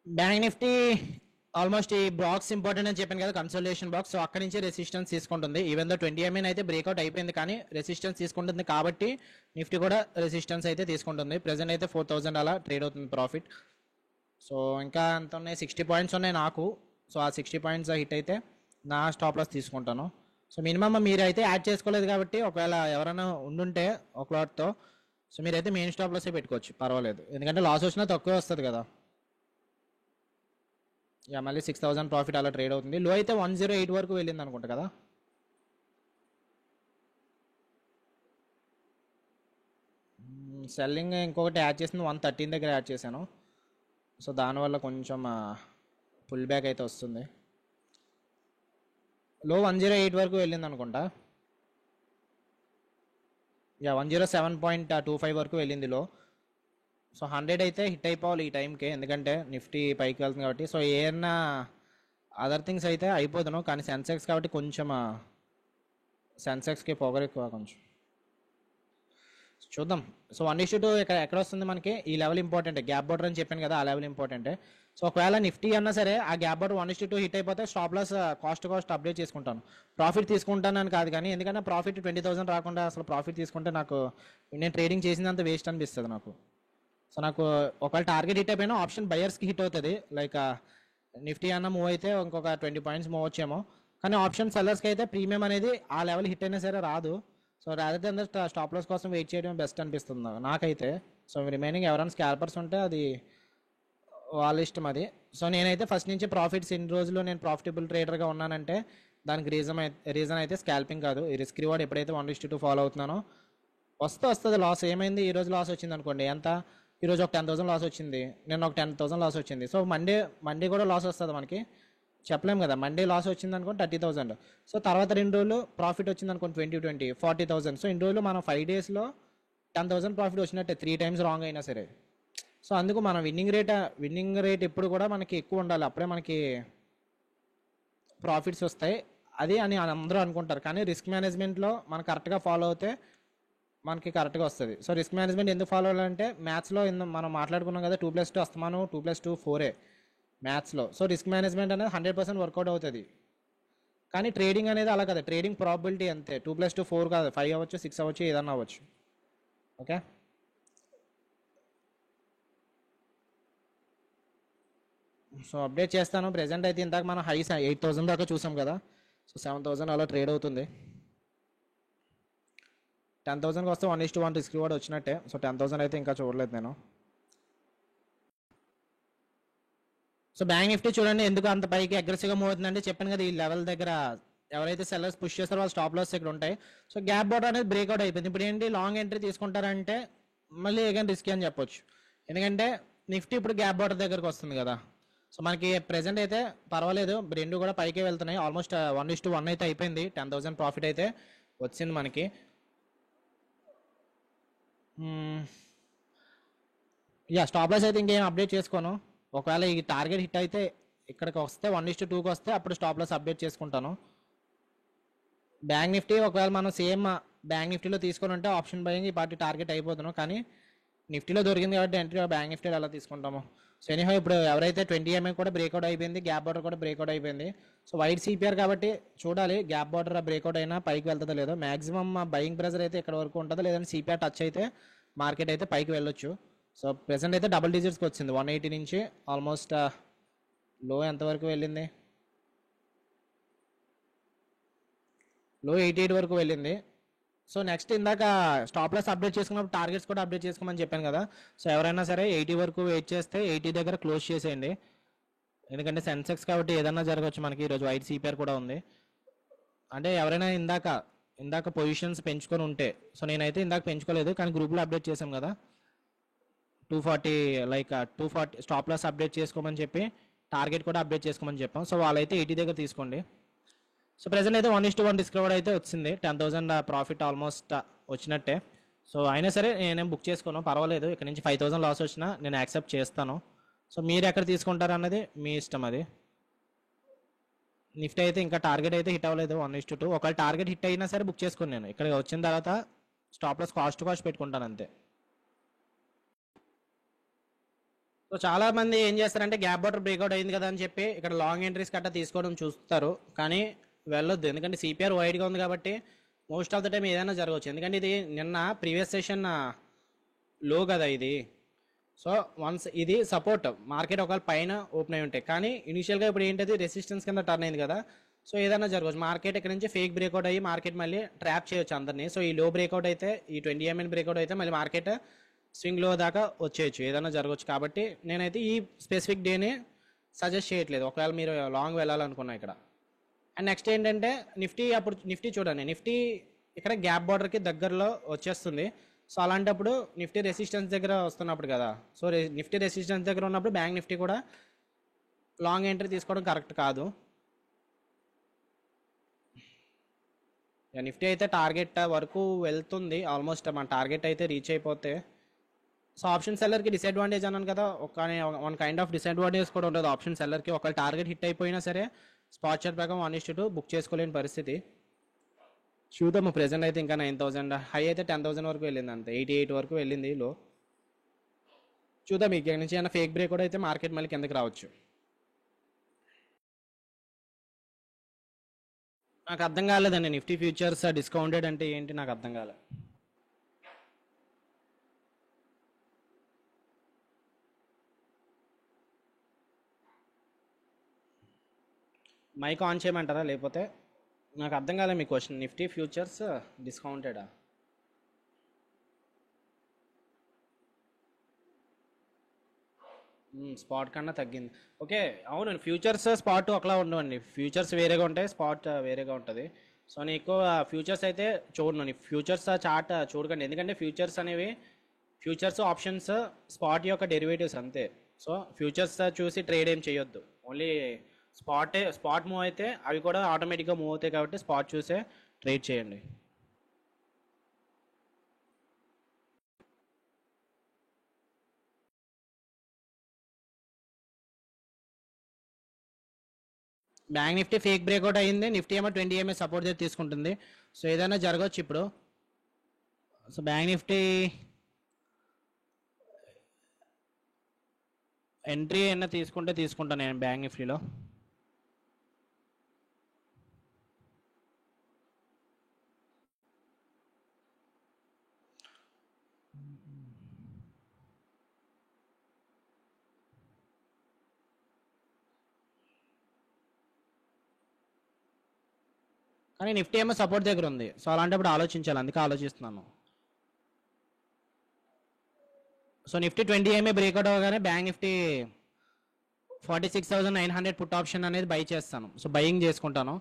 బ్యాంక్ నిఫ్టీ ఆల్మోస్ట్ ఈ బాక్స్ ఇంపార్టెంట్ అని చెప్పాను కదా, కన్సల్టేషన్ బాక్స్. సో అక్కడ నుంచి రెసిస్టెన్స్ తీసుకుంటుంది. ఈవెన్ దో 20 MA అయితే బ్రేక్అవుట్ అయిపోయింది, కానీ రెసిస్టెన్స్ తీసుకుంటుంది కాబట్టి నిఫ్టీ కూడా రెసిస్టెన్స్ అయితే తీసుకుంటుంది. ప్రెసెంట్ అయితే 4000 అలా ట్రేడ్ అవుతుంది ప్రాఫిట్. సో ఇంకా ఎంత ఉన్నాయి, 60 పాయింట్స్ ఉన్నాయి నాకు. సో ఆ 60 పాయింట్స్ హిట్ అయితే నా స్టాప్ లాస్ తీసుకుంటాను. సో మినిమమ్ మీరు అయితే యాడ్ చేసుకోలేదు కాబట్టి ఒకవేళ ఎవరైనా ఉండుంటే ఒక లాట్తో, సో మీరైతే మెయిన్ స్టాప్ లాసే పెట్టుకోవచ్చు, పర్వాలేదు. ఎందుకంటే లాస్ వచ్చినా తక్కువే వస్తుంది కదా. యా మళ్ళీ 6000 ప్రాఫిట్ అలా ట్రేడ్ అవుతుంది. లో అయితే 108 వరకు వెళ్ళింది అనుకుంటా కదా. సెల్లింగ్ ఇంకొకటి యాడ్ చేసింది 113 దగ్గర యాడ్ చేశాను. సో దానివల్ల కొంచెం పుల్ బ్యాక్ అయితే వస్తుంది. లో 108 వరకు వెళ్ళింది అనుకుంటా. యా 107.25 వరకు వెళ్ళింది లో. సో 100 అయితే హిట్ అయిపోవాలి ఈ టైంకి, ఎందుకంటే నిఫ్టీ పైకి వెళ్తుంది కాబట్టి. సో ఏమన్నా అదర్ థింగ్స్ అయితే అయిపోతాను, కానీ సెన్సెక్స్ కాబట్టి కొంచెం సెన్సెక్స్కి పొగరు ఎక్కువ కొంచెం. చూద్దాం. సో 1:2 ఎక్కడ వస్తుంది మనకి, ఈ లెవెల్ ఇంపార్టెంట్. గ్యాప్ బాటర్ అని చెప్పాను కదా, ఆ లెవెల్ ఇంపార్టెంట్. సో ఒకవేళ నిఫ్టీ అన్నా సరే ఆ గ్యాప్ బాటర్ 1:2 హిట్ అయిపోతే స్టాప్ లాస్ కాస్ట్ అప్డేట్ చేసుకుంటాను. ప్రాఫిట్ తీసుకుంటానని కాదు, కానీ ఎందుకంటే ప్రాఫిట్ 20,000 రాకుండా అసలు ప్రాఫిట్ తీసుకుంటే నాకు నేను ట్రేడింగ్ చేసినంత వేస్ట్ అనిపిస్తుంది నాకు. సో నాకు ఒకవేళ టార్గెట్ హిట్ అయిపోయినా ఆప్షన్ బయర్స్కి హిట్ అవుతుంది. లైక్ నిఫ్టీ అన్న మూవ్ అయితే ఇంకొక 20 పాయింట్స్ మూవ్ వచ్చేమో, కానీ ఆప్షన్ సెల్లర్స్కి అయితే ప్రీమియం అనేది ఆ లెవెల్ హిట్ అయినా సరే రాదు. So rather than stop loss కోసం వెయిట్ చేయడం బెస్ట్ అనిపిస్తుంది నాకైతే. సో రిమైనింగ్ ఎవరైనా స్కాల్పర్స్ ఉంటే అది వాళ్ళ ఇష్టం అది. సో నేనైతే ఫస్ట్ నుంచి ప్రాఫిట్స్ ఎన్ని రోజులు నేను ప్రాఫిటబుల్ ట్రేడర్గా ఉన్నానంటే దానికి రీజన్ అయితే స్కాల్పింగ్ కాదు, ఈ రిస్క్ రివార్డ్ ఎప్పుడైతే 1:2 ఫాలో అవుతున్నానో వస్తుంది. లాస్ ఏమైంది, ఈ రోజు లాస్ వచ్చింది అనుకోండి, ఎంత ఈరోజు ఒక 10,000 లాస్ వచ్చింది, నేను ఒక 10,000 లాస్ వచ్చింది. సో మండే కూడా లాస్ వస్తుంది మనకి, చెప్పలేము కదా. మండే లాస్ వచ్చింది అనుకోండి 30,000. సో తర్వాత 2 రోజులు ప్రాఫిట్ వచ్చింది అనుకోండి 20 40,000. సో ఇన్ని రోజులు మనం 5 డేస్లో 10,000 ప్రాఫిట్ వచ్చినట్టే, 3 టైమ్స్ రాంగ్ అయినా సరే. సో అందుకు మన విన్నింగ్ రేట్ ఎప్పుడు కూడా మనకి ఎక్కువ ఉండాలి, అప్పుడే మనకి ప్రాఫిట్స్ వస్తాయి అది అని అందరూ అనుకుంటారు. కానీ రిస్క్ మేనేజ్మెంట్లో మనం కరెక్ట్గా ఫాలో అవుతే మనకి కరెక్ట్గా వస్తుంది. సో రిస్క్ మేనేజ్మెంట్ ఎందుకు ఫాలో అవ్వాలంటే మ్యాథ్స్లో మనం మాట్లాడుకున్నాం కదా, 2+2 అస్తమానం 2+2 4 మ్యాథ్స్లో. సో రిస్క్ మేనేజ్మెంట్ అనేది 100% వర్కౌట్ అవుతుంది. కానీ ట్రేడింగ్ అనేది అలా కదా, ట్రేడింగ్ ప్రాబిలిటీ అంతే. 2+2 4 కాదు, 5 అవ్వచ్చు, 6 అవ్వచ్చు, ఏదన్నా అవ్వచ్చు. ఓకే, సో అప్డేట్ చేస్తాను. ప్రెజెంట్ అయితే ఇందాక మనం హై 8,000 దాకా చూసాం కదా. సో 7,000 అలా ట్రేడ్ అవుతుంది. 10,000కి వస్తే 1:1 రిస్క్ రివార్డ్ వచ్చినట్టే. సో 10,000 అయితే ఇంకా చూడలేదు నేను. సో బ్యాంక్ నిఫ్టీ చూడండి ఎందుకు అంత పైకి అగ్రెసివ్గా మూవ్ అవుతుందంటే చెప్పాను కదా, ఈ లెవెల్ దగ్గర ఎవరైతే సెల్లర్స్ పుష్ చేస్తారో వాళ్ళు స్టాప్ లాస్ ఇక్కడ ఉంటాయి. సో గ్యాప్ బాటర్ అనేది బ్రేక్అవుట్ అయిపోయింది. ఇప్పుడు ఏంటి, లాంగ్ ఎంట్రీ తీసుకుంటారంటే మళ్ళీ అగైన్ రిస్కీ అని చెప్పొచ్చు. ఎందుకంటే నిఫ్టీ ఇప్పుడు గ్యాప్ బాటర్ దగ్గరకు వస్తుంది కదా. సో మనకి ప్రెసెంట్ అయితే పర్వాలేదు, రెండు కూడా పైకే వెళ్తున్నాయి. ఆల్మోస్ట్ 1:1 అయితే అయిపోయింది. 10,000 ప్రాఫిట్ అయితే వచ్చింది మనకి. యా స్టాప్ లాస్ అయితే ఇంకేం అప్డేట్ చేసుకోను. ఒకవేళ ఈ టార్గెట్ హిట్ అయితే ఇక్కడికి వస్తే 1:2కి వస్తే అప్పుడు స్టాప్ లాస్ అప్డేట్ చేసుకుంటాను. బ్యాంక్ నిఫ్టీ ఒకవేళ మనం సేమ్ బ్యాంక్ నిఫ్టీలో తీసుకొని ఉంటే ఆప్షన్ బయింగ్ ఈ పార్టీ టార్గెట్ అయిపోతున్నాం. కానీ నిఫ్టీలో దొరికింది కాబట్టి ఎంట్రీ బ్యాంక్ నిఫ్టీలో ఎలా తీసుకుంటాము. సో ఎనీహౌ ఇప్పుడు ఎవరైతే 20 ఎంఐ కూడా బ్రేక్అవుట్ అయిపోయింది, గ్యాప్ బార్డర్ కూడా బ్రేక్అవుట్ అయిపోయింది. సో వైట్ సిపిఆర్ కాబట్టి చూడాలి గ్యాప్ బార్డర్ బ్రేక్అవుట్ అయినా పైకి వెళ్తుందో లేదో. మాక్సిమం బయింగ్ ప్రెజర్ అయితే ఇక్కడ వరకు ఉంటుందో, లేదంటే సిపిఆర్ టచ్ అయితే మార్కెట్ అయితే పైకి వెళ్ళొచ్చు. సో ప్రెసెంట్ అయితే డబుల్ డిజిట్స్కి వచ్చింది. 180 నుంచి ఆల్మోస్ట్ లో ఎంతవరకు వెళ్ళింది, లో 88 వరకు వెళ్ళింది. సో నెక్స్ట్ ఇందాక స్టాప్ లాస్ అప్డేట్ చేసుకున్నప్పుడు టార్గెట్స్ కూడా అప్డేట్ చేసుకోమని చెప్పాను కదా. సో ఎవరైనా సరే 80 వరకు వెయిట్ చేస్తే 80 దగ్గర క్లోజ్ చేసేయండి. ఎందుకంటే సెన్సెక్స్ కాబట్టి ఏదన్నా జరగవచ్చు మనకి. ఈరోజు వైట్ సిపిఆర్ కూడా ఉంది. అంటే ఎవరైనా ఇందాక పొజిషన్స్ పెంచుకొని ఉంటే, సో నేనైతే ఇందాక పెంచుకోలేదు కానీ గ్రూప్లో అప్డేట్ చేసాం కదా, 240 లైక్ 240 స్టాప్ లాస్ అప్డేట్ చేసుకోమని చెప్పి టార్గెట్ కూడా అప్డేట్ చేసుకోమని చెప్పాం. సో వాళ్ళైతే 80 దగ్గర తీసుకోండి. సో ప్రెసెంట్ అయితే 1:1 డిస్కవర్ అయితే వచ్చింది. 10,000 ప్రాఫిట్ ఆల్మోస్ట్ వచ్చినట్టే. సో అయినా సరే నేనేం బుక్ చేసుకోను, పర్వాలేదు. ఇక్కడ నుంచి 5,000 లాస్ వచ్చినా నేను యాక్సెప్ట్ చేస్తాను. సో మీరు ఎక్కడ తీసుకుంటారు అన్నది మీ ఇష్టం. అది నిఫ్టీ అయితే ఇంకా టార్గెట్ అయితే హిట్ అవ్వలేదు 1:2. ఒకవేళ టార్గెట్ హిట్ అయినా సరే బుక్ చేసుకోను. నేను ఇక్కడ వచ్చిన తర్వాత స్టాప్ లాస్ కాస్ట్ పెట్టుకుంటాను అంతే. సో చాలా మంది ఏం చేస్తారంటే గ్యాప్ బాటర్ బ్రేక్అవుట్ అయింది కదా అని చెప్పి ఇక్కడ లాంగ్ ఎంట్రీస్ కట్టా తీసుకోవడం చూస్తారు, కానీ వెళ్ళొద్దు. ఎందుకంటే సిపిఆర్ వైడ్గా ఉంది కాబట్టి మోస్ట్ ఆఫ్ ద టైం ఏదైనా జరగవచ్చు. ఎందుకంటే ఇది నిన్న ప్రీవియస్ సెషన్ లో కదా ఇది. సో వన్స్ ఇది సపోర్ట్ మార్కెట్ ఒకవేళ పైన ఓపెన్ అయి ఉంటాయి, కానీ ఇనిషియల్గా ఇప్పుడు ఏంటది రెసిస్టెన్స్ కింద టర్న్ అయింది కదా. సో ఏదైనా జరగవచ్చు. మార్కెట్ ఇక్కడ నుంచి ఫేక్ బ్రేక్అవుట్ అయ్యి మార్కెట్ మళ్ళీ ట్రాప్ చేయొచ్చు అందరినీ. సో ఈ లో బ్రేక్అవుట్ అయితే, ఈ 20 ఎంఎన్ బ్రేక్అవుట్ అయితే మళ్ళీ మార్కెట్ స్వింగ్ లో దాకా వచ్చేయచ్చు, ఏదైనా జరగవచ్చు. కాబట్టి నేనైతే ఈ స్పెసిఫిక్ డేని సజెస్ట్ చేయట్లేదు ఒకవేళ మీరు లాంగ్ వెళ్ళాలనుకున్నా ఇక్కడ. అండ్ నెక్స్ట్ ఏంటంటే నిఫ్టీ చూడండి, నిఫ్టీ ఇక్కడ గ్యాప్ బార్డర్కి దగ్గరలో వచ్చేస్తుంది. సో అలాంటప్పుడు నిఫ్టీ రెసిస్టెన్స్ దగ్గర వస్తున్నప్పుడు కదా, సో నిఫ్టీ రెసిస్టెన్స్ దగ్గర ఉన్నప్పుడు బ్యాంక్ నిఫ్టీ కూడా లాంగ్ ఎంట్రీ తీసుకోవడం కరెక్ట్ కాదు. నిఫ్టీ అయితే టార్గెట్ వరకు వెళ్తుంది. ఆల్మోస్ట్ మన టార్గెట్ అయితే రీచ్ అయిపోతే, సో ఆప్షన్ సెల్లర్కి డిసడ్వాంటేజ్ అన్నాను కదా, వన్ కైండ్ ఆఫ్ డిసడ్వాంటేజ్ కూడా ఉంటుంది ఆప్షన్ సెల్లర్కి. ఒకవేళ టార్గెట్ హిట్ అయిపోయినా సరే స్పాట్ చార్ట్ ప్రకారం 1:2 బుక్ చేసుకోలేని పరిస్థితి. చూద్దాము. ప్రెసెంట్ అయితే ఇంకా 9,000, హై అయితే 10,000 వరకు వెళ్ళింది, అంతే 88 వరకు వెళ్ళింది లో. చూద్దాం ఇక్కడ నుంచి ఏమైనా ఫేక్ బ్రేక్ కూడా అయితే మార్కెట్ మళ్ళీ కిందకి రావచ్చు. నాకు అర్థం కాలేదండి నిఫ్టీ ఫ్యూచర్స్ డిస్కౌంటెడ్ అంటే ఏంటి, నాకు అర్థం కాలేదు. మైక్ ఆన్ చేయమంటారా, లేకపోతే నాకు అర్థం కాలేదు మీ క్వశ్చన్. నిఫ్టీ ఫ్యూచర్స్ డిస్కౌంటెడా? స్పాట్ కన్నా తగ్గింది. ఓకే అవును, ఫ్యూచర్స్ స్పాట్ ఒకలా ఉండవండి. ఫ్యూచర్స్ వేరేగా ఉంటాయి, స్పాట్ వేరేగా ఉంటుంది. సో నేను ఎక్కువ ఫ్యూచర్స్ అయితే చూడను. ఫ్యూచర్స్ చార్ట్ చూడకండి, ఎందుకంటే ఫ్యూచర్స్ అనేవి ఫ్యూచర్స్ ఆప్షన్స్ స్పాట్ యొక్క డెరివేటివ్స్ అంతే. సో ఫ్యూచర్స్ చూసి ట్రేడ్ ఏం చేయొద్దు. ఓన్లీ స్పాట్ మూవ్ అయితే అవి కూడా ఆటోమేటిక్గా మూవ్ అవుతాయి కాబట్టి స్పాట్ చూసే ట్రేడ్ చేయండి. బ్యాంక్ నిఫ్టీ ఫేక్ బ్రేక్అవుట్ అయింది. నిఫ్టీ ఏమో 20 ఎంఏ సపోర్ట్ చేసి తీసుకుంటుంది. సో ఏదైనా జరగవచ్చు ఇప్పుడు. సో బ్యాంక్ నిఫ్టీ ఎంట్రీ అయినా తీసుకుంటాను నేను బ్యాంక్ నిఫ్టీలో. కానీ నిఫ్టీ ఏమో సపోర్ట్ దగ్గర ఉంది. సో అలాంటప్పుడు ఆలోచించాలి, అందుకే ఆలోచిస్తున్నాను. సో నిఫ్టీ 20 EMA బ్రేక్అవుట్ అవ్వగానే బ్యాంక్ నిఫ్టీ 46,900 పుట్ ఆప్షన్ అనేది బై చేస్తాను. సో బయింగ్ చేసుకుంటాను.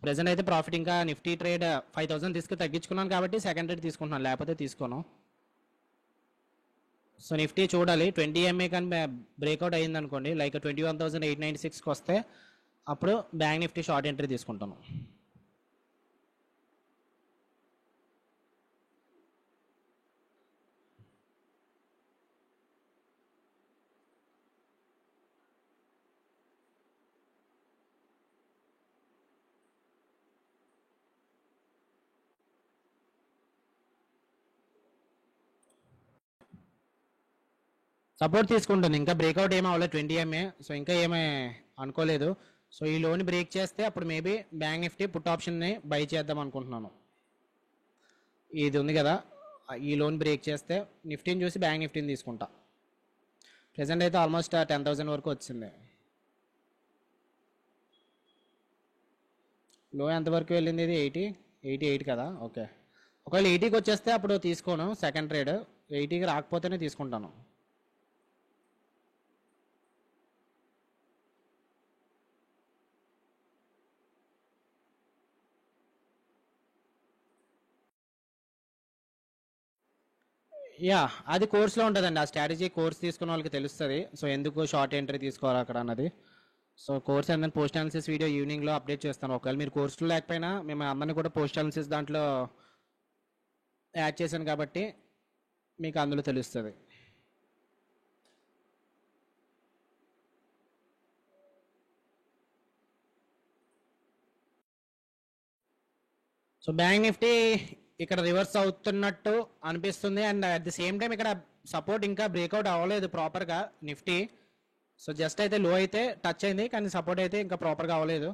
ప్రెసెంట్ అయితే ప్రాఫిట్ ఇంకా నిఫ్టీ ట్రేడ్ 5,000 తీసుకు తగ్గించుకున్నాను కాబట్టి సెకండ్ ట్రేడ్ తీసుకుంటున్నాను, లేకపోతే తీసుకోను. సో నిఫ్టీ చూడాలి 20 EMA కానీ బ్రేక్అవుట్ అయ్యింది అనుకోండి, లైక్ 21,896కి వస్తే అప్పుడు బ్యాంక్ నిఫ్టీ షార్ట్ ఎంట్రీ తీసుకుంటాను. సపోర్ట్ తీసుకుంటుంది, ఇంకా బ్రేక్అవుట్ ఏమీ అవ్వలేదు 20 EMA. సో ఇంకా ఏమీ అనుకోలేదు. సో ఈ లోన్ బ్రేక్ చేస్తే అప్పుడు మేబీ బ్యాంక్ నిఫ్టీ పుట్ ఆప్షన్ని బై చేద్దాం అనుకుంటున్నాను. ఇది ఉంది కదా, ఈ లోన్ బ్రేక్ చేస్తే నిఫ్టీని చూసి బ్యాంక్ నిఫ్టీని తీసుకుంటా. ప్రెసెంట్ అయితే ఆల్మోస్ట్ 10,000 వరకు వచ్చింది. లో ఎంతవరకు వెళ్ళింది? ఇది 88 కదా. ఓకే, ఒకవేళ 80కి వచ్చేస్తే అప్పుడు తీసుకోను సెకండ్ ట్రేడ్, 80కి రాకపోతేనే తీసుకుంటాను. యా, అది కోర్స్లో ఉంటుందండి. ఆ స్ట్రాటజీ కోర్స్ తీసుకున్న వాళ్ళకి తెలుస్తుంది. సో ఎందుకు షార్ట్ ఎంట్రీ తీసుకోవాలి అక్కడ అన్నది. So course and post analysis video ఈవినింగ్లో అప్డేట్ చేస్తాను. ఒకవేళ మీరు కోర్సులో లేకపోయినా మేము అందరినీ కూడా పోస్ట్ అనాలిసిస్ దాంట్లో యాడ్ చేశాను కాబట్టి మీకు అందులో తెలుస్తుంది. సో బ్యాంక్ నిఫ్టీ ఇక్కడ రివర్స్ అవుతున్నట్టు అనిపిస్తుంది, and at the same time ఇక్కడ సపోర్ట్ ఇంకా బ్రేక్అవుట్ అవ్వలేదు ప్రాపర్గా నిఫ్టీ. సో జస్ట్ అయితే లో అయితే టచ్ అయింది, కానీ సపోర్ట్ అయితే ఇంకా ప్రాపర్గా అవ్వలేదు.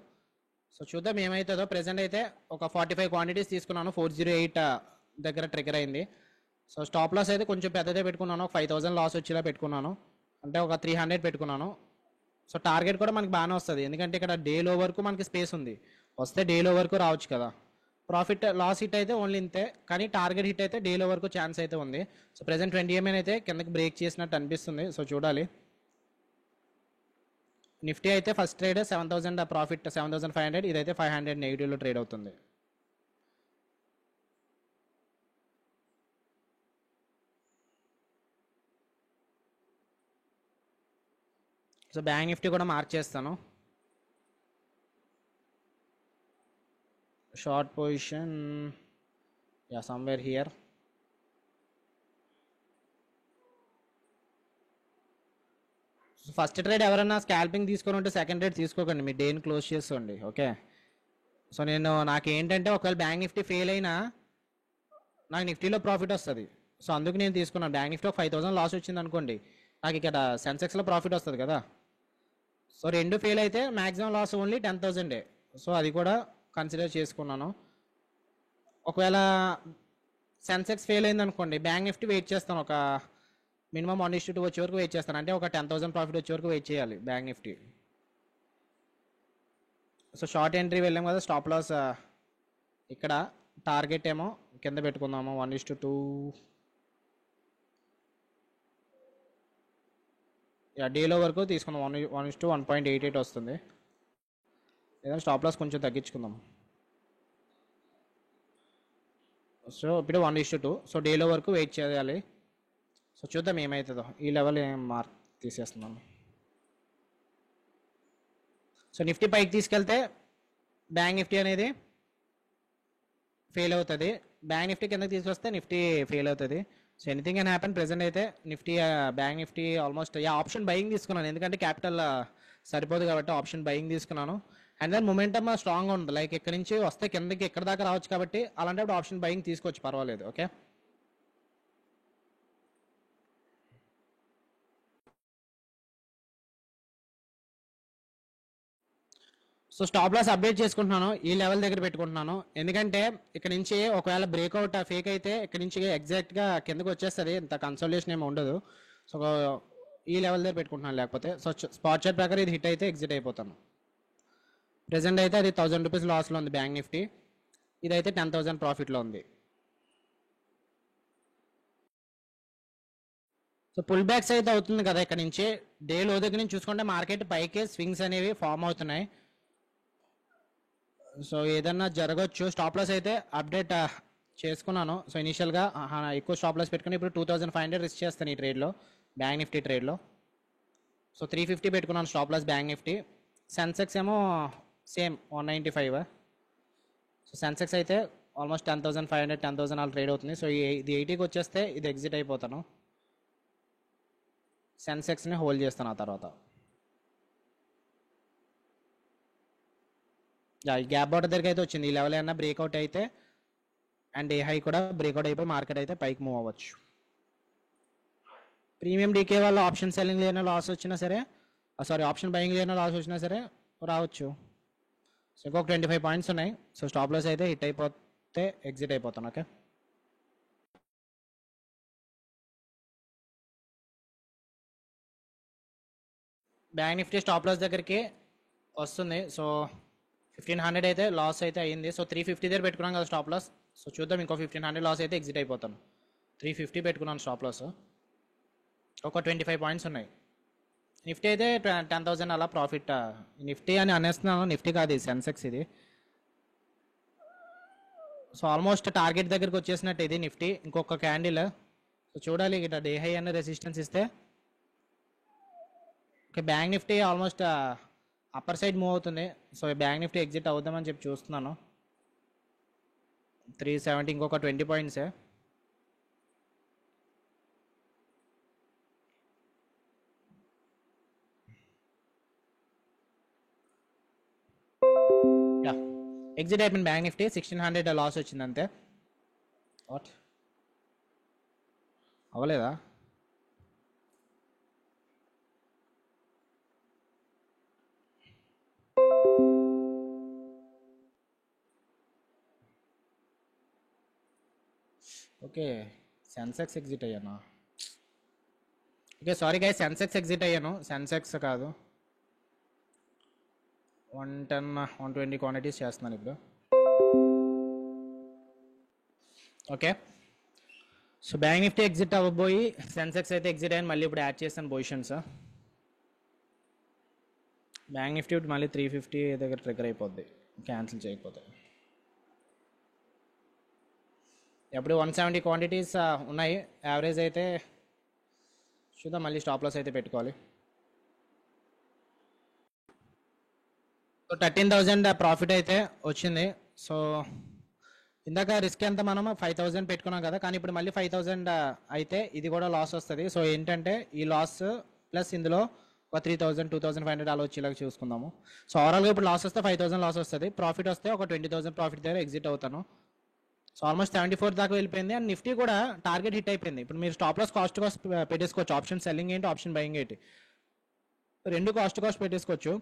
సో చూద్దాం ఏమవుతుందో. ప్రెసెంట్ అయితే ఒక 45 క్వాంటిటీస్ తీసుకున్నాను, 408 దగ్గర ట్రిగర్ అయింది. సో స్టాప్ లాస్ అయితే కొంచెం పెద్దదే పెట్టుకున్నాను, ఒక 5,000 లాస్ వచ్చేలా పెట్టుకున్నాను, అంటే ఒక 300 పెట్టుకున్నాను. సో టార్గెట్ కూడా మనకి బాగానే వస్తుంది, ఎందుకంటే ఇక్కడ డే లో వరకు మనకి స్పేస్ ఉంది, వస్తే డే లో వరకు రావచ్చు కదా. ప్రాఫిట్ లాస్ హిట్ అయితే ఓన్లీ ఇంతే, కానీ టార్గెట్ హిట్ అయితే డేలో వరకు ఛాన్స్ అయితే ఉంది. సో ప్రెసెంట్ 20 EMA అయితే కిందకి బ్రేక్ చేసినట్టు అనిపిస్తుంది. సో చూడాలి. నిఫ్టీ అయితే ఫస్ట్ ట్రేడ్ 7,000 ప్రాఫిట్ 7,500, ఇదైతే 500 నెగిటివ్లో ట్రేడ్ అవుతుంది. సో బ్యాంక్ నిఫ్టీ కూడా మార్క్ చేస్తాను. Short position yeah somewhere here. First trade ఎవరైనా స్కాల్పింగ్ తీసుకొని ఉంటే సెకండ్ ట్రేడ్ తీసుకోకండి, మీ డేని క్లోజ్ చేసుకోండి. ఓకే, సో నాకు ఏంటంటే ఒకవేళ బ్యాంక్ నిఫ్టీ ఫెయిల్ అయినా నాకు నిఫ్టీలో ప్రాఫిట్ వస్తుంది. సో అందుకు నేను తీసుకున్నాను. బ్యాంక్ నిఫ్టీ ఒక 5,000 లాస్ వచ్చింది అనుకోండి, నాకు ఇక్కడ సెన్సెక్స్లో ప్రాఫిట్ వస్తుంది కదా. సో రెండు ఫెయిల్ అయితే మ్యాక్సిమం లాస్ ఓన్లీ 10,000. సో అది కూడా కన్సిడర్ చేసుకున్నాను. ఒకవేళ సెన్సెక్స్ ఫెయిల్ అయింది అనుకోండి, బ్యాంక్ నిఫ్టీ వెయిట్ చేస్తాను, ఒక మినిమం 1:2 వచ్చే వరకు వెయిట్ చేస్తాను, అంటే ఒక 10,000 ప్రాఫిట్ వచ్చే వరకు వెయిట్ చేయాలి bank Nifty. So short entry వెళ్ళాం కదా, స్టాప్ లాస్ ఇక్కడ టార్గెట్ ఏమో కింద పెట్టుకుందాము 1:2. డేలో వరకు తీసుకుందాం, 1:1.88 వస్తుంది. ఏదైనా స్టాప్ లాస్ కొంచెం తగ్గించుకుందాం. సో ఇప్పుడు 1:2. సో డేలో వరకు వెయిట్ చేయాలి. సో చూద్దాం ఏమవుతుందో. ఈ లెవెల్ ఏం మార్క్ తీసేస్తున్నాను. సో నిఫ్టీ పైకి తీసుకెళ్తే బ్యాంక్ నిఫ్టీ అనేది ఫెయిల్ అవుతుంది, బ్యాంక్ నిఫ్టీ కిందకి తీసుకొస్తే నిఫ్టీ ఫెయిల్ అవుతుంది. So anything can happen. Present అయితే Nifty bank Nifty almost option buying తీసుకున్నాను, ఎందుకంటే క్యాపిటల్ సరిపోదు కాబట్టి ఆప్షన్ బయింగ్ తీసుకున్నాను. అండ్ దెన్ మొమెంటమ్ స్ట్రాంగ్గా ఉంది, లైక్ ఇక్కడ నుంచి వస్తే కిందకి ఎక్కడ దాకా రావచ్చు కాబట్టి అలాంటప్పుడు ఆప్షన్ బయింగ్ తీసుకోవచ్చు, పర్వాలేదు. Okay, so stop loss update చేసుకుంటున్నాను, ఈ లెవెల్ దగ్గర పెట్టుకుంటున్నాను, ఎందుకంటే ఇక్కడ నుంచి ఒకవేళ బ్రేక్అవుట్ ఫేక్ అయితే ఇక్కడ నుంచి ఎగ్జాక్ట్గా కిందకి వచ్చేస్తుంది, ఇంత కన్సల్టేషన్ ఏమి ఉండదు. సో ఈ లెవెల్ దగ్గర పెట్టుకుంటున్నాను, లేకపోతే సో స్పాట్ చార్ట్ ప్రకారం ఇది హిట్ అయితే ఎగ్జిట్ అయిపోతాను. ప్రెసెంట్ అయితే అది 1,000 రూపీస్ లాస్లో ఉంది బ్యాంక్ నిఫ్టీ. ఇదైతే 10,000 ప్రాఫిట్లో ఉంది. సో పుల్ బ్యాక్స్ అయితే అవుతుంది కదా ఇక్కడ నుంచి. డే లో దగ్గర నుంచి చూసుకుంటే మార్కెట్ పైకి స్వింగ్స్ అనేవి ఫామ్ అవుతున్నాయి. సో ఏదన్నా జరగచ్చు. స్టాప్ లాస్ అయితే అప్డేట్ చేసుకున్నాను. సో ఇనిషియల్గా ఎక్కువ స్టాప్ లాస్ పెట్టుకుని ఇప్పుడు 2,500 రిస్క్ చేస్తాను ఈ ట్రేడ్లో, బ్యాంక్ నిఫ్టీ ట్రేడ్లో. సో 350 పెట్టుకున్నాను stop loss bank Nifty. Sensex ఏమో సేమ్ 195. సో సెన్సెక్స్ అయితే ఆల్మోస్ట్ 10,500 10,000 అలా ట్రేడ్ అవుతుంది. సో ఇది 80కి వచ్చేస్తే ఇది ఎగ్జిట్ అయిపోతాను. సెన్సెక్స్ని హోల్డ్ చేస్తాను ఆ తర్వాత. ఈ గ్యాప్ బౌట్ దగ్గరికి అయితే వచ్చింది. ఈ లెవెల్ ఏమన్నా బ్రేక్అవుట్ అయితే అండ్ ఏ హై కూడా బ్రేక్అవుట్ అయిపోయి మార్కెట్ అయితే పైకి మూవ్ అవ్వచ్చు. ప్రీమియం డీకే వల్ల ఆప్షన్ సెల్లింగ్ లేని లాస్ వచ్చినా సరే, ఆప్షన్ బయింగ్ లేని లాస్ వచ్చినా సరే రావచ్చు. సో ఇంకొక 25 పాయింట్స్ ఉన్నాయి. సో స్టాప్ లాస్ అయితే హిట్ అయిపోతే ఎగ్జిట్ అయిపోతాను. Okay, bank Nifty stop loss దగ్గరికి వస్తుంది. సో 1,500 అయితే లాస్ అయితే అయ్యింది. సో 350 దగ్గర పెట్టుకున్నాం కదా స్టాప్ లాస్. సో చూద్దాం, ఇంకో 1,500 లాస్ అయితే ఎగ్జిట్ అయిపోతాను. 350 పెట్టుకున్నాను స్టాప్ లాస్. ఒక 25 పాయింట్స్ ఉన్నాయి. నిఫ్టీ అయితే 10,000 అలా ప్రాఫిట్. నిఫ్టీ అని అనేస్తున్నాను, నిఫ్టీ కాదు ఇది, సెన్సెక్స్ ఇది. సో ఆల్మోస్ట్ టార్గెట్ దగ్గరికి వచ్చేసినట్టు ఇది నిఫ్టీ. ఇంకొక క్యాండిల్. సో చూడాలి ఇక్కడ డే హై అన్న రెసిస్టెన్స్ ఇస్తే. Okay, bank Nifty almost upper side move అవుతుంది. సో బ్యాంక్ నిఫ్టీ ఎగ్జిట్ అవుదామని చెప్పి చూస్తున్నాను. 370, ఇంకొక 20 పాయింట్సే. ఎగ్జిట్ అయిపోయింది బ్యాంక్ నిఫ్టీ. 1,600 లాస్ వచ్చింది అంతే. వాట్ అవ్వలేదా? ఓకే, సెన్సెక్స్ ఎగ్జిట్ అయ్యాను. Okay sorry guys, Sensex exit అయ్యాను, సెన్సెక్స్ కాదు. 110 120 క్వాంటిటీస్ చేస్తున్నాను ఇప్పుడు. Okay, so bank Nifty exit అవ్వబోయి సెన్సెక్స్ అయితే ఎగ్జిట్ అయ్యాను. మళ్ళీ ఇప్పుడు యాడ్ చేస్తాను పొజిషన్స్. బ్యాంక్ నిఫ్టీ మళ్ళీ 350 దగ్గర ట్రిగర్ అయిపోద్ది క్యాన్సిల్ చేయకపోతే. ఎప్పుడు 170 క్వాంటిటీస్ ఉన్నాయి యావరేజ్ అయితే. చూద్దాం, మళ్ళీ స్టాప్ లాస్ అయితే పెట్టుకోవాలి. సో 13,000 ప్రాఫిట్ అయితే వచ్చింది. సో ఇందాక రిస్క్ ఎంత మనం 5,000 పెట్టుకున్నాం కదా, కానీ ఇప్పుడు మళ్ళీ 5,000 అయితే ఇది కూడా లాస్ వస్తుంది. సో ఏంటంటే ఈ లాస్ ప్లస్ ఇందులో ఒక 3,000 2,500 అలా వచ్చేలాగా చూసుకుందాము. సో ఓవరాల్గా ఇప్పుడు లాస్ వస్తే 5,000 లాస్ వస్తుంది. ప్రాఫిట్ వస్తే ఒక 20,000 ప్రాఫిట్ దగ్గర ఎగ్జిట్ అవుతాను. సో ఆల్మోస్ట్ 74 దాకా వెళ్ళిపోయింది. అండ్ నిఫ్టీ కూడా టార్గెట్ హిట్ అయిపోయింది. ఇప్పుడు మీరు స్టాప్ లాస్ కాస్ట్ పెట్టేసుకోవచ్చు. ఆప్షన్ సెల్లింగ్ ఏంటి, ఆప్షన్ బయింగ్ ఏంటి, రెండు కాస్ట్ పెట్టేసుకోవచ్చు.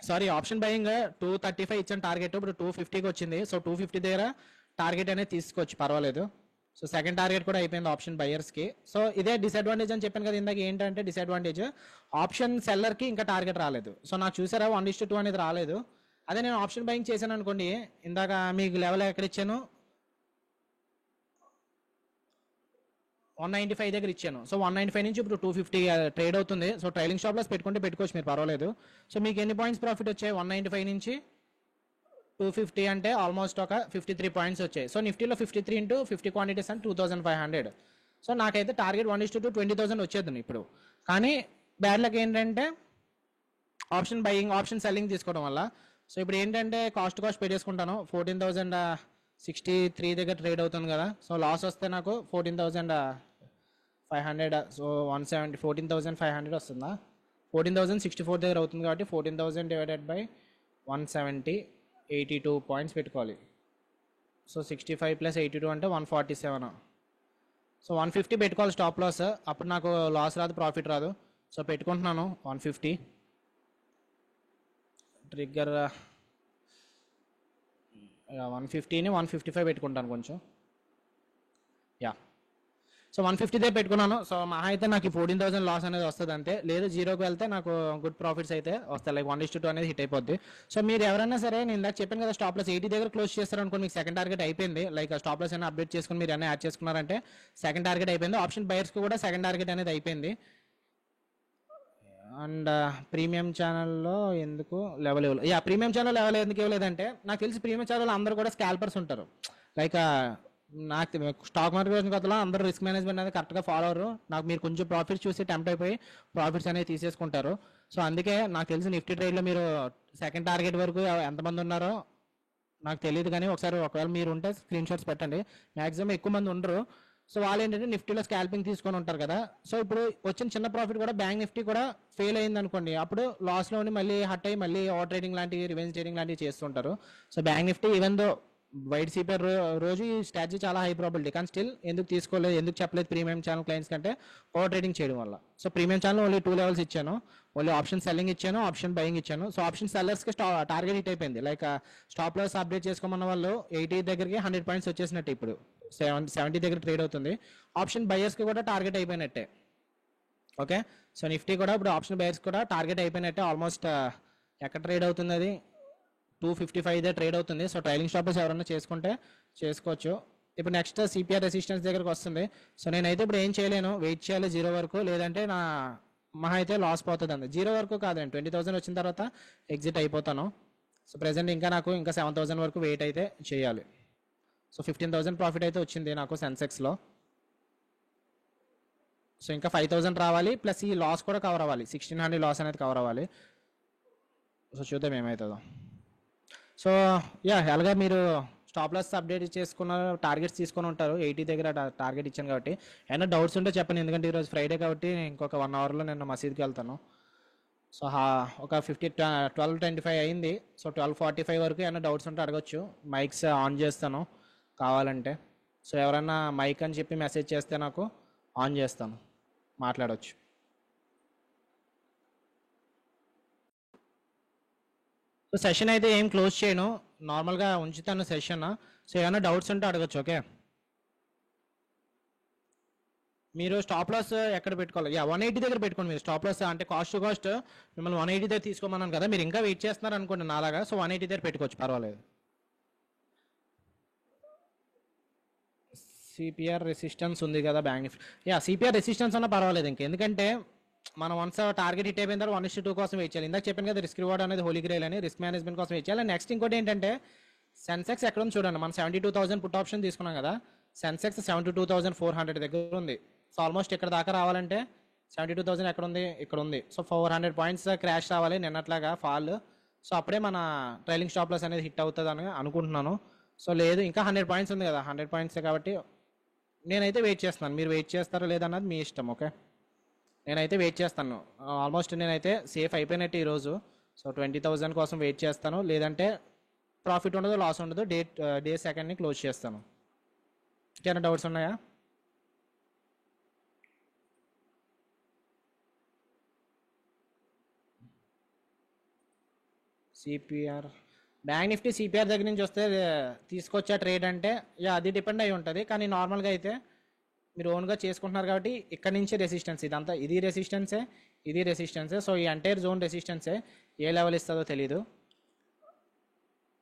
సారీ, ఆప్షన్ బయింగ్ 235 ఇచ్చిన టార్గెట్ ఇప్పుడు 250కి వచ్చింది. సో 250 దగ్గర టార్గెట్ అనేది తీసుకోవచ్చు, పర్వాలేదు. సో సెకండ్ టార్గెట్ కూడా అయిపోయింది ఆప్షన్ బయర్స్కి. సో ఇదే డిసడ్వాంటేజ్ అని చెప్పాను కదా ఇందాక. ఏంటంటే డిసడ్వాంటేజ్ ఆప్షన్ సెల్లర్కి ఇంకా టార్గెట్ రాలేదు. సో నాకు చూసారా 1:2 అనేది రాలేదు. అదే నేను ఆప్షన్ బయింగ్ చేశాను అనుకోండి, ఇందాక మీకు లెవెల్ ఎక్కడ ఇచ్చాను, 195 దగ్గర ఇచ్చాను. సో 195 నుంచి ఇప్పుడు 250 ట్రేడ్ అవుతుంది. సో ట్రైలింగ్ స్టాప్ లాస్ పెట్టుకుంటే పెట్టుకోవచ్చు మీరు, పర్వాలేదు. సో మీకు ఎన్ని పాయింట్స్ ప్రాఫిట్ వచ్చాయి? 195 నుంచి 250 అంటే ఆల్మోస్ట్ ఒక 53 పాయింట్స్ వచ్చాయి. సో నిఫ్టీలో 53 ఇంటూ 50 క్వాంటిటీస్ అంటే 2,500. సో నాకైతే టార్గెట్ 1:2 20,000 వచ్చేద్దాం ఇప్పుడు. కానీ బ్యాడ్ లక్ ఏంటంటే ఆప్షన్ బయింగ్ ఆప్షన్ సెల్లింగ్ తీసుకోవడం వల్ల. సో ఇప్పుడు ఏంటంటే కాస్ట్ పెట్టేసుకుంటాను. 14,063 దగ్గర ట్రేడ్ అవుతుంది కదా. సో లాస్ వస్తే నాకు 14,500. సో 170 14,500 వస్తుందా? 14,064 దగ్గర అవుతుంది కాబట్టి 14,000 డివైడెడ్ బై 170 82 పాయింట్స్ పెట్టుకోవాలి. సో 65 ప్లస్ 82 అంటే 147. సో 150 పెట్టుకోవాలి స్టాప్ లాస్. అప్పుడు నాకు లాస్ రాదు, ప్రాఫిట్ రాదు. సో పెట్టుకుంటున్నాను 150. ట్రిగ్గర్ 150ని 155 పెట్టుకుంటాను కొంచెం. యా, సో 150 పెట్టుకున్నాను. సో మహా అయితే నాకు 14,000 లాస్ అనేది వస్తుంది అంతే. లేదు జీరోకి వెళ్తే నాకు గుడ్ ప్రాఫిట్స్ అయితే వస్తాయి. లైక్ 1:2 అనేది హిట్ అయిపోద్ది. సో మీరు ఎవరైనా సరే నేను ఇందాక చెప్పాను కదా స్టాప్ లాస్ 80 దగ్గర క్లోజ్ చేస్తారనుకో మీకు సెకండ్ టార్గెట్ అయిపోయింది. లైక్ స్టాప్ లాస్ అయినా అప్డేట్ చేసుకుని మీరు అన్నీ యాడ్ చేసుకున్నారంటే సెకండ్ టార్గెట్ అయిపోయింది. ఆప్షన్ బయర్స్కి కూడా సెకండ్ టార్గెట్ అనేది అయిపోయింది. అండ్ ప్రీమియం ఛానల్లో ఎందుకు లెవెల్ ఇవ్వలేదు? ప్రీమియం ఛానల్ లెవెల్ ఎందుకు ఇవ్వలేదంటే నాకు తెలిసి ప్రీమియం ఛానల్ అందరూ కూడా స్కాల్పర్స్ ఉంటారు. లైక్ నాకు స్టాక్ మార్కెట్ కొత్తలో అందరూ రిస్క్ మేనేజ్మెంట్ అనేది కరెక్ట్గా ఫాలో అవ్వరు. నాకు మీరు కొంచెం ప్రాఫిట్స్ చూసి టెంప్ట్ అయిపోయి ప్రాఫిట్స్ అనేవి తీసేసుకుంటారు. సో అందుకే నాకు తెలిసి నిఫ్టీ ట్రేడ్లో మీరు సెకండ్ టార్గెట్ వరకు ఎంతమంది ఉన్నారో నాకు తెలియదు, కానీ ఒకవేళ మీరు ఉంటే స్క్రీన్ షాట్స్ పెట్టండి. మ్యాక్సిమం ఎక్కువ మంది ఉండరు. సో వాళ్ళు ఏంటంటే నిఫ్టీలో స్కాల్పింగ్ తీసుకొని ఉంటారు కదా. సో ఇప్పుడు వచ్చిన చిన్న ప్రాఫిట్ కూడా బ్యాంక్ నిఫ్టీ కూడా ఫెయిల్ అయింది అనుకోండి, అప్పుడు లాస్లోని మళ్ళీ హట్ అయ్యి మళ్ళీ ఓవర్ ట్రేడింగ్ లాంటివి రివెంజ్ ట్రేడింగ్ లాంటివి చేస్తుంటారు. So bank Nifty even though వైట్ సీపర్ రోజు ఈ స్ట్రాటజీ చాలా హై ప్రాబిలిటీ, కానీ స్టిల్ ఎందుకు తీసుకోలేదు, ఎందుకు చెప్పలేదు ప్రీమియం ఛానల్ క్లయింట్స్ కంటే ఓవర్ ట్రేడింగ్ చేయడం వల్ల. So premium channel only 2 levels ఇచ్చాను. ఓన్లీ ఆప్షన్ సెల్లింగ్ ఇచ్చాను, ఆప్షన్ బయింగ్ ఇచ్చాను. సో ఆప్షన్ సెల్లర్స్కి టార్గెట్ హిట్ అయిపోయింది. లైక్ స్టాప్ లాస్ అప్డేట్ చేసుకోమన్న వాళ్ళు 80 దగ్గరికి 100 పాయింట్స్ వచ్చేసినట్టు. ఇప్పుడు 70 దగ్గర ట్రేడ్ అవుతుంది. ఆప్షన్ బయర్స్కి కూడా టార్గెట్ అయిపోయినట్టే. ఓకే, సో నిఫ్టీ కూడా ఇప్పుడు ఆప్షన్ బయర్స్ కూడా టార్గెట్ అయిపోయినట్టే. ఆల్మోస్ట్ ఎక్కడ ట్రేడ్ అవుతుంది అది 255 ట్రేడ్ అవుతుంది. సో ట్రైలింగ్ స్టాప్స్ ఎవరైనా చేసుకుంటే చేసుకోవచ్చు. ఇప్పుడు నెక్స్ట్ సిపిఆర్ రెసిస్టెన్స్ దగ్గరకు వస్తుంది. సో నేనైతే ఇప్పుడు ఏం చేయలేను, వెయిట్ చేయాలి జీరో వరకు, లేదంటే నా మహా అయితే లాస్ పోతుంది అండి. జీరో వరకు కాదండి, 20,000 వచ్చిన తర్వాత ఎగ్జిట్ అయిపోతాను. సో ప్రెసెంట్ ఇంకా 7,000 వరకు వెయిట్ అయితే చేయాలి. సో 15,000 ప్రాఫిట్ అయితే వచ్చింది నాకు సెన్సెక్స్లో. సో ఇంకా 5,000 రావాలి, ప్లస్ ఈ లాస్ కూడా కవర్ అవ్వాలి, 1,600 లాస్ అనేది కవర్ అవ్వాలి. సో చూద్దాం ఏమవుతుందో. సో అలాగే మీరు స్టాప్ లాస్ అప్డేట్ చేసుకున్న టార్గెట్స్ తీసుకొని ఉంటారు. 80 దగ్గర టార్గెట్ ఇచ్చాను కాబట్టి ఏమైనా డౌట్స్ ఉంటే చెప్పండి, ఎందుకంటే ఈరోజు ఫ్రైడే కాబట్టి ఇంకొక 1 అవర్లో నేను మసీద్కి వెళ్తాను. సో ఒక 12:25 అయింది. సో 12:45 వరకు ఏమైనా డౌట్స్ ఉంటే అడగచ్చు. మైక్స్ ఆన్ చేస్తాను కావాలంటే. సో ఎవరైనా మైక్ అని చెప్పి మెసేజ్ చేస్తే నాకు ఆన్ చేస్తాను, మాట్లాడవచ్చు. సో సెషన్ అయితే ఏం క్లోజ్ చేయను, నార్మల్గా ఉంచుతాను సెషన్. సో ఏమైనా డౌట్స్ ఉంటే అడగచ్చు. ఓకే, మీరు స్టాప్ లాస్ ఎక్కడ పెట్టుకోవాలి? 180 దగ్గర పెట్టుకోండి. మీరు స్టాప్ లాస్ అంటే కాస్ట్ టు కాస్ట్ మిమ్మల్ని 180 దగ్గర తీసుకోమన్నాను కదా, మీరు ఇంకా వెయిట్ చేస్తున్నారు అనుకోండి నాలాగా. సో 180 దగ్గర పెట్టుకోవచ్చు, పర్వాలేదు. సిపిఆర్ రెసిస్టెన్స్ ఉంది కదా బ్యాంక్ నిఫ్టీ. సిపిఆర్ రెసిస్టెన్స్ ఉన్నా పర్వాలేదు ఇంకా, ఎందుకంటే మనం వన్స్ టార్గెట్ హిట్ అయిపోయిన తర్వాత 1:2 కోసం వెయిట్ చేయాలి. ఇందాక చెప్పాను కదా రిస్క్ రివార్డ్ అనేది హోలీ గ్రేల్ అని, రిస్క్ మేనేజ్మెంట్ కోసం వెయిట్ చేయాలి. నెక్స్ట్ ఇంకోటి ఏంటంటే సెన్సెక్స్ ఎక్కడ ఉంది చూడండి. మనం 72,000 పుట్ ఆప్షన్ తీసుకున్నాం కదా, సెన్సెక్స్ 72,400 దగ్గర ఉంది. సో ఆల్మోస్ట్ ఇక్కడ దాకా రావాలంటే 72,000 ఎక్కడ ఉంది, ఇక్కడ ఉంది. సో 400 పాయింట్స్ క్రాష్ రావాలి నిన్నట్లాగా ఫాల్. సో అప్పుడే మన ట్రైలింగ్ స్టాప్ లాస్ అనేది హిట్ అవుతుంది అని అనుకుంటున్నాను. సో లేదు, ఇంకా 100 పాయింట్స్ ఉంది కదా, 100 పాయింట్స్ కాబట్టి నేనైతే వెయిట్ చేస్తున్నాను. మీరు వెయిట్ చేస్తారో లేదన్నది మీ ఇష్టం. ఓకే, నేనైతే వెయిట్ చేస్తాను. ఆల్మోస్ట్ నేనైతే సేఫ్ అయిపోయినట్టు ఈరోజు. సో 20,000 కోసం వెయిట్ చేస్తాను, లేదంటే ప్రాఫిట్ ఉండదు, లాస్ ఉండదు, డే సెకండ్ని క్లోజ్ చేస్తాను. ఇంకేమైనా డౌట్స్ ఉన్నాయా? సిపిఆర్ బ్యాంక్ నిఫ్టీ సిపిఆర్ దగ్గర నుంచి వస్తే తీసుకొచ్చే ట్రేడ్ అంటే అది డిపెండ్ అయి ఉంటుంది. కానీ నార్మల్గా అయితే మీరు ఓన్గా చేసుకుంటున్నారు కాబట్టి ఇక్కడ నుంచి రెసిస్టెన్స్, ఇదంతా ఇది రెసిస్టెన్సే, ఇది రెసిస్టెన్సే. సో ఈ ఎంటైర్ జోన్ రెసిస్టెన్సే, ఏ లెవెల్ ఇస్తుందో తెలీదు.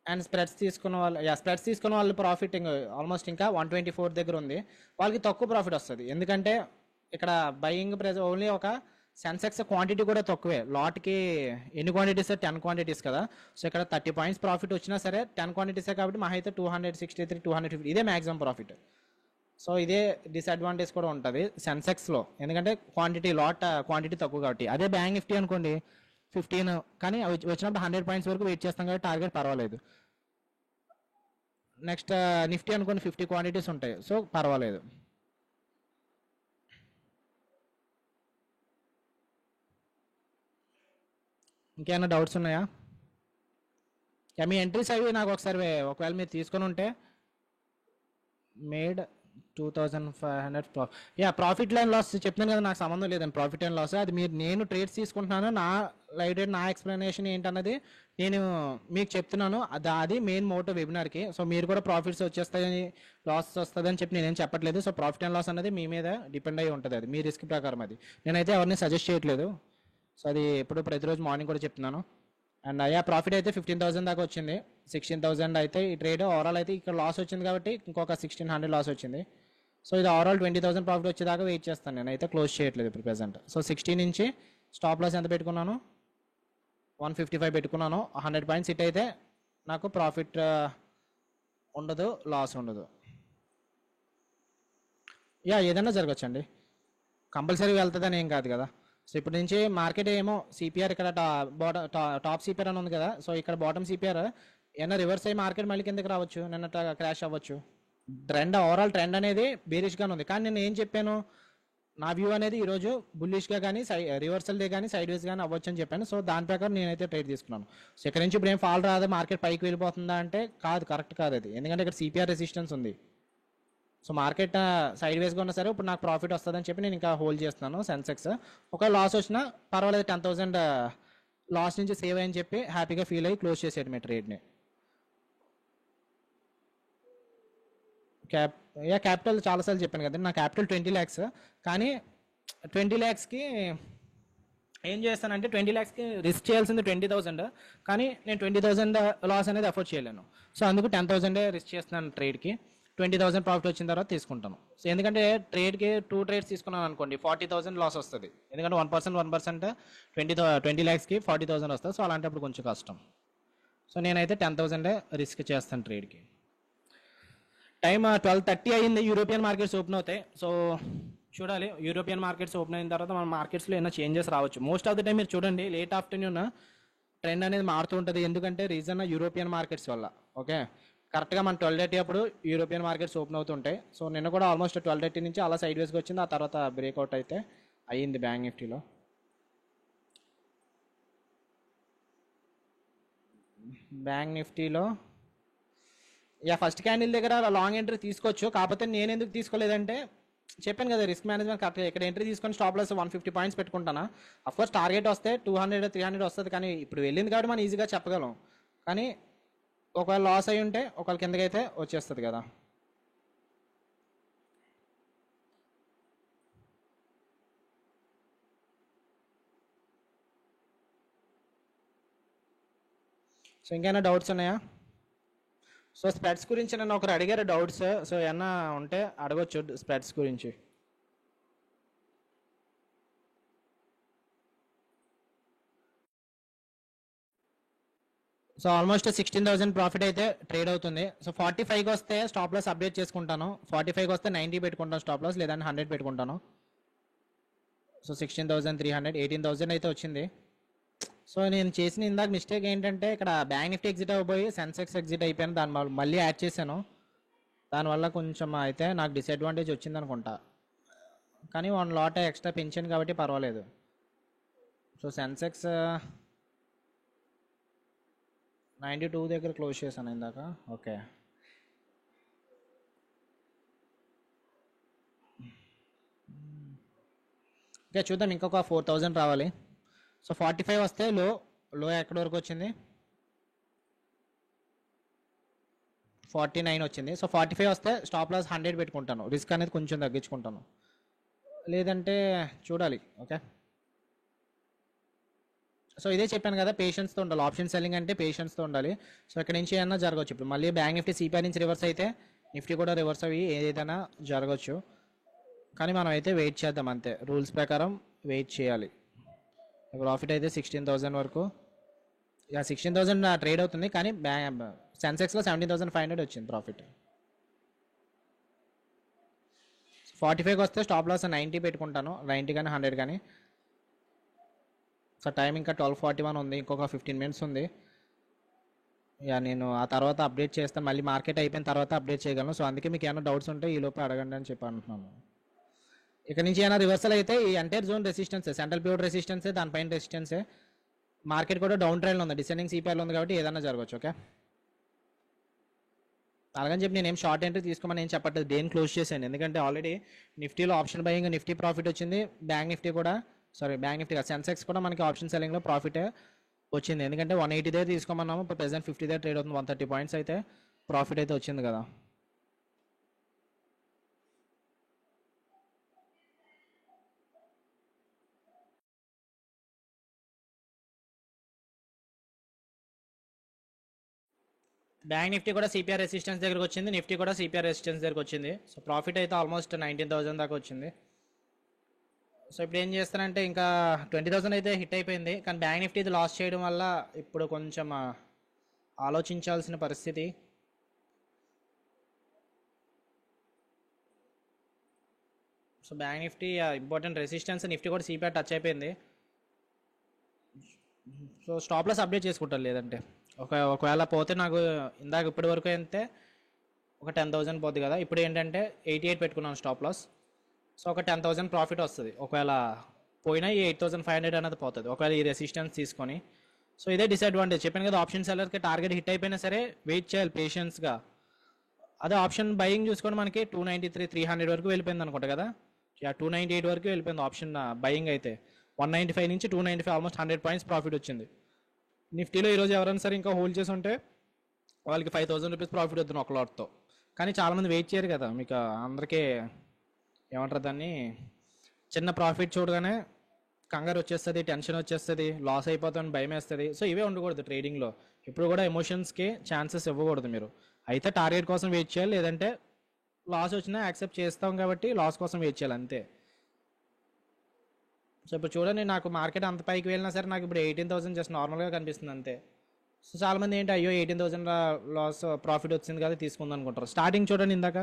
అండ్ స్ప్రెడ్స్ తీసుకున్న వాళ్ళు ప్రాఫిట్ ఆల్మోస్ట్ ఇంకా 124 దగ్గర ఉంది. వాళ్ళకి తక్కువ ప్రాఫిట్ వస్తుంది, ఎందుకంటే ఇక్కడ బయింగ్ ప్రైస్ ఓన్లీ ఒక సెన్సెక్స్ క్వాంటిటీ కూడా తక్కువే. లాట్కి ఎన్ని క్వాంటిటీస్? 10 క్వాంటిటీస్ కదా. సో ఇక్కడ 30 పాయింట్స్ ప్రాఫిట్ వచ్చినా సరే 10 క్వాంటిటీసే కాబట్టి మా అయితే 263, 250 ఇదే మ్యాక్సిమం ప్రాఫిట్. సో ఇదే డిసడ్వాంటేజ్ కూడా ఉంటుంది సెన్సెక్స్లో, ఎందుకంటే క్వాంటిటీ తక్కువ కాబట్టి. అదే బ్యాంక్ నిఫ్టీ అనుకోండి 15, కానీ వచ్చినప్పుడు 100 పాయింట్స్ వరకు వెయిట్ చేస్తాం కాబట్టి టార్గెట్ పర్వాలేదు. నెక్స్ట్ నిఫ్టీ అనుకోండి 50 క్వాంటిటీస్ ఉంటాయి, సో పర్వాలేదు. ఇంకేమైనా డౌట్స్ ఉన్నాయా? మీ ఎంట్రీస్ అవి నాకు ఒకసారి ఒకవేళ మీరు తీసుకొని ఉంటే made 2500 yeah profit line loss చెప్తున్నాను కదా, నాకు సంబంధం లేదండి ప్రాఫిట్ అండ్ లాస్. అది మీరు నేను ట్రేడ్స్ తీసుకుంటున్నాను, నా లైట్ నా ఎక్స్ప్లెనేషన్ ఏంటన్నది నేను మీకు చెప్తున్నాను. అది మెయిన్ మోటో వెబినార్కి. సో మీరు కూడా ప్రాఫిట్స్ వచ్చేస్తాయని లాస్ వస్తుందని చెప్పి నేనేం చెప్పట్లేదు. సో ప్రాఫిట్ అండ్ లాస్ అనేది మీ మీద డిపెండ్ అయ్యి ఉంటుంది, అది మీ రిస్క్ ప్రకారం. అది నేనైతే ఎవరిని సజెస్ట్ చేయట్లేదు. సో అది ప్రతిరోజు మార్నింగ్ కూడా చెప్తున్నాను. అండ్ అయ్యా ప్రాఫిట్ అయితే 15,000 దాకా వచ్చింది. 16,000 అయితే ఈ ట్రేడ్ ఓవరాల్ అయితే ఇక్కడ లాస్ వచ్చింది కాబట్టి ఇంకొక 1,600 లాస్ వచ్చింది. సో ఇది ఓవరాల్ 20,000 ప్రాఫిట్ వచ్చేదాకా వెయిట్ చేస్తాను, నేనైతే క్లోజ్ చేయట్లేదు ఇప్పుడు ప్రెసెంట్. సో 60 నుంచి స్టాప్ లాస్ ఎంత పెట్టుకున్నాను, 155 పెట్టుకున్నాను. 100 పాయింట్స్ హిట్ అయితే నాకు ప్రాఫిట్ ఉండదు, లాస్ ఉండదు. యా ఏదైనా జరగచ్చండి, కంపల్సరీ వెళ్తుందని ఏం కాదు కదా. సో ఇప్పటి నుంచి మార్కెట్ ఏమో సిపిఆర్ ఇక్కడ టాప్ సిపిఆర్ అని ఉంది కదా, సో ఇక్కడ బాటమ్ సిపిఆర్ ఏమైనా రివర్స్ అయ్యి మార్కెట్ మళ్ళీ కిందకి రావచ్చు, నిన్న క్రాష్ అవ్వచ్చు. ఓవరాల్ ట్రెండ్ అనేది బేరిష్గానే ఉంది. కానీ నేను ఏం చెప్పాను, నా వ్యూ అనేది ఈరోజు బుల్లిష్గా కానీ రివర్సల్ డే కానీ సైడ్ వేస్ కానీ అవ్వచ్చు అని చెప్పాను. సో దాని ప్రకారం నేనైతే ట్రేడ్ తీసుకున్నాను. సో ఇక్కడ నుంచి ఇప్పుడు ఏం ఫాల్ రాదు, మార్కెట్ పైకి వెళ్ళిపోతుందా అంటే కాదు, కరెక్ట్ కాదు అది. ఎందుకంటే ఇక్కడ సిపిఆర్ రెసిస్టెన్స్ ఉంది. సో మార్కెట్ సైడ్ వేస్గా ఉన్నా సరే ఇప్పుడు నాకు ప్రాఫిట్ వస్తుందని చెప్పి నేను ఇంకా హోల్డ్ చేస్తున్నాను సెన్సెక్స్. ఒక లాస్ వచ్చినా పర్వాలేదు, 10,000 లాస్ నుంచి సేవ్ అయ్యని చెప్పి హ్యాపీగా ఫీల్ అయ్యి క్లోజ్ చేసేది మీ ట్రేడ్ని. క్యాపిటల్ చాలాసార్లు చెప్పాను కదండి, నా క్యాపిటల్ 20 lakhs. కానీ 20 lakhsకి ఏం చేస్తానంటే 20 lakhsకి రిస్క్ చేయాల్సింది 20,000, కానీ నేను 20,000 లాస్ అనేది అఫోర్డ్ చేయలేను. సో అందుకు 10,000 రిస్క్ చేస్తున్నాను ట్రేడ్కి. 20,000 ప్రాఫిట్ వచ్చిన తర్వాత తీసుకుంటాను. సో ఎందుకంటే ట్రేడ్కి 2 trades తీసుకున్నాను అనుకోండి 40,000 లాస్ వస్తుంది. ఎందుకంటే 1% 20 lakhsకి 40,000 వస్తుంది. సో అలాంటప్పుడు కొంచెం కష్టం. సో నేనైతే 10,000 రిస్క్ చేస్తాను ట్రేడ్కి. టైం 12:30 అయింది, యూరోపియన్ మార్కెట్స్ ఓపెన్ అవుతాయి. సో చూడాలి, యూరోపియన్ మార్కెట్స్ ఓపెన్ అయిన తర్వాత మన మార్కెట్స్లో ఏమైనా చేంజెస్ రావచ్చు. మోస్ట్ ఆఫ్ ద టైం మీరు చూడండి లేట్ ఆఫ్టర్నూన్ ట్రెండ్ అనేది మారుతూ ఉంటుంది. ఎందుకంటే రీజన్ యూరోపియన్ మార్కెట్స్ వల్ల. ఓకే, కరెక్ట్గా మన 12:30 అప్పుడు యూరోపియన్ మార్కెట్స్ ఓపెన్ అవుతుంటాయి. సో నిన్న కూడా ఆల్మోస్ట్ 12:30 నుంచి అలా సైడ్ వేస్కి వచ్చింది. ఆ తర్వాత బ్రేక్అవుట్ అయితే అయ్యింది బ్యాంక్ నిఫ్టీలో. బ్యాంక్ నిఫ్టీలో ఫస్ట్ క్యాండిల్ దగ్గర లాంగ్ ఎంట్రీ తీసుకోవచ్చు. కాకపోతే నేను ఎందుకు తీసుకోలేదంటే చెప్పాను కదా, రిస్క్ మేనేజ్మెంట్ కరెక్ట్గా ఇక్కడ ఎంట్రీ తీసుకొని స్టాప్ లాస్ 150 పాయింట్స్ పెట్టుకుంటాను. అఫ్కోర్స్ టార్గెట్ వస్తే 200 300 వస్తుంది, కానీ ఇప్పుడు వెళ్ళింది కాబట్టి మనం ఈజీగా చెప్పగలం. కానీ ఒకవేళ లాస్ అయి ఉంటే ఒకవేళ కిందకైతే వచ్చేస్తుంది కదా. సో ఇంకేమైనా డౌట్స్ ఉన్నాయా? సో స్ప్రెడ్స్ గురించి నన్ను ఒకరు అడిగారు డౌట్స్. సో ఏమన్నా ఉంటే అడగొచ్చు స్ప్రెడ్స్ గురించి. సో ఆల్మోస్ట్ 16,000 ప్రాఫిట్ అయితే ట్రేడ్ అవుతుంది. సో 45కి వస్తే స్టాప్ లాస్ అప్డేట్ చేసుకుంటాను. 45కి వస్తే 90 పెట్టుకుంటాను స్టాప్ లాస్, లేదంటే 100 పెట్టుకుంటాను. సో 16,300 18,000 అయితే వచ్చింది. సో నేను చేసిన ఇందాక మిస్టేక్ ఏంటంటే ఇక్కడ బ్యాంక్ నిఫ్టీ ఎగ్జిట్ అయిపోయి సెన్సెక్స్ ఎగ్జిట్ అయిపోయాను, దాని మళ్ళీ యాడ్ చేశాను. దానివల్ల కొంచెం అయితే నాకు డిసడ్వాంటేజ్ వచ్చింది అనుకుంటా. కానీ 1 lot ఎక్స్ట్రా పెంచాను కాబట్టి పర్వాలేదు. సో సెన్సెక్స్ 92 దగ్గర క్లోజ్ చేశాను ఇందాక. ఓకే, ఓకే చూద్దాం, ఇంకొక 4,000 రావాలి. సో 45 వస్తే లో ఎక్కడి వరకు వచ్చింది, 49 వచ్చింది. సో 45 వస్తే స్టాప్ లాస్ 100 పెట్టుకుంటాను, రిస్క్ అనేది కొంచెం తగ్గించుకుంటాను. లేదంటే చూడాలి. ఓకే, సో ఇదే చెప్పాను కదా, పేషెన్స్తో ఉండాలి. ఆప్షన్ సెల్లింగ్ అంటే పేషెన్స్తో ఉండాలి. సో ఇక్కడ నుంచి ఏదైనా జరగవచ్చు. ఇప్పుడు మళ్ళీ బ్యాంక్ నిఫ్టీ సిపిఆర్ నుంచి రివర్స్ అయితే నిఫ్టీ కూడా రివర్స్ అయ్యి ఏదైనా జరగవచ్చు. కానీ మనం అయితే వెయిట్ చేద్దాం అంతే, రూల్స్ ప్రకారం వెయిట్ చేయాలి. ప్రాఫిట్ అయితే 16,000 వరకు 16,000 ట్రేడ్ అవుతుంది. కానీ సెన్సెక్స్లో 17,500 వచ్చింది ప్రాఫిట్. 45కి వస్తే స్టాప్ లాస్ 90 పెట్టుకుంటాను, 90 కానీ 100 కానీ. సో టైం ఇంకా 12:41 ఉంది, ఇంకొక 15 minutes ఉంది. నేను ఆ తర్వాత అప్డేట్ చేస్తాను, మళ్ళీ మార్కెట్ అయిపోయిన తర్వాత అప్డేట్ చేయగలను. సో అందుకే మీకు ఏమైనా డౌట్స్ ఉంటే ఈ లోపు అడగండి అని చెప్పి అంటున్నాను. ఇక్కడ నుంచి ఏమైనా రివర్సల్ అయితే ఈ ఎంటైర్ జోన్ రెసిస్టెన్సే, సెంట్రల్ ప్యూర్ రెసిస్టెన్సే, దానిపైన రెసిస్టెన్సే. మార్కెట్ కూడా డౌన్ ట్రెండ్లో ఉంది, డిసెండింగ్ సిపిఆర్లో ఉంది కాబట్టి ఏదైనా జరగవచ్చు. ఓకే, అలాగని చెప్పి నేనేం షార్ట్ ఎంట్రీ తీసుకోమని ఏం చెప్పట్లేదు, దేని క్లోజ్ చేశాను. ఎందుకంటే ఆల్రెడీ నిఫ్టీలో ఆప్షన్ బయింగ్ నిఫ్టీ ప్రాఫిట్ వచ్చింది, బ్యాంక్ నిఫ్టీ కూడా బ్యాంక్ నిఫ్టీ కాదు సెన్సెక్స్ కూడా మనకి ఆప్షన్ సెల్లింగ్లో ప్రాఫిట్ వచ్చింది. ఎందుకంటే 180 దగ్గర తీసుకోమన్నాము, ఇప్పుడు ప్రెసెంట్ 50 దగ్గర ట్రేడ్ అవుతుంది, 130 పాయింట్స్ అయితే ప్రాఫిట్ అయితే వచ్చింది కదా. బ్యాంక్ నిఫ్టీ కూడా సిపిఆర్ రెసిస్టెన్స్ దగ్గరకు వచ్చింది, నిఫ్టీ కూడా సిపిఆర్ రెసిస్టెన్స్ దగ్గరకు వచ్చింది. సో ప్రాఫిట్ అయితే ఆల్మోస్ట్ 19,000 దాకా వచ్చింది. సో ఇప్పుడు ఏం చేస్తానంటే ఇంకా 20,000 అయితే హిట్ అయిపోయింది, కానీ బ్యాంక్ నిఫ్టీ ఇది లాస్ చేయడం వల్ల ఇప్పుడు కొంచెం ఆలోచించాల్సిన పరిస్థితి. So bank Nifty important resistance, Nifty కూడా సిపిఆర్ టచ్ అయిపోయింది. సో స్టాప్ లాస్ అప్డేట్ చేసుకుంటారు, లేదంటే ఒకవేళ పోతే నాకు ఇందాక ఇప్పటి వరకు అయితే ఒక 10,000 పోద్ది కదా, ఇప్పుడు ఏంటంటే 88 పెట్టుకున్నాను స్టాప్ లాస్. సో ఒక 10,000 ప్రాఫిట్ వస్తుంది, ఒకవేళ పోయినా ఈ 8,500 అనేది పోతుంది ఒకవేళ ఈ రెసిస్టెన్స్ తీసుకొని. సో ఇదే డిసడ్వాంటేజ్, చెప్పాను కదా, ఆప్షన్ సెల్లర్కి టార్గెట్ హిట్ అయిపోయినా సరే వెయిట్ చేయాలి పేషెన్స్గా. అదే ఆప్షన్ బయింగ్ చూసుకొని మనకి 293 300 వరకు వెళ్ళిపోయింది అనుకుంటా కదా, 298 వరకు వెళ్ళిపోయింది ఆప్షన్ బయింగ్ అయితే. 195 నుంచి 295 ఆల్మోస్ట్ 100 పాయింట్స్ ప్రాఫిట్ వచ్చింది. నిఫ్టీలో ఈరోజు ఎవరైనా సరే ఇంకా హోల్డ్ చేసి ఉంటే వాళ్ళకి 5,000 రూపీస్ ప్రాఫిట్ వద్దు ఒక లాట్తో. కానీ చాలామంది వెయిట్ చేయరు కదా, మీకు అందరికీ ఏమంటారు దాన్ని, చిన్న ప్రాఫిట్ చూడగానే కంగారు వచ్చేస్తుంది, టెన్షన్ వచ్చేస్తుంది, లాస్ అయిపోతామని భయం వేస్తుంది. సో ఇవే ఉండకూడదు ట్రేడింగ్లో, ఇప్పుడు కూడా ఎమోషన్స్కి ఛాన్సెస్ ఇవ్వకూడదు. మీరు అయితే టార్గెట్ కోసం వెయిట్ చేయాలి, లేదంటే లాస్ వచ్చినా యాక్సెప్ట్ చేస్తాం కాబట్టి లాస్ కోసం వెయిట్ చేయాలి అంతే. సో ఇప్పుడు చూడండి, నాకు మార్కెట్ అంత పైకి వెళ్ళినా సరే నాకు ఇప్పుడు 18,000 జస్ట్ నార్మల్గా కనిపిస్తుంది అంతే. సో చాలామంది ఏంటి, అయ్యో 18,000 లాస్ ప్రాఫిట్ వచ్చింది కదా తీసుకుందాం అనుకుంటారు. స్టార్టింగ్ చూడండి, ఇందాక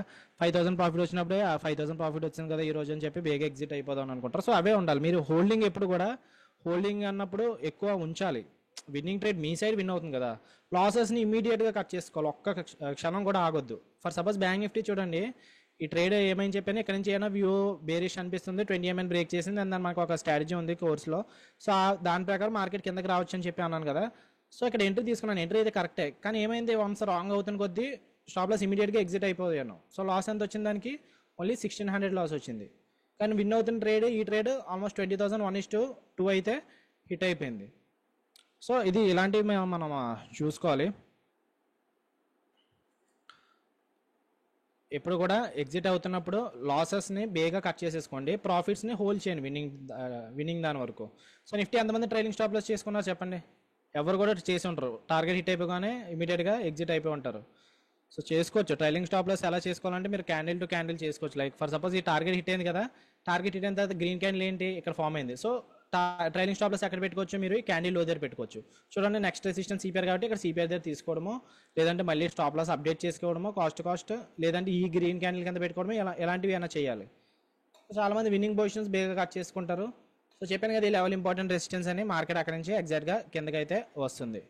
5,000 ప్రాఫిట్ వచ్చినప్పుడే 5,000 ప్రాఫిట్ వచ్చింది కదా ఈ రోజు అని చెప్పి బేగా ఎగ్జిట్ అయిపోదాం అనుకుంటారు. సో అవే ఉండాలి. మీరు హోల్డింగ్ ఎప్పుడు కూడా హోల్డింగ్ అన్నప్పుడు ఎక్కువ ఉంచాలి. విన్నింగ్ ట్రేడ్ మీ సైడ్ విన్ అవుతుంది కదా, లాసెస్ని ఇమీడియట్గా కట్ చేసుకోవాలి, ఒక్క క్షణం కూడా ఆగొద్దు. ఫర్ సపోజ్ బ్యాంక్ నిఫ్టీ చూడండి, ఈ ట్రేడ్ ఏమైనా చెప్పాను, ఇక్కడ నుంచి ఏమైనా వ్యూ బేరిష్ అనిపిస్తుంది, 20 MN బ్రేక్ చేసింది, అండ్ దాని మనకు ఒక స్ట్రాటజీ ఉంది కోర్స్లో. సో దాని ప్రకారం మార్కెట్ కిందకి రావచ్చు అని చెప్పి అన్నాను కదా. సో ఇక్కడ ఎంట్రీ తీసుకున్నాను, ఎంట్రీ అయితే కరెక్టే, కానీ ఏమైంది, వన్స్ రాంగ్ అవుతున్న కొద్దీ స్టాప్ లాస్ ఇమీడియట్గా ఎగ్జిట్ అయిపోయాను. సో లాస్ ఎంత వచ్చింది దానికి, ఓన్లీ 1,600 లాస్ వచ్చింది. కానీ విన్ అవుతున్న ట్రేడ్, ఈ ట్రేడ్ ఆల్మోస్ట్ 20,000 1:2 అయితే హిట్ అయిపోయింది. సో ఇది ఇలాంటివి మనం చూసుకోవాలి. ఎప్పుడు కూడా ఎగ్జిట్ అవుతున్నప్పుడు లాసెస్ని బేగా కట్ చేసేసుకోండి, ప్రాఫిట్స్ని హోల్డ్ చేయండి విన్నింగ్ దాని వరకు. సో నిఫ్టీ ఎంతమంది ట్రైలింగ్ స్టాప్ లాస్ చేసుకున్నారు చెప్పండి, ఎవరు కూడా చేసి ఉంటారు. టార్గెట్ హిట్ అయిపోగానే ఇమీడియట్గా ఎగ్జిట్ అయిపోయి ఉంటారు. సో చేసుకోవచ్చు ట్రైలింగ్ స్టాప్ లాస్ ఎలా చేసుకోవాలంటే, మీరు క్యాండిల్ టు క్యాండిల్ చేసుకోవచ్చు. లైక్ ఫర్ సపోజ్ ఈ టార్గెట్ హిట్ అయింది కదా, టార్గెట్ హిట్ అయిన తర్వాత గ్రీన్ క్యాండిల్ ఏంటి ఇక్కడ ఫామ్ అయింది. సో ట్రైలింగ్ స్టాప్ లాస్ ఎక్కడ పెట్టుకోవచ్చు, మీరు ఈ క్యాండిల్ లో దగ్గర పెట్టుకోవచ్చు. చూడండి, నెక్స్ట్ రెసిస్టెన్స్ సిపిఆర్ కాబట్టి ఇక్కడ సిపిఆర్ దగ్గర తీసుకోవడమో, లేదంటే మళ్ళీ స్టాప్ లాస్ అప్డేట్ చేసుకోవడమో కాస్ట్, లేదంటే ఈ గ్రీన్ క్యాండిల్ కింద పెట్టుకోవడమో, ఎలాంటివి అయినా చేయాలి. చాలా మంది విన్నింగ్ పొజిషన్స్ బేగా కట్ చేసుకుంటారు. సో చెప్పాను కదా, ఈ లెవెల్ ఇంపార్టెంట్ రెసిస్టెన్స్ అని, మార్కెట్ అక్కడ నుంచి ఎగ్జాక్ట్గా కిందకి అయితే వస్తుంది.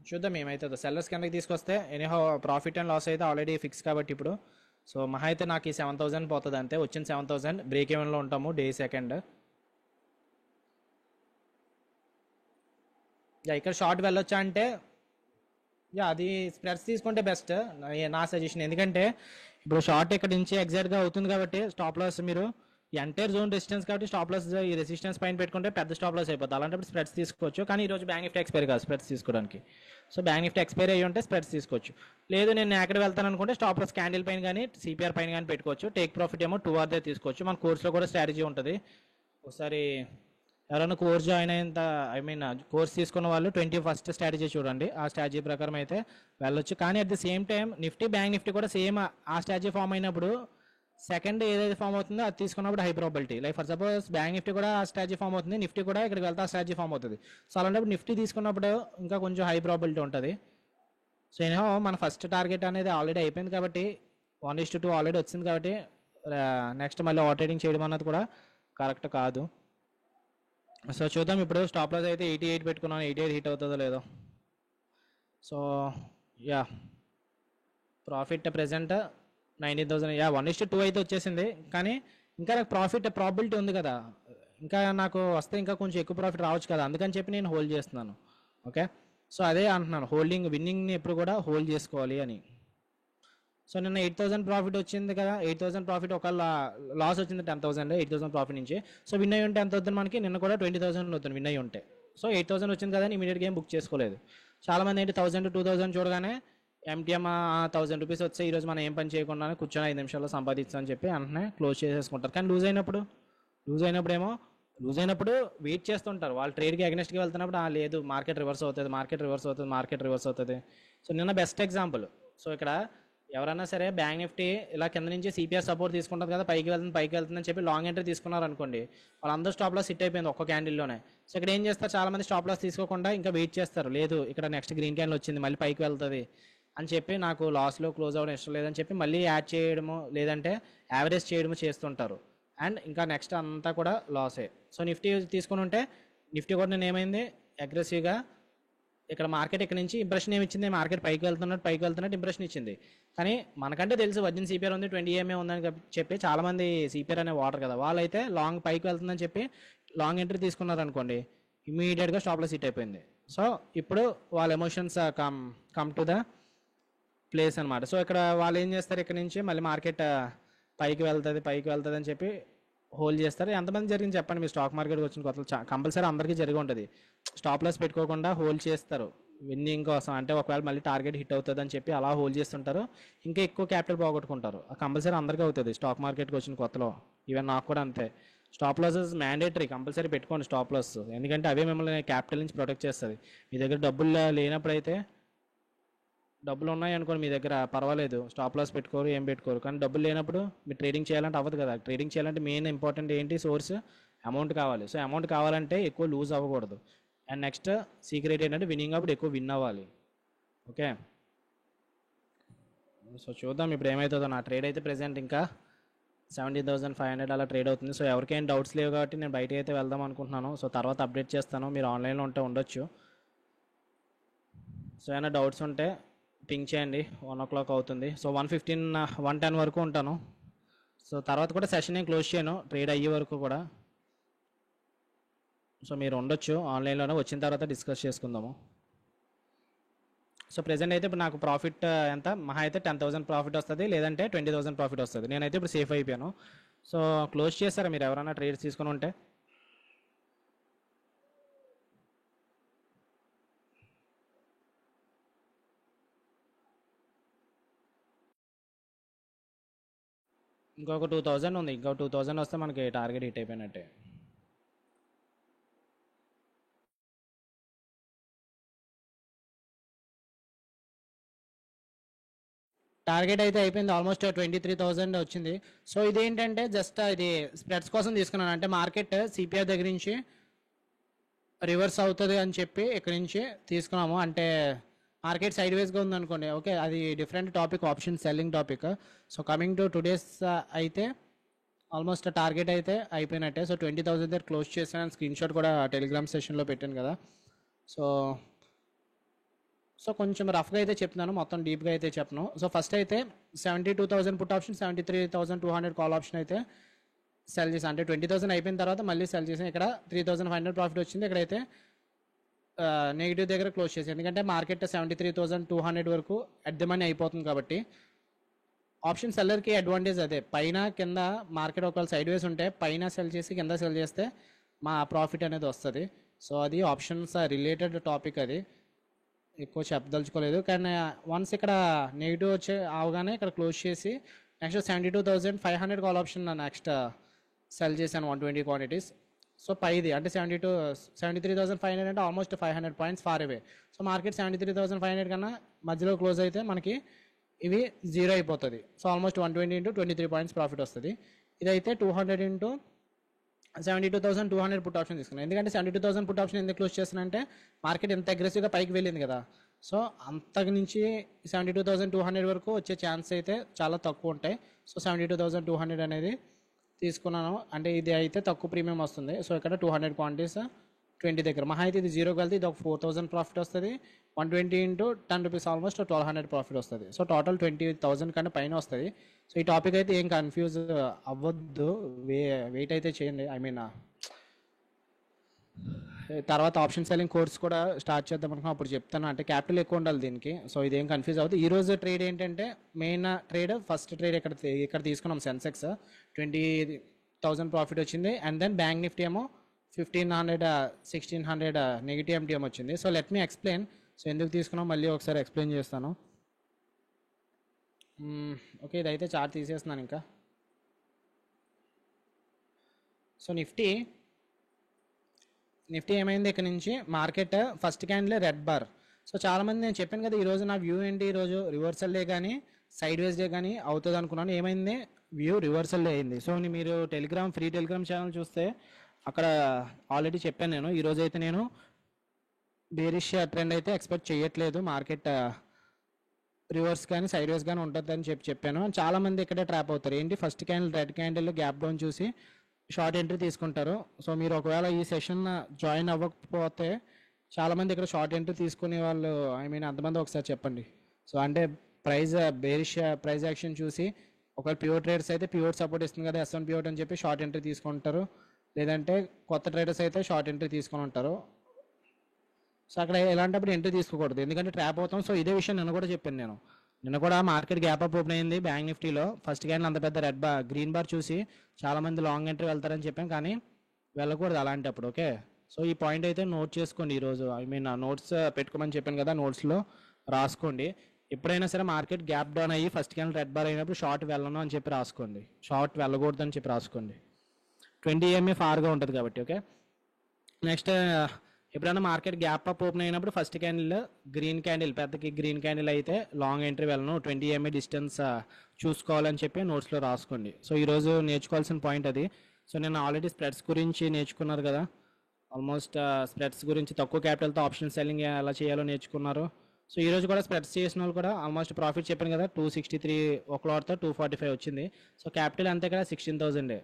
చూద్దాం ఏమవుతుందో. సెల్లర్స్ కిందకి తీసుకొస్తే ఎనీహౌ ప్రాఫిట్ అండ్ లాస్ అయితే ఆల్రెడీ ఫిక్స్ కాబట్టి ఇప్పుడు. సో మహా అయితే నాకు ఈ 7,000 పోతుంది అంతే, వచ్చిన 7,000 బ్రేక్ ఈవెన్లో ఉంటాము డే సెకండ్. ఇక్కడ షార్ట్ వెళ్ళొచ్చా అంటే, అది స్ప్రెడ్స్ తీసుకుంటే బెస్ట్ నా సజెషన్. ఎందుకంటే ఇప్పుడు షార్ట్ ఇక్కడ నుంచి ఎగ్జాక్ట్గా అవుతుంది కాబట్టి స్టాప్ లాస్ మీరు ఎంటైర్ జోన్ రెసిస్టెన్స్ కాబట్టి స్టాప్ లాస్ ఈ రెసిస్టెన్స్ పైన పెట్టుకుంటే పెద్ద స్టాప్ లాస్ అయిపోతుంది. అలాంటప్పుడు స్ప్రెడ్స్ తీసుకోవచ్చు. కానీ ఈరోజు బ్యాంక్ నిఫ్టీ ఎక్స్పైరీ కాదు స్ప్రెడ్స్ తీసుకోవడానికి. సో బ్యాంక్ నిఫ్టీ ఎక్స్పైరీ అయ్యి ఉంటే స్ప్రెడ్స్ తీసుకోవచ్చు. లేదు నేను ఎక్కడ వెళ్తాను అనుకుంటే స్టాప్ లాస్ క్యాండిల్ పైన కానీ సిపిఆర్ పైన కానీ పెట్టుకోవచ్చు. టేక్ ప్రాఫిట్ ఏమో 2 hour తీసుకోవచ్చు. మన కోర్స్లో కూడా స్ట్రాటజీ ఉంటుంది. ఒకసారి ఎవరైనా కోర్స్ జాయిన్ అయిన కోర్స్ తీసుకున్న వాళ్ళు 21st స్ట్రాటజీ చూడండి, ఆ స్ట్రాటజీ ప్రకారం అయితే వెళ్ళొచ్చు. కానీ at the same time Nifty bank Nifty కూడా సేమ్ ఆ స్ట్రాటజీ ఫామ్ అయినప్పుడు సెకండ్ ఏదైతే ఫామ్ అవుతుందో అది తీసుకున్నప్పుడు high probability. Like for suppose bank Nifty కూడా ఆ స్ట్రాటజీ ఫామ్ అవుతుంది, నిఫ్టీ కూడా ఇక్కడికి వెళ్తే ఆ స్ట్రాటజీ ఫామ్ అవుతుంది. సో అలాంటప్పుడు నిఫ్టీ తీసుకున్నప్పుడు ఇంకా కొంచెం హై ప్రాబిలిటీ ఉంటుంది. సో ఏమో మన ఫస్ట్ టార్గెట్ అనేది ఆల్రెడీ అయిపోయింది కాబట్టి 1:2 ఆల్రెడీ వచ్చింది కాబట్టి నెక్స్ట్ మళ్ళీ ఓవర్ ట్రేడింగ్ చేయడం అన్నది కూడా కరెక్ట్ కాదు. సో చూద్దాం. ఇప్పుడు స్టాప్ లాస్ అయితే 88 పెట్టుకున్నాను, 88 హిట్ అవుతుందో లేదో. So profit present 19,000. 1:2 అయితే వచ్చేసింది. కానీ ఇంకా నాకు ప్రాబిలిటీ ఉంది కదా, ఇంకా నాకు వస్తే ఇంకా కొంచెం ఎక్కువ ప్రాఫిట్ రావచ్చు కదా, అందుకని చెప్పి నేను హోల్డ్ చేస్తున్నాను. ఓకే, సో అదే అంటున్నాను, విన్నింగ్ని ఎప్పుడు కూడా హోల్డ్ చేసుకోవాలి అని. సో నిన్న 8,000 ప్రాఫిట్ వచ్చింది కదా, 8,000 ప్రాఫిట్, ఒక లాస్ వచ్చింది 10,000, 8,000 ప్రాఫిట్ నుంచి. సో విన్ అయ్యి ఉంటే ఎంత అవుతుంది మనకి, నిన్న కూడా 20,000 అవుతుంది విన్ అయ్యి ఉంటే. సో 8,000 వచ్చింది కదా అని ఇమీడియట్ గేమ్ బుక్ చేసుకోలేదు. చాలా మంది ఏంటి 1,000 2,000 చూడగానే ఎంటీఎం 1,000 రూపీస్ వచ్చే ఈరోజు మనం ఏం పని చేయకుండా కూర్చొని 5 నిమిషాల్లో సంపాదించామని చెప్పి వెంటనే క్లోజ్ చేసేసుకుంటారు. కానీ లూజ్ అయినప్పుడు వెయిట్ చేస్తుంటారు. వాళ్ళు ట్రేడ్కి అగెన్స్ట్గా వెళ్తున్నప్పుడు లేదు మార్కెట్ రివర్స్ అవుతుంది. సో నిన్న బెస్ట్ ఎగ్జాంపుల్. సో ఇక్కడ ఎవరైనా సరే బ్యాంక్ నిఫ్టీ ఇలా కింద నుంచి సిపిఆర్ సపోర్ట్ తీసుకుంటుంది కదా, పైకి వెళ్తుందని చెప్పి లాంగ్ ఎంట్రీ తీసుకున్నారు అనుకోండి, వాళ్ళందరూ స్టాప్ లాస్ హిట్ అయిపోయింది ఒక్క క్యాండిల్లోనే. సో ఇక్కడ ఏం చేస్తారు, చాలా మంది స్టాప్ లాస్ తీసుకోకుండా ఇంకా వెయిట్ చేస్తారు, లేదు ఇక్కడ నెక్స్ట్ గ్రీన్ క్యాండిల్ వచ్చింది మళ్ళీ పైకి వెళ్తుంది అని చెప్పి నాకు లాస్లో క్లోజ్ అవ్వడం ఇష్టం లేదని చెప్పి మళ్ళీ యాడ్ చేయడము లేదంటే యావరేజ్ చేయడము చేస్తుంటారు. అండ్ ఇంకా నెక్స్ట్ అంతా కూడా లాసే. సో నిఫ్టీ తీసుకుని ఉంటే నిఫ్టీ కూడా నేను ఏమైంది అగ్రెసివ్గా ఇక్కడ మార్కెట్ ఇక్కడ నుంచి ఇంప్రెషన్ ఏమి ఇచ్చింది, మార్కెట్ పైకి వెళ్తున్నట్టు ఇంప్రెషన్ ఇచ్చింది. కానీ మనకంటే తెలుసు వర్జిన్ సిపిఆర్ ఉంది 20 EMA ఉందని చెప్పి చాలామంది సిపిఆర్ అనే వాటర్ కదా, వాళ్ళైతే లాంగ్ పైకి వెళ్తుందని చెప్పి లాంగ్ ఎంట్రీ తీసుకున్నారు అనుకోండి, ఇమీడియట్గా స్టాప్ లాస్ హిట్ అయిపోయింది. సో ఇప్పుడు వాళ్ళ emotions come to the place అనమాట. సో ఇక్కడ వాళ్ళు ఏం చేస్తారు, ఇక్కడ నుంచి మళ్ళీ మార్కెట్ పైకి వెళ్తుంది అని చెప్పి హోల్డ్ చేస్తారు. ఎంతమంది జరిగింది చెప్పండి, మీరు స్టాక్ మార్కెట్కి వచ్చిన కొత్త కంపల్సరీ అందరికీ జరిగి ఉంటుంది. స్టాప్ లాస్ పెట్టుకోకుండా హోల్డ్ చేస్తారు విన్నింగ్ కోసం, అంటే ఒకవేళ మళ్ళీ టార్గెట్ హిట్ అవుతుంది అని చెప్పి అలా హోల్డ్ చేస్తుంటారు, ఇంకా ఎక్కువ క్యాపిటల్ పోగొట్టుకుంటారు. కంపల్సరీ అందరికీ అవుతుంది స్టాక్ మార్కెట్కి వచ్చిన కొత్తలో, ఈవెన్ నాకు కూడా అంతే. స్టాప్ లాసెస్ మ్యాండేటరీ, కంపల్సరీ పెట్టుకోండి స్టాప్ లాస్, ఎందుకంటే అవే మిమ్మల్ని క్యాపిటల్ నుంచి ప్రొటెక్ట్ చేస్తుంది. మీ దగ్గర డబ్బులు లేనప్పుడైతే, డబ్బులు ఉన్నాయి అనుకోండి మీ దగ్గర పర్వాలేదు, స్టాప్ లాస్ పెట్టుకోరు ఏం పెట్టుకోరు, కానీ డబ్బులు లేనప్పుడు మీరు ట్రేడింగ్ చేయాలంటే అవ్వదు కదా. ట్రేడింగ్ చేయాలంటే మెయిన్ ఇంపార్టెంట్ ఏంటి, సోర్స్ అమౌంట్ కావాలి. సో అమౌంట్ కావాలంటే ఎక్కువ లూజ్ అవ్వకూడదు. అండ్ నెక్స్ట్ సీక్రెట్ ఏంటంటే విన్నింగ్ అప్పుడు ఎక్కువ విన్ అవ్వాలి. ఓకే, సో చూద్దాం ఇప్పుడు ఏమవుతుందో. నా ట్రేడ్ అయితే ప్రెసెంట్ ఇంకా 70,500 అలా ట్రేడ్ అవుతుంది. సో ఎవరికైనా డౌట్స్ లేవు కాబట్టి నేను బయటకి అయితే వెళ్దాం అనుకుంటున్నాను. సో తర్వాత అప్డేట్ చేస్తాను, మీరు ఆన్లైన్లో ఉంటే ఉండొచ్చు. సో ఏమైనా డౌట్స్ ఉంటే పింక్ చేయండి, 1 o'clock అవుతుంది. సో 1:15 1:10 వరకు ఉంటాను. సో తర్వాత కూడా సెషన్ ఏం క్లోజ్ చేయను, ట్రేడ్ అయ్యే వరకు కూడా. సో మీరు ఉండొచ్చు ఆన్లైన్లోనే, వచ్చిన తర్వాత డిస్కస్ చేసుకుందాము. సో ప్రెజెంట్ అయితే ఇప్పుడు నాకు ప్రాఫిట్ ఎంత, మహా అయితే 10,000 ప్రాఫిట్ వస్తుంది, లేదంటే 20,000 ప్రాఫిట్ వస్తుంది. నేనైతే ఇప్పుడు సేఫ్ అయిపోయాను. సో క్లోజ్ చేస్తారా మీరు ఎవరైనా ట్రేడ్స్ తీసుకుని ఉంటే? ఇంకొక 2,000 ఉంది, ఇంకొక 2,000 వస్తే మనకి టార్గెట్ హిట్ అయిపోయినట్టే. టార్గెట్ అయితే అయిపోయింది, ఆల్మోస్ట్ 23,000 వచ్చింది. సో ఇదేంటంటే జస్ట్ ఇది స్ప్రెడ్స్ కోసం తీసుకున్నాను, అంటే మార్కెట్ సిపిఆర్ దగ్గర నుంచి రివర్స్ అవుతుంది అని చెప్పి ఇక్కడ నుంచి తీసుకున్నాము. అంటే మార్కెట్ సైడ్ వేస్గా ఉందనుకోండి, ఓకే అది different topic, option selling topic. So coming to today's అయితే ఆల్మోస్ట్ టార్గెట్ అయితే అయిపోయినట్టే. సో 20,000 దగ్గర క్లోజ్ చేశాను, స్క్రీన్ షాట్ కూడా టెలిగ్రామ్ సెషన్లో పెట్టాను కదా. సో సో కొంచెం రఫ్గా అయితే చెప్తున్నాను, మొత్తం డీప్గా అయితే చెప్పను. సో ఫస్ట్ అయితే 72,000 పుట్ ఆప్షన్, 73,200 కాల్ ఆప్షన్ అయితే సెల్ చేసాను. అంటే 20,000 అయిపోయిన తర్వాత మళ్ళీ సెల్ చేసాను. ఇక్కడ 3,500 ప్రాఫిట్ వచ్చింది. ఇక్కడైతే నెగిటివ్ దగ్గర క్లోజ్ చేసాను, ఎందుకంటే మార్కెట్ 73,200 వరకు అట్ ది మనీ అయిపోతుంది కాబట్టి. ఆప్షన్ సెల్లర్కి అడ్వాంటేజ్ అదే, పైన కింద మార్కెట్ ఒకవేళ సైడ్ వేస్ ఉంటే పైన సెల్ చేసి కింద సెల్ చేస్తే మా ప్రాఫిట్ అనేది వస్తుంది. సో అది ఆప్షన్స్ రిలేటెడ్ టాపిక్, అది ఎక్కువ చెప్పదలుచుకోలేదు. కానీ వన్స్ ఇక్కడ నెగిటివ్ వచ్చే అవగానే ఇక్కడ క్లోజ్ చేసి next 72,500 call option next sell చేశాను 120 క్వాంటిటీస్. సో పైది అంటే 73,500 అంటే almost 500 points far away. So market 73,500 కన్నా మధ్యలో క్లోజ్ అయితే మనకి ఇవి జీరో అయిపోతుంది. So almost 120 into 23 points profit వస్తుంది. ఇదైతే 200 into 72,200 పుట్ ఆప్షన్ తీసుకున్నాను. ఎందుకంటే 72,000 పుట్ ఆప్షన్ ఎందుకు క్లోజ్ చేస్తున్నా అంటే మార్కెట్ ఎంత అగ్రెసివ్గా పైకి వెళ్ళింది కదా. సో అంతకు నుంచి 72,200 వరకు వచ్చే ఛాన్స్ అయితే చాలా తక్కువ ఉంటాయి. సో 72,200 అనేది తీసుకున్నాను, అంటే ఇది అయితే తక్కువ ప్రీమియం వస్తుంది. సో ఇక్కడ 200 క్వాంటిటీస్ 20 దగ్గర, మహా అయితే ఇది జీరోకి వెళ్తే ఇది ఒక 4,000 ప్రాఫిట్ వస్తుంది. 120 into 10 రూపీస్ ఆల్మోస్ట్ 1,200 ప్రాఫిట్ వస్తుంది. సో టోటల్ 20,000 కన్నా పైన వస్తుంది. సో ఈ టాపిక్ అయితే ఏం కన్ఫ్యూజ్ అవ్వద్దు, వెయిట్ అయితే చేయండి. ఐ మీన్ తర్వాత ఆప్షన్ సెల్లింగ్ కోర్స్ కూడా స్టార్ట్ చేద్దాం అనుకున్నాం, అప్పుడు చెప్తాను. అంటే క్యాపిటల్ ఎక్కువ ఉండాలి దీనికి. సో ఇదేం కన్ఫ్యూజ్ అవుతుంది. ఈ రోజు ట్రేడ్ ఏంటంటే మెయిన్ ట్రేడ్, ఫస్ట్ ట్రేడ్ ఇక్కడ తీసుకున్నాం సెన్సెక్స్ 20,000 ప్రాఫిట్ వచ్చింది. అండ్ దెన్ బ్యాంక్ నిఫ్టీ ఏమో 1500 1600 నెగిటివ్ ఎంటీఎం వచ్చింది. So let me explain. So ఎందుకు తీసుకున్నాం మళ్ళీ ఒకసారి ఎక్స్ప్లెయిన్ చేస్తాను. ఓకే, ఇదైతే చార్ట్ తీసేస్తున్నాను ఇంకా. సో నిఫ్టీ ఏమైంది, ఇక్కడ నుంచి market first candle red bar. So చాలామంది నేను చెప్పాను కదా ఈరోజు నా వ్యూ ఏంటి, ఈరోజు రివర్సల్ డే కానీ సైడ్ వేస్ డే కానీ అవుతుంది అనుకున్నాను. ఏమైంది, వ్యూ రివర్సల్ డే అయింది. సో మీరు ఫ్రీ టెలిగ్రామ్ ఛానల్ చూస్తే అక్కడ ఆల్రెడీ చెప్పాను నేను. ఈరోజు అయితే నేను బేరిష్ ట్రెండ్ అయితే ఎక్స్పెక్ట్ చేయట్లేదు, మార్కెట్ రివర్స్ కానీ సైడ్ వేస్ కానీ ఉంటుందని చెప్పాను. చాలామంది ఇక్కడే ట్రాప్ అవుతారు. ఏంటి, first candle red candle gap down చూసి షార్ట్ ఎంట్రీ తీసుకుంటారు. సో మీరు ఒకవేళ ఈ సెషన్ జాయిన్ అవ్వకపోతే చాలామంది ఇక్కడ షార్ట్ ఎంట్రీ తీసుకునే వాళ్ళు, అంతమంది ఒకసారి చెప్పండి. సో అంటే బేరిష్ ప్రైస్ యాక్షన్ చూసి ఒకవేళ ప్యూర్ ట్రేడర్స్ అయితే ప్యూర్ సపోర్ట్ ఇస్తుంది కదా S1 ప్యూర్ అని చెప్పి షార్ట్ ఎంట్రీ తీసుకుంటారు. లేదంటే కొత్త ట్రేడర్స్ అయితే షార్ట్ ఎంట్రీ తీసుకొని ఉంటారు. సో అక్కడ ఎలాంటప్పుడు ఎంట్రీ తీసుకోకూడదు, ఎందుకంటే ట్రాప్ అవుతాం. సో ఇదే విషయం నిన్న కూడా చెప్పాను. నిన్న కూడా మార్కెట్ గ్యాప్ అప్ ఓపెన్ అయింది బ్యాంక్ నిఫ్టీలో. ఫస్ట్ క్యాండిల్ అంత పెద్ద గ్రీన్ బార్ చూసి చాలామంది లాంగ్ ఎంట్రీ వెళ్తారని చెప్పాం, కానీ వెళ్ళకూడదు అలాంటప్పుడు. ఓకే, సో ఈ పాయింట్ అయితే నోట్ చేసుకోండి. ఈరోజు నోట్స్ పెట్టుకోమని చెప్పాను కదా, నోట్స్లో రాసుకోండి. ఎప్పుడైనా సరే మార్కెట్ గ్యాప్ డౌన్ అయ్యి ఫస్ట్ క్యాండిల్ రెడ్ బార్ అయినప్పుడు షార్ట్ వెళ్ళను అని చెప్పి రాసుకోండి, షార్ట్ వెళ్ళకూడదు అని చెప్పి రాసుకోండి. 20 EMA ఫార్గా ఉంటుంది కాబట్టి. ఓకే, నెక్స్ట్ ఎప్పుడైనా మార్కెట్ గ్యాప్ అప్ ఓపెన్ అయినప్పుడు ఫస్ట్ క్యాండిల్ పెద్దకి గ్రీన్ క్యాండిల్ అయితే లాంగ్ ఎంట్రీ వెళ్ళను, 20 EMA డిస్టెన్స్ చూసుకోవాలని చెప్పి నోట్స్లో రాసుకోండి. సో ఈరోజు నేర్చుకోవాల్సిన పాయింట్ అది. సో నేను ఆల్రెడీ స్ప్రెడ్స్ గురించి నేర్చుకున్నారు కదా, ఆల్మోస్ట్ స్ప్రెడ్స్ గురించి తక్కువ క్యాపిటల్తో ఆప్షన్ సెల్లింగ్ ఎలా చేయాలో నేర్చుకున్నారు. సో ఈరోజు కూడా స్ప్రెడ్స్ చేసిన వాళ్ళు కూడా ఆల్మోస్ట్ ప్రాఫిట్ చెప్పాను కదా, 263 ఒక లాట్తో 245 వచ్చింది. సో క్యాపిటల్ అంతే కదా 16,000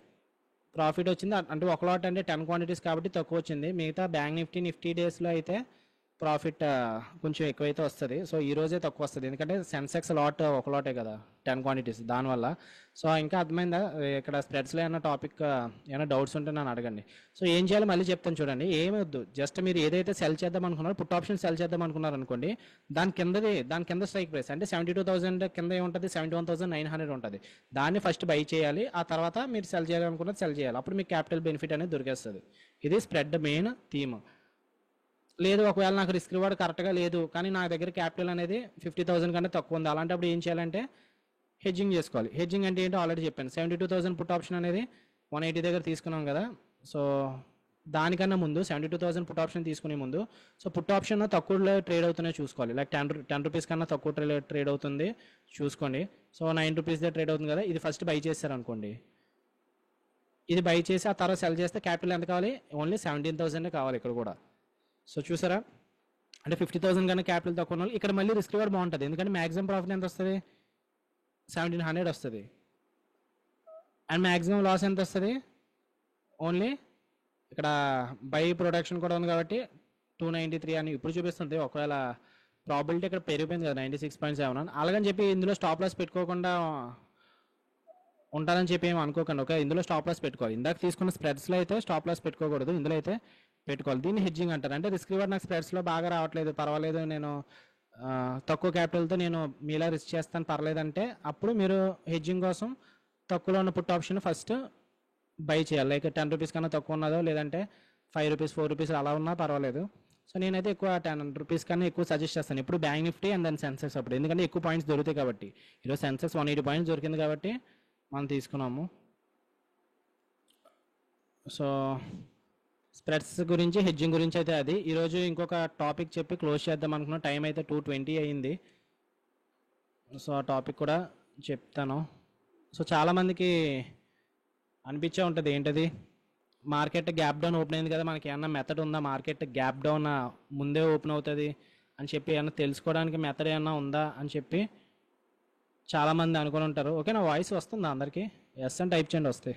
ప్రాఫిట్ వచ్చింది. అంటే ఒక లాట్ అంటే 10 క్వాంటిటీస్ కాబట్టి తక్కువ వచ్చింది. మిగతా బ్యాంక్ నిఫ్టీ డేస్లో అయితే ప్రాఫిట్ కొంచెం ఎక్కువైతే వస్తుంది. సో ఈ రోజే తక్కువ వస్తుంది, ఎందుకంటే సెన్సెక్స్ ఒక లాటే కదా 10 క్వాంటిటీస్, దానివల్ల. సో ఇంకా అర్థమైందా, ఇక్కడ స్ప్రెడ్స్లో ఏమైనా టాపిక్ ఏమైనా డౌట్స్ ఉంటే నన్ను అడగండి. సో ఏం చేయాలో మళ్ళీ చెప్తాను చూడండి. ఏమొద్దు, జస్ట్ మీరు ఏదైతే సెల్ చేద్దాం అనుకున్నారో, పుట్ ఆప్షన్ సెల్ చేద్దాం అనుకున్నారు అనుకోండి, దాని కింద స్ట్రైక్ ప్రైస్ అంటే 72,000 కింద ఏముంటుంది, 71,900 ఉంటుంది. దాన్ని ఫస్ట్ బై చేయాలి, ఆ తర్వాత మీరు సెల్ చేయాలనుకున్నది సెల్ చేయాలి. అప్పుడు మీకు క్యాపిటల్ బెనిఫిట్ అనేది దొరికేస్తుంది. ఇది స్ప్రెడ్ మెయిన్ థీమ్. లేదు, ఒకవేళ నాకు రిస్క్ రివార్డ్ కరెక్ట్గా లేదు, కానీ నా దగ్గర క్యాపిటల్ అనేది 50,000 కన్నా తక్కువ ఉంది, అలాంటప్పుడు ఏం చేయాలంటే హెడ్జింగ్ చేసుకోవాలి. హెడ్జింగ్ అంటే ఏంటో ఆల్రెడీ చెప్పాను. 72,000 పుట్ ఆప్షన్ అనేది 180 దగ్గర తీసుకున్నాం కదా. సో దానికన్నా ముందు 72,000 పుట్ ఆప్షన్ తీసుకునే ముందు, సో పుట్ ఆప్షన్ తక్కువ ట్రేడ్ అవుతున్నాయి చూసుకోవాలి. లైక్ 10 రూపీస్ కన్నా తక్కువ ట్రేడ్ అవుతుంది చూసుకోండి. సో 9 రూపీస్ ట్రేడ్ అవుతుంది కదా, ఇది ఫస్ట్ బై చేశారనుకోండి, ఇది బై చేసి ఆ తర్వాత సెల్ చేస్తే క్యాపిటల్ ఎంత కావాలి, ఓన్లీ 17,000 కావాలి ఇక్కడ కూడా. సో చూసారా, అంటే 50,000 కన్నా క్యాపిటల్ తక్కువ వాళ్ళు ఇక్కడ మళ్ళీ రిస్క్ రివార్డ్ బాగుంటుంది, ఎందుకంటే మ్యాక్సిమం ప్రాఫిట్ ఎంత వస్తుంది, 1700 వస్తుంది. అండ్ మ్యాక్సిమం లాస్ ఎంత వస్తుంది, ఓన్లీ ఇక్కడ బై ప్రొడక్షన్ కూడా ఉంది కాబట్టి 293 అని ఇప్పుడు చూపిస్తుంది. ఒకవేళ ప్రాబిలిటీ ఇక్కడ పెరిగిపోయింది కదా 96.7 అలాగని చెప్పి ఇందులో స్టాప్ లాస్ పెట్టుకోకుండా ఉంటుందని చెప్పి ఏమి అనుకోకండి. ఓకే, ఇందులో స్టాప్ లాస్ పెట్టుకోవాలి. ఇందాక తీసుకున్న స్ప్రెడ్స్లో అయితే స్టాప్ లాస్ పెట్టుకోకూడదు, ఇందులో అయితే పెట్టుకోవాలి. దీన్ని హెడ్జింగ్ అంటారు. అంటే రిస్క్ రివార్డ్ నాకు స్ప్రెడ్స్లో బాగా రావట్లేదు, పర్వాలేదు, నేను తక్కువ క్యాపిటల్తో నేను మీలా రిస్క్ చేస్తాను పర్లేదంటే, అప్పుడు మీరు హెడ్జింగ్ కోసం తక్కువలో ఉన్న పుట్ ఆప్షన్ ఫస్ట్ బై చేయాలి. లైక్ 10 రూపీస్ కన్నా తక్కువ ఉన్నదో, లేదంటే 5 రూపీస్ 4 రూపీస్ అలా ఉన్నా పర్వాలేదు. సో నేనైతే ఎక్కువ 10 రూపీస్ కన్నా ఎక్కువ సజెస్ట్ చేస్తాను ఇప్పుడు bank Nifty and then Sensex అప్పుడు, ఎందుకంటే ఎక్కువ పాయింట్స్ దొరుకుతాయి కాబట్టి. ఈరోజు సెన్సెక్స్ 180 పాయింట్స్ దొరికింది కాబట్టి మనం తీసుకున్నాము. సో స్ప్రెడ్స్ గురించి హెడ్జింగ్ గురించి అయితే అది. ఈరోజు ఇంకొక టాపిక్ చెప్పి క్లోజ్ చేద్దాం అనుకున్న, టైం అయితే 2:20 అయ్యింది. సో ఆ టాపిక్ కూడా చెప్తాను. సో చాలామందికి అనిపించే ఉంటుంది, ఏంటది, మార్కెట్ గ్యాప్ డౌన్ ఓపెన్ అయింది కదా, మనకి ఏమన్నా మెథడ్ ఉందా, మార్కెట్ గ్యాప్ డౌన్ ముందే ఓపెన్ అవుతుంది అని చెప్పి ఏమన్నా తెలుసుకోవడానికి మెథడ్ ఏమన్నా ఉందా అని చెప్పి చాలామంది అనుకుని ఉంటారు. ఓకే, నా వాయిస్ వస్తుందా అందరికీ? ఎస్ అని టైప్ చేయండి వస్తే.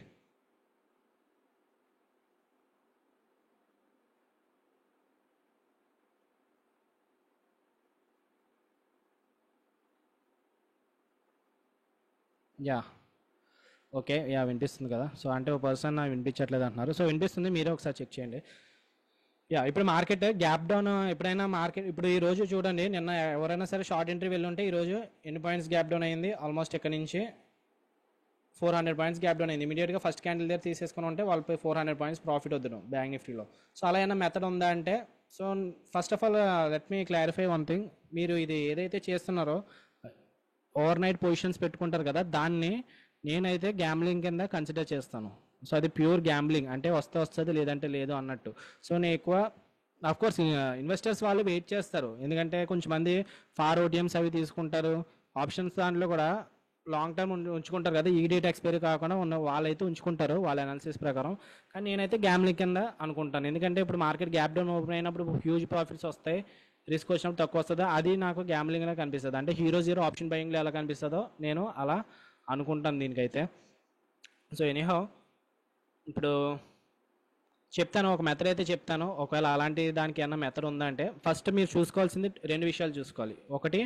యా, ఓకే, యా వినిపిస్తుంది కదా. సో అంటే ఒక పర్సన్ నాకు వినిపించట్లేదు అంటున్నారు. సో వినిపిస్తుంది, మీరే ఒకసారి చెక్ చేయండి. ఇప్పుడు మార్కెట్ గ్యాప్ డౌన్ ఎప్పుడైనా మార్కెట్ ఇప్పుడు ఈ రోజు చూడండి, నిన్న ఎవరైనా సరే షార్ట్ ఎంట్రీ వెళ్ళుంటే ఈ రోజు ఎన్ని పాయింట్స్ గ్యాప్ డౌన్ అయింది, ఆల్మోస్ట్ ఇక్కడ నుంచి 400 పాయింట్స్ గ్యాప్ డౌన్ అయింది. ఇమీడియట్గా ఫస్ట్ క్యాండిల్ దగ్గర తీసేసుకుని ఉంటే వాళ్ళపై 400 పాయింట్స్ ప్రాఫిట్ వద్దును బ్యాంక్ నిఫ్టీలో. సో అలా ఏమైనా మెథడ్ ఉందా అంటే, so first of all let me clarify one thing. మీరు ఇది ఏదైతే చేస్తున్నారో ఓవర్ నైట్ పొజిషన్స్ పెట్టుకుంటారు కదా, దాన్ని నేనైతే గ్యాంబ్లింగ్ కింద కన్సిడర్ చేస్తాను. సో అది ప్యూర్ గ్యాంబ్లింగ్, అంటే వస్తే వస్తుంది లేదంటే లేదు అన్నట్టు. సో నేను ఎక్కువ కోర్స్ ఇన్వెస్టర్స్ వాళ్ళు వెయిట్ చేస్తారు, ఎందుకంటే కొంచెం మంది ఫార్ ఓటీఎమ్స్ అవి తీసుకుంటారు. ఆప్షన్స్ దాంట్లో కూడా లాంగ్ టర్మ్ ఉంచుకుంటారు కదా, ఈ డేట్ ఎక్స్పైరీ కాకుండా ఉన్న వాళ్ళైతే ఉంచుకుంటారు వాళ్ళ అనాలిసిస్ ప్రకారం. కానీ నేనైతే గ్యాంబ్లింగ్ కింద అనుకుంటాను, ఎందుకంటే ఇప్పుడు మార్కెట్ గ్యాప్ డౌన్ ఓపెన్ అయినప్పుడు హ్యూజ్ ప్రాఫిట్స్ వస్తాయి, రిస్క్ వచ్చినప్పుడు తక్కువ వస్తుందో అది నాకు గ్యాంబ్లింగ్లో కనిపిస్తుంది. అంటే హీరో జీరో ఆప్షన్ బయింగ్లో ఎలా కనిపిస్తుందో నేను అలా అనుకుంటాను దీనికైతే. సో ఎనీహౌ ఇప్పుడు చెప్తాను, ఒక మెథడ్ అయితే చెప్తాను. ఒకవేళ అలాంటి దానికి ఏమన్నా మెథడ్ ఉందంటే, ఫస్ట్ మీరు చూసుకోవాల్సింది 2 విషయాలు చూసుకోవాలి. ఒకటి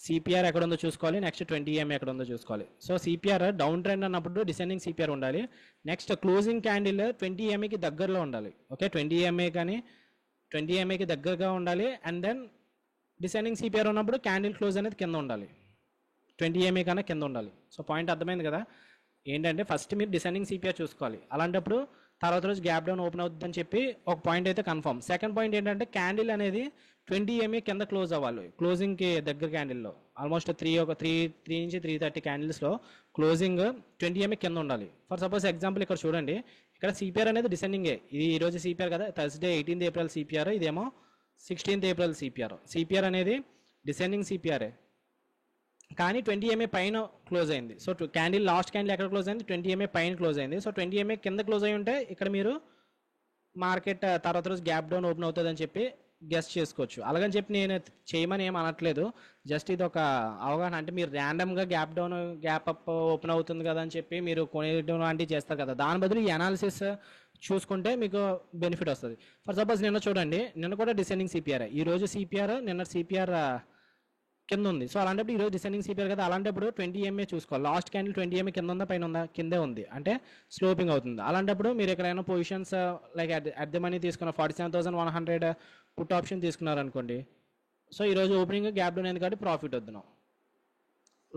సిపిఆర్ ఎక్కడ ఉందో చూసుకోవాలి, నెక్స్ట్ 20 EMA ఎక్కడ ఉందో చూసుకోవాలి. సో సిపిఆర్ డౌన్ ట్రెండ్ అన్నప్పుడు డిసెండింగ్ సిపిఆర్ ఉండాలి. నెక్స్ట్ క్లోజింగ్ క్యాండిల్ 20 EMAకి దగ్గరలో ఉండాలి. ఓకే, 20 EMA కానీ 20 EMAకి దగ్గరగా ఉండాలి. అండ్ దెన్ డిసెండింగ్ సిపిఆర్ ఉన్నప్పుడు క్యాండిల్ క్లోజ్ అనేది కింద ఉండాలి, 20 EMA కన్నా కింద ఉండాలి. సో పాయింట్ అర్థమైంది కదా. ఏంటంటే ఫస్ట్ మీరు డిసెండింగ్ సిపిఆర్ చూసుకోవాలి, అలాంటప్పుడు తర్వాత రోజు గ్యాప్ డౌన్ ఓపెన్ అవుతుందని చెప్పి ఒక పాయింట్ అయితే కన్ఫర్మ్. సెకండ్ పాయింట్ ఏంటంటే క్యాండిల్ అనేది 20 EMA కింద క్లోజ్ అవ్వాలి, క్లోజింగ్కి దగ్గర క్యాండిల్లో ఆల్మోస్ట్ 3 నుంచి 3:30 క్యాండిల్స్లో క్లోజింగ్ 20 EMA కింద ఉండాలి. ఫర్ సపోజ్ ఎగ్జాంపుల్ ఇక్కడ చూడండి, ఇక్కడ సిపిఆర్ అనేది డిసెండింగే, ఇది ఈరోజు సిపిఆర్ కదా, థర్స్డే 18th April సిపిఆర్, ఇదేమో 16th April సిపిఆర్. సిపిఆర్ అనేది డిసెండింగ్ సిపిఆర్ఏ, కానీ 20 EMA పైన క్లోజ్ అయింది. సో క్యాండిల్ లాస్ట్ క్యాండిల్ ఎక్కడ క్లోజ్ అయింది, 20 EMA పైన క్లోజ్ అయింది. సో 20 EMA కింద క్లోజ్ అయి ఉంటే ఇక్కడ మీరు మార్కెట్ తర్వాత రోజు గ్యాప్ డౌన్ ఓపెన్ అవుతుందని చెప్పి గెస్ట్ చేసుకోవచ్చు. అలాగని చెప్పి నేను చేయమని ఏం అనట్లేదు, జస్ట్ ఇది ఒక అవగాహన. అంటే మీరు ర్యాండమ్గా gap down gap up open అవుతుంది కదా అని చెప్పి మీరు కొనేయడం లాంటివి చేస్తారు కదా, దాని బదులు ఈ అనాలిసిస్ చూసుకుంటే మీకు బెనిఫిట్ వస్తుంది. ఫర్ సపోజ్ నిన్న చూడండి, నిన్న కూడా డిసెండింగ్ సిపిఆర్, ఈ రోజు సిపిఆర్, నిన్న సిపిఆర్ కింద ఉంది. సో అలాంటప్పుడు ఈరోజు డిసెండింగ్ సిపిఆర్ కదా, అలాంటప్పుడు 20 EMA చూసుకోవాలి. లాస్ట్ క్యాండిల్ 20 EMA కింద ఉందా పైన ఉందా, కిందే ఉంది, అంటే స్లోపింగ్ అవుతుంది. అలాంటప్పుడు మీరు ఎక్కడైనా positions like at the money తీసుకున్న 47,100 పుట్ ఆప్షన్ తీసుకున్నారనుకోండి, సో ఈరోజు ఓపెనింగ్ గ్యాప్ డౌన్ అయింది కాబట్టి ప్రాఫిట్ వద్దును.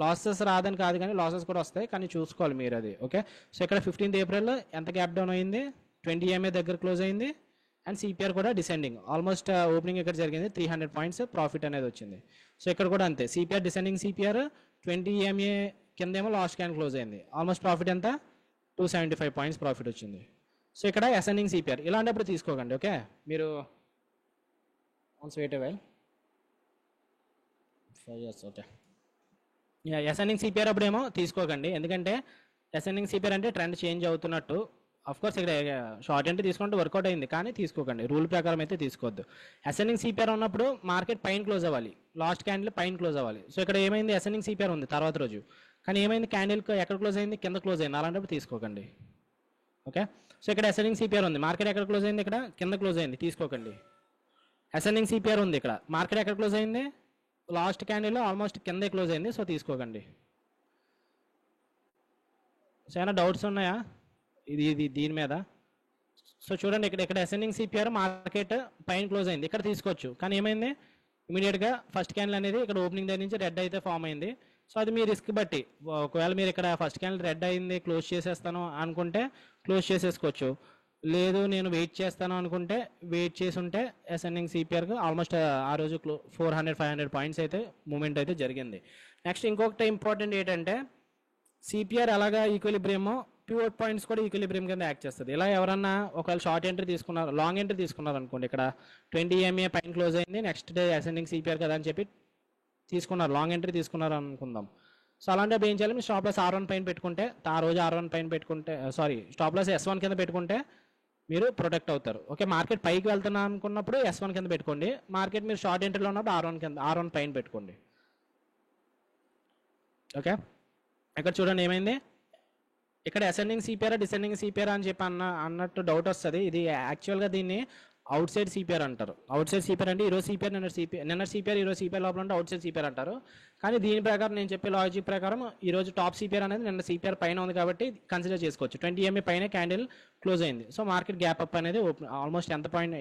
లాసెస్ రాదని కాదు, కానీ లాసెస్ కూడా వస్తాయి, కానీ చూసుకోవాలి మీరు అది. ఓకే, సో ఇక్కడ 15th April ఎంత గ్యాప్ డౌన్ అయింది, 20 EMA దగ్గర క్లోజ్ అయింది, అండ్ సిపిఆర్ కూడా డిసెండింగ్, ఆల్మోస్ట్ ఓపెనింగ్ ఇక్కడ జరిగింది 300 పాయింట్స్ ప్రాఫిట్ అనేది వచ్చింది. సో ఇక్కడ కూడా అంతే, సిపిఆర్ డిసెండింగ్ సిపిఆర్, 20 EMA కిందేమో లాస్ట్ క్యాన్ క్లోజ్ అయింది, ఆల్మోస్ట్ ప్రాఫిట్ ఎంత 275 పాయింట్స్ ప్రాఫిట్ వచ్చింది. సో ఇక్కడ అసెండింగ్ సిపిఆర్, ఇలాంటప్పుడు తీసుకోకండి. ఓకే, మీరు once wait avail 5 years. Okay, ascending CPR అప్పుడేమో తీసుకోకండి, ఎందుకంటే అసెండింగ్ సిపిఆర్ అంటే ట్రెండ్ చేంజ్ అవుతున్నట్టు. అఫ్ కోర్స్ ఇక్కడ షార్ట్ ఎంట్రీ తీసుకుంటే వర్కౌట్ అయింది, కానీ తీసుకోకండి, రూల్ ప్రకారం అయితే తీసుకోవద్దు. అసెండింగ్ సిపిఆర్ ఉన్నప్పుడు మార్కెట్ పైన క్లోజ్ అవ్వాలి, లాస్ట్ క్యాండిల్ పైన క్లోజ్ అవ్వాలి. సో ఇక్కడ ఏమైంది, అసెండింగ్ సిపిఆర్ ఉంది తర్వాత రోజు, కానీ ఏమైంది, క్యాండిల్ ఎక్కడ క్లోజ్ అయింది, కింద క్లోజ్ అయింది, అలాంటప్పుడు తీసుకోకండి. ఓకే, సో ఇక్కడ అసెండింగ్ సిపిఆర్ ఉంది, మార్కెట్ ఎక్కడ క్లోజ్ అయింది, ఇక్కడ కింద క్లోజ్ అయింది, తీసుకోకండి. అసెండింగ్ సిపిఆర్ ఉంది, ఇక్కడ మార్కెట్ ఎక్కడ క్లోజ్ అయింది, లాస్ట్ క్యాండిల్లో ఆల్మోస్ట్ కిందే క్లోజ్ అయింది, సో తీసుకోకండి. సో ఏమైనా డౌట్స్ ఉన్నాయా ఇది దీని మీద? సో చూడండి, ఇక్కడ అసెండింగ్ సిపిఆర్ మార్కెట్ పైన క్లోజ్ అయింది, ఇక్కడ తీసుకోవచ్చు, కానీ ఏమైంది, ఇమీడియట్గా ఫస్ట్ క్యాండిల్ అనేది ఇక్కడ ఓపెనింగ్ దగ్గర నుంచి రెడ్ అయితే ఫామ్ అయింది. సో అది మీ రిస్క్ బట్టి, ఒకవేళ మీరు ఇక్కడ ఫస్ట్ క్యాండిల్ రెడ్ అయింది క్లోజ్ చేసేస్తాను అనుకుంటే క్లోజ్ చేసేసుకోవచ్చు, లేదు నేను వెయిట్ చేస్తాను అనుకుంటే వెయిట్ చేసి ఉంటే అసెండింగ్ సిపిఆర్కి ఆల్మోస్ట్ ఆ రోజు 400-500 పాయింట్స్ అయితే మూమెంట్ అయితే జరిగింది. నెక్స్ట్ ఇంకొకటి ఇంపార్టెంట్ ఏంటంటే, సిపిఆర్ అలాగా ఈక్విలిబ్రియం, పివట్ పాయింట్స్ కూడా ఈక్విలిబ్రియం కింద యాక్ట్ చేస్తుంది. ఇలా ఎవరన్నా ఒకవేళ షార్ట్ ఎంట్రీ తీసుకున్నారు, లాంగ్ ఎంట్రీ తీసుకున్నారు అనుకోండి, ఇక్కడ 20 EMA పైన క్లోజ్ అయింది, నెక్స్ట్ డే అసెండింగ్ సిపిఆర్ కదా అని చెప్పి తీసుకున్నారు, లాంగ్ ఎంట్రీ తీసుకున్నారు అనుకుందాం. సో అలాంటప్పుడు ఏం చేయాలి, మీరు స్టాప్ లాస్ R1 పైన పెట్టుకుంటే, ఆ రోజు R1 పైన పెట్టుకుంటే, స్టాప్ లాస్ S1 కింద పెట్టుకుంటే మీరు ప్రొటెక్ట్ అవుతారు. ఓకే, మార్కెట్ పైకి వెళ్తున్నా అనుకున్నప్పుడు S1 కింద పెట్టుకోండి, మార్కెట్ మీరు షార్ట్ ఎంట్రీలో ఉన్నప్పుడు R1 పైన పెట్టుకోండి. ఓకే, ఇక్కడ చూడండి ఏమైంది, ఇక్కడ అసెండింగ్ సిపిఆర్ డిసెండింగ్ సిపిఆర్ అని చెప్పి అన్నట్టు డౌట్ వస్తుంది. ఇది యాక్చువల్గా దీన్ని అవుట్ సైడ్ సిపిఆర్ అంటారు. అవుట్ సైడ్ సిపిఆర్ అంటే ఈరోజు సిపిఆర్ నిన్న సిపిఆర్ ఈరోజు సిపిఆర్ లోపల ఉంటే అవుట్ సైడ్ సిపిఆర్ అంటారు. కానీ దీని ప్రకారం నేను చెప్పే లాజిక్ ప్రకారం ఈరోజు టాప్ సిపిఆర్ అనేది నిన్న సిపిఆర్ పైన ఉంది కాబట్టి కన్సిడర్ చేసుకోవచ్చు. 20 MA పైన క్యాండిల్ క్లోజ్ అయింది. సో మార్కెట్ గ్యాప్ అప్ అనేది ఆల్మోస్ట్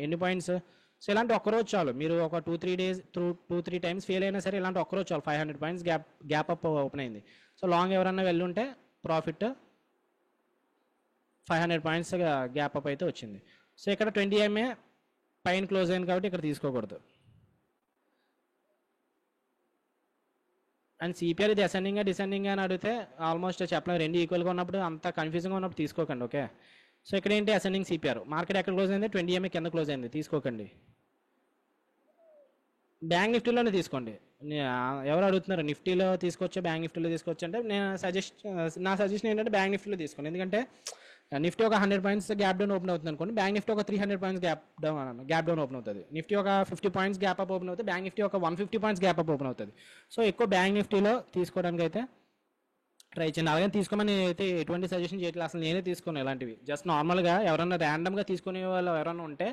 ఎన్ని పాయింట్స్. సో ఇలాంటి ఒక్కరోజు చాలు, మీరు ఒక 2-3 టైమ్స్ ఫెయిల్ అయినా సరే ఇలాంటి ఒక్కరోజు చాలు 500 పాయింట్స్ గ్యాప్ అప్ ఓపెన్ అయింది. సో లాంగ్ ఎవరన్నా వెళ్ళుంటే ప్రాఫిట్ 500 పాయింట్స్ గ్యాప్ అప్ అయితే వచ్చింది. సో ఇక్కడ 20 MA పైన క్లోజ్ అయింది కాబట్టి ఇక్కడ తీసుకోకూడదు. అండ్ సిపిఆర్ ఇది అసెండింగ్ డిసెండింగ్ అని అడిగితే ఆల్మోస్ట్ చెప్పలేదు, రెండు ఈక్వల్గా ఉన్నప్పుడు అంత కన్ఫ్యూజింగ్గా ఉన్నప్పుడు తీసుకోకండి. ఓకే, సో ఇక్కడ ఏంటి అసెండింగ్ సిపిఆర్, మార్కెట్ ఎక్కడ క్లోజ్ అయింది 20 MA కింద క్లోజ్ అయింది, తీసుకోకండి. బ్యాంక్ నిఫ్టీలోనే తీసుకోండి. ఎవరు అడుగుతున్నారు నిఫ్టీలో తీసుకోవచ్చా బ్యాంక్ నిఫ్టీలో తీసుకోవచ్చు అంటే నా సజెషన్ ఏంటంటే బ్యాంక్ నిఫ్టీలో తీసుకోండి. ఎందుకంటే నిఫ్టీ ఒక 100 పాయింట్స్ గ్యాప్ డౌన్ ఓపెన్ అవుతుంది అనుకోండి, బ్యాంక్ నిఫ్టీ ఒక 300 పాయింట్స్ గ్యాప్ డౌన్ ఓపెన్ అవుతుంది. నిఫ్టీ ఒక 50 పాయింట్స్ గ్యాప్ అప్ ఓపెన్ అవుతుంది, బ్యాంక్ నిఫ్టీ ఒక 150 పాయింట్స్ గ్యాప్ అప్ ఓపెన్ అవుతుంది. సో ఎక్కువ బ్యాంక్ నిఫ్టీలో తీసుకోవడానికి అయితే ట్రై చేయండి. అలాగే తీసుకోమని అయితే ఎటువంటి సజెషన్ చేయట్లేదు, అసలు నేనే తీసుకున్నాను ఇలాంటివి. జస్ట్ నార్మల్గా ఎవరన్నా ర్యాండమ్గా తీసుకునే వాళ్ళు ఎవరైనా ఉంటే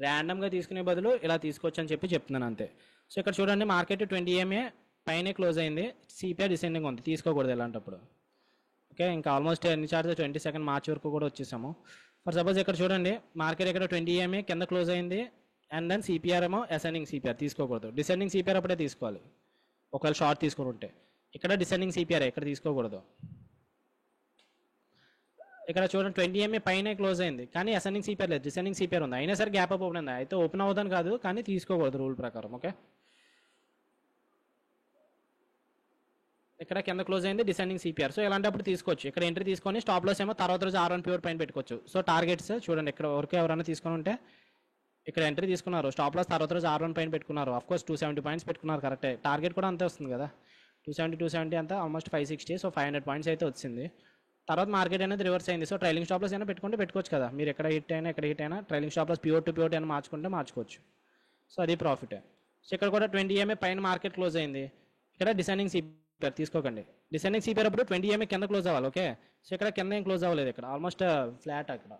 ర్యాండమ్గా తీసుకునే బదులు ఇలా తీసుకోవచ్చు అని చెప్పి చెప్తున్నాను అంతే. సో ఇక్కడ చూడండి మార్కెట్ 20 MA పైనే క్లోజ్ అయింది, సిపిఆర్ డిసెండింగ్ ఉంది, తీసుకోకూడదు ఇలాంటప్పుడు. ఓకే, ఇంకా ఆల్మోస్ట్ ఎన్ని చార్జ్ 22 మార్చ్ వరకు కూడా వచ్చేసాము. ఫర్ సపోజ్ ఇక్కడ చూడండి మార్కెట్ ఇక్కడ 20 MA కింద క్లోజ్ అయింది, అండ్ దెన్ సిపిఆర్ ఏమో అసెండింగ్ సిపిఆర్, తీసుకోకూడదు. డిసెండింగ్ సిపిఆర్ అప్పుడే తీసుకోవాలి ఒకవేళ షార్ట్ తీసుకుని ఉంటే. ఇక్కడ డిసెండింగ్ సిపిఆర్ ఇక్కడ తీసుకోకూడదు. ఇక్కడ చూడండి 20 MA పైన క్లోజ్ అయింది కానీ అసెండింగ్ సిపిఆర్ లేదు, డిసెండింగ్ సిపిఆర్ ఉంది, అయినా సరే గ్యాప్ అప్ ఓపెన్ అయింది. అయితే ఓపెన్ అవుతాను కాదు కానీ తీసుకోకూడదు రూల్ ప్రకారం. ఓకే, ఇక్కడ కింద క్లోజ్ అయింది డిసెండింగ్ సిపిఆర్, సో ఇలాంటప్పుడు తీసుకోవచ్చు. ఇక్కడ ఎంట్రీ తీసుకొని స్టాప్ లాస్ ఏమో తర్వాత రోజు R1 ప్యూర్ పైన పెట్టుకోవచ్చు. సో టార్గెట్స్ చూడండి, ఇక్కడ వరకు ఎవరైనా తీసుకొని ఉంటే ఇక్కడ ఎంట్రీ తీసుకున్నారు, స్టాప్ లాస్ తర్వాత రోజు R1 పైన పెట్టుకున్నారు, ఆఫ్కోర్స్ 270 పాయింట్స్ పెట్టుకున్నారు, కరెక్టే. టార్గెట్ కూడా అంతే వస్తుంది కదా, 270 అంతా ఆల్మోస్ట్ 560, సో 500 పాయింట్స్ అయితే వచ్చింది. తర్వాత మార్కెట్ అనేది రివర్స్ అయింది. సో ట్రైలింగ్ స్టాప్ లాస్ అయినా పెట్టుకోవచ్చు కదా, మీరు ఎక్కడ హిట్ అయినా trailing stop loss pure to pure అయినా మార్చుకోవచ్చు. సో అది ప్రాఫిట్. సో ఇక్కడ కూడా 20 MA పైన మార్కెట్ క్లోజ్ అయింది, ఇక్కడ డిసెండింగ్ సిపిఆర్ తీసుకోకండి. డిసెండింగ్ సిపిఆర్ అప్పుడు 20 MA కింద క్లోజ్ అవ్వాలి. ఓకే, సో ఇక్కడ కింద ఏం క్లోజ్ అవ్వలేదు, ఇక్కడ ఆల్మోస్ట్ ఫ్లాట్ అక్కడ.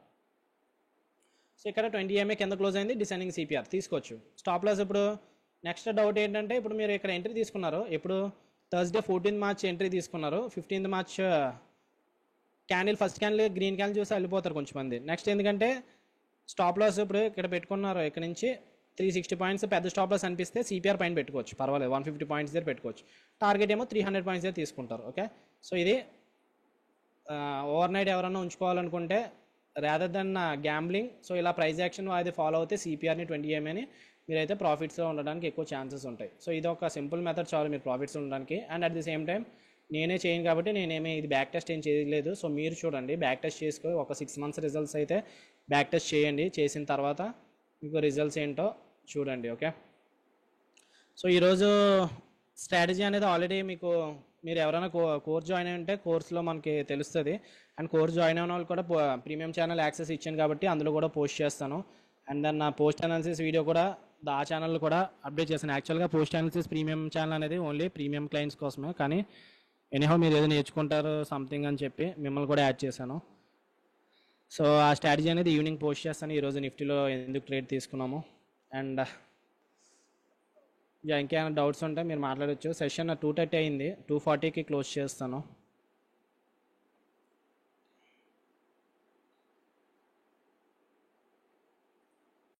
సో ఇక్కడ 20 MA కింద క్లోజ్ అయింది, డిసెండింగ్ సిపిఆర్ తీసుకోవచ్చు. స్టాప్ లాస్ ఇప్పుడు నెక్స్ట్ డౌట్ ఏంటంటే, ఇప్పుడు మీరు ఇక్కడ ఎంట్రీ తీసుకున్నారు, ఇప్పుడు థర్స్డే 14 మార్చ్ ఎంట్రీ తీసుకున్నారు, 15 March candle first candle green candle చూసి వెళ్ళిపోతారు కొంచెం మంది. నెక్స్ట్ ఎందుకంటే స్టాప్ లాస్ ఇప్పుడు ఇక్కడ పెట్టుకున్నారు, ఇక్కడ నుంచి 360 పాయింట్స్ పెద్ద స్టాప్ లాస్ అనిపిస్తే సిపిఆర్ పైన పెట్టుకోవచ్చు, పర్వాలేదు 150 పాయింట్స్ దగ్గర పెట్టుకోవచ్చు. టార్గెట్ ఏమో 300 పాయింట్స్ దగ్గర తీసుకుంటారు. ఓకే, సో ఇది ఓవర్ నైట్ ఎవరన్నా ఉంచుకోవాలనుకుంటే రాదర్ దెన్ గ్యాంబ్లింగ్, సో ఇలా ప్రైస్ యాక్షన్ అది ఫాలో అవుతే సిపిఆర్ని 20 MAని మీరైతే ప్రాఫిట్స్లో ఉండడానికి ఎక్కువ ఛాన్సెస్ ఉంటాయి. సో ఇది ఒక సింపుల్ మెథడ్ చాలు మీరు ప్రాఫిట్స్ ఉండడానికి. And at the same time నేనే చేయను కాబట్టి నేనేమి ఇది బ్యాక్ టెస్ట్ ఏం చేయలేదు. సో మీరు చూడండి, బ్యాక్ టెస్ట్ చేసుకో, ఒక 6 months రిజల్ట్స్ అయితే బ్యాక్ టెస్ట్ చేయండి, చేసిన తర్వాత మీకు రిజల్ట్స్ ఏంటో చూడండి. ఓకే, సో ఈరోజు స్ట్రాటజీ అనేది ఆల్రెడీ మీరు ఎవరైనా కోర్స్ జాయిన్ అయి ఉంటే కోర్స్లో మనకి తెలుస్తుంది. అండ్ కోర్స్ జాయిన్ అయిన వాళ్ళు కూడా ప్రీమియం ఛానల్ యాక్సెస్ ఇచ్చాను కాబట్టి అందులో కూడా పోస్ట్ చేస్తాను. అండ్ దెన్ నా పోస్ట్ అనాలిసిస్ వీడియో కూడా ఆ ఛానల్లో కూడా అప్డేట్ చేస్తాను. యాక్చువల్గా పోస్ట్ అనాలిసిస్ ప్రీమియం ఛానల్ అనేది ఓన్లీ ప్రీమియం క్లయింట్స్ కోసమే, కానీ ఎనీహౌ మీరు ఏదో నేర్చుకుంటారు సంథింగ్ అని చెప్పి మిమ్మల్ని కూడా యాడ్ చేశాను. సో ఆ స్ట్రాటజీ అనేది ఈవినింగ్ పోస్ట్ చేస్తాను, ఈరోజు నిఫ్టీలో ఎందుకు ట్రేడ్ తీసుకున్నాము. అండ్ ఇంకేమైనా డౌట్స్ ఉంటే మీరు మాట్లాడవచ్చు. సెషన్ 2:30 అయింది, 2:40కి క్లోజ్ చేస్తాను.